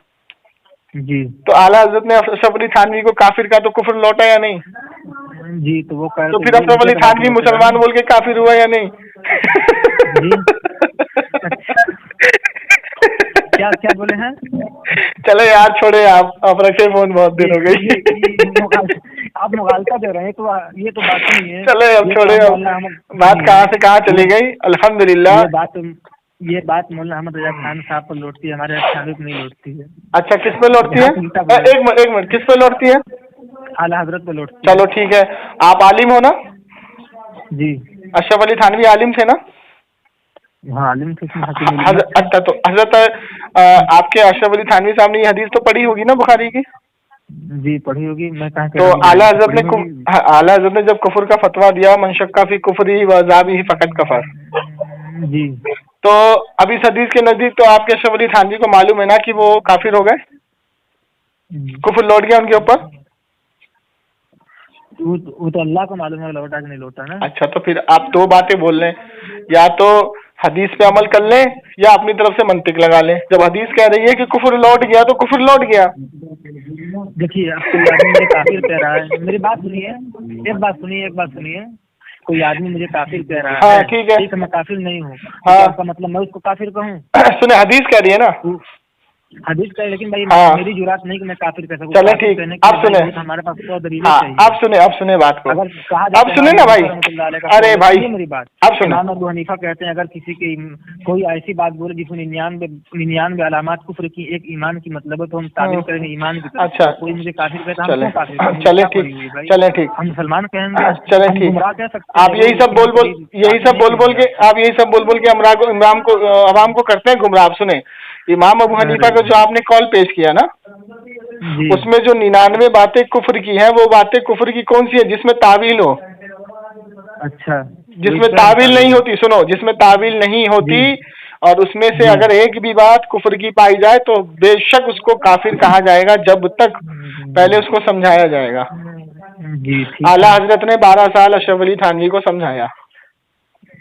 जी। तो आला हजरत ने अशरफ अली थानवी को काफिर का तो कुफ्र लौटा या नहीं जी? तो वो तो फिर अशरफ अली थानवी मुसलमान बोल के काफिर हुआ या नहीं? क्या बोले हैं? चलो यार छोड़े, आप रखे फोन, बहुत दिन हो गई। आप मुगालता दे रहे हैं तो ये तो बात नहीं है। चले अब छोड़े, अब बात कहाँ से कहाँ चली गई। अल्हम्दुलिल्लाह ये बात मौलाना अहमद रजा खान साहब पर लौटती है, हमारे थानवी पर नहीं लौटती है। अच्छा, किस पे लौटती है? एक मिनट, किस पे लौटती है? आला हजरत पे लौटती है। चलो ठीक है, आप आलिम हो ना? जी। अशरफ अली थानवी आलिम थे ना? हाँ आलिम थे। अच्छा, तो हजरत आपके अशरफ अली थानवी साहब ने ये हदीस तो पढ़ी होगी ना बुखारी की? जी पढ़ी होगी। मैं कहाँ तो आला हजरत ने जब कुफर का फतवा दिया, मन शक्का फी कुफरी व अज़ाबिही फकत कफर जी, तो अब इस हदीस के नजदीक तो आपके अशरफ अली थानवी को मालूम है ना कि वो काफिर हो गए, कुफर लौट गया उनके ऊपर? वो तो अल्लाह को मालूम है लौटा कि नहीं लौटा ना। अच्छा, तो फिर आप दो बातें बोल रहे हैं, या तो हदीस पे अमल कर लें या अपनी तरफ से मंतिक लगा लें। जब हदीस कह रही है कि कुफर लौट गया तो कुफर लौट गया। देखिए अब कोई आदमी मुझे काफिर कह रहा है, मेरी बात सुनिए, एक बात सुनिए, कोई आदमी मुझे काफिर कह रहा है। हाँ ठीक है, मैं काफिर नहीं हूँ। हाँ, आपका मतलब मैं उसको काफिर कहूँ? सुने, हदीस कह रही है ना, हदीस का है, लेकिन भाई हाँ। मेरी जुरात नहीं कि मैं काफिर कह सकूं। चले काफिर ठीक, कहने के आप लिए सुने। भाई हमारे पास तो दलीलें हाँ, चाहिए। आप सुने बात को। अगर कहा आप सुने ना भाई, अरे भाई मेरी बात, आप सुने। इमाम अबू हनीफा कहते हैं अगर किसी की कोई ऐसी बात बोले जिसमें 99 अलामात कुफ्र की एक ईमान की मतलब है, तो हम ताबीर करेंगे ईमान की तरफ। अच्छा। कोई मुझे काफिर कहता है, हम चले क्यों काफिर कहेंगे? चले क्या ठीक, पड़ी हुई भाई? चले ठीक, हम मुसलमान कहेंगे, चले हम ठीक। गुमराह कह सकते हैं। आप यही सब बोल के आप यही सब बोल के इमाम को अवाम को करते हैं गुमराह। आप सुने, इमाम अबू हनीफा को जो आपने कॉल पेश किया ना, जी। उसमें जो 99 बातें कुफ्र की हैं, वो बातें कुफ्र की कौन सी है? जिसमें तावील हो। अच्छा, जिसमें तावील नहीं होती, सुनो, जिसमें तावील नहीं होती और उसमें से अगर एक भी बात कुफ्र की पाई जाए तो बेशक उसको काफिर कहा जाएगा, जब तक पहले उसको समझाया जाएगा। जी ठीक आला है। हजरत ने 12 साल अशरफ अली थानवी को समझाया।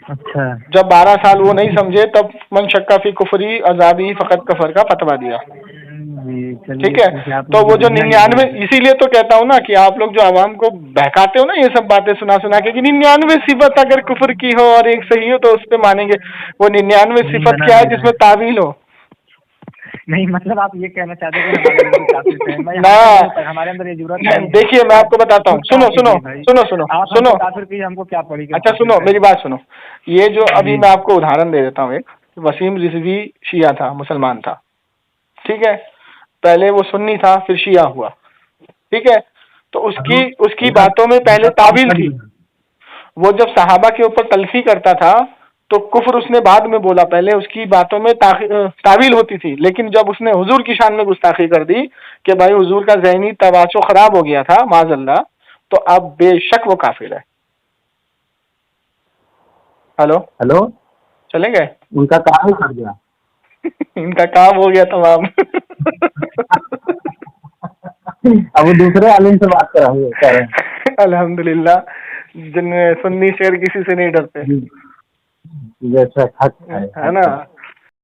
अच्छा जब 12 साल वो नहीं समझे, तब मन शक्का फी कुफरी अजाबी फकत कफर का फतवा दिया। जी, चलिए ठीक है, तो वो जो 99, इसीलिए तो कहता हूँ ना कि आप लोग जो आवाम को बहकाते हो ना ये सब बातें सुना सुना के कि 99 सिफत अगर कुफर की हो और एक सही हो तो उस पे मानेंगे। वो 99 सिफत क्या है जिसमें तावील हो? नहीं, मतलब आप ये कहना चाहते हैं कि हमारे अंदर काफिर है? ना, हमारे अंदर ये जरूरत नहीं है। देखिए मैं आपको बताता हूँ, सुनो सुनो सुनो सुनो आप सुनो, काफिर की हमको क्या पड़ी? अच्छा सुनो मेरी बात सुनो। ये जो अभी मैं आपको उदाहरण दे देता हूँ, एक वसीम रिजवी शिया था, मुसलमान था, ठीक है, पहले वो सुन्नी था फिर शिया हुआ, ठीक है, तो उसकी बातों में पहले तावील थी। वो जब सहाबा के ऊपर तलखी करता था तो कुफ्र उसने बाद में बोला, पहले उसकी बातों में तावील होती थी। लेकिन जब उसने हुजूर की शान में गुस्ताखी कर दी कि भाई हुजूर का ज़हनी तवाचो खराब हो गया था माज़अल्लाह, तो अब बेशक वो काफिर है। हेलो हेलो, चले गए? उनका काम ही कर गया। इनका काम हो गया तमाम। अब वो दूसरे आलिम से बात कह रहे हैं। अल्हम्दुलिल्लाह, जिनमें सुन्नी शेर किसी से नहीं डरते, जैसा हक है है ना।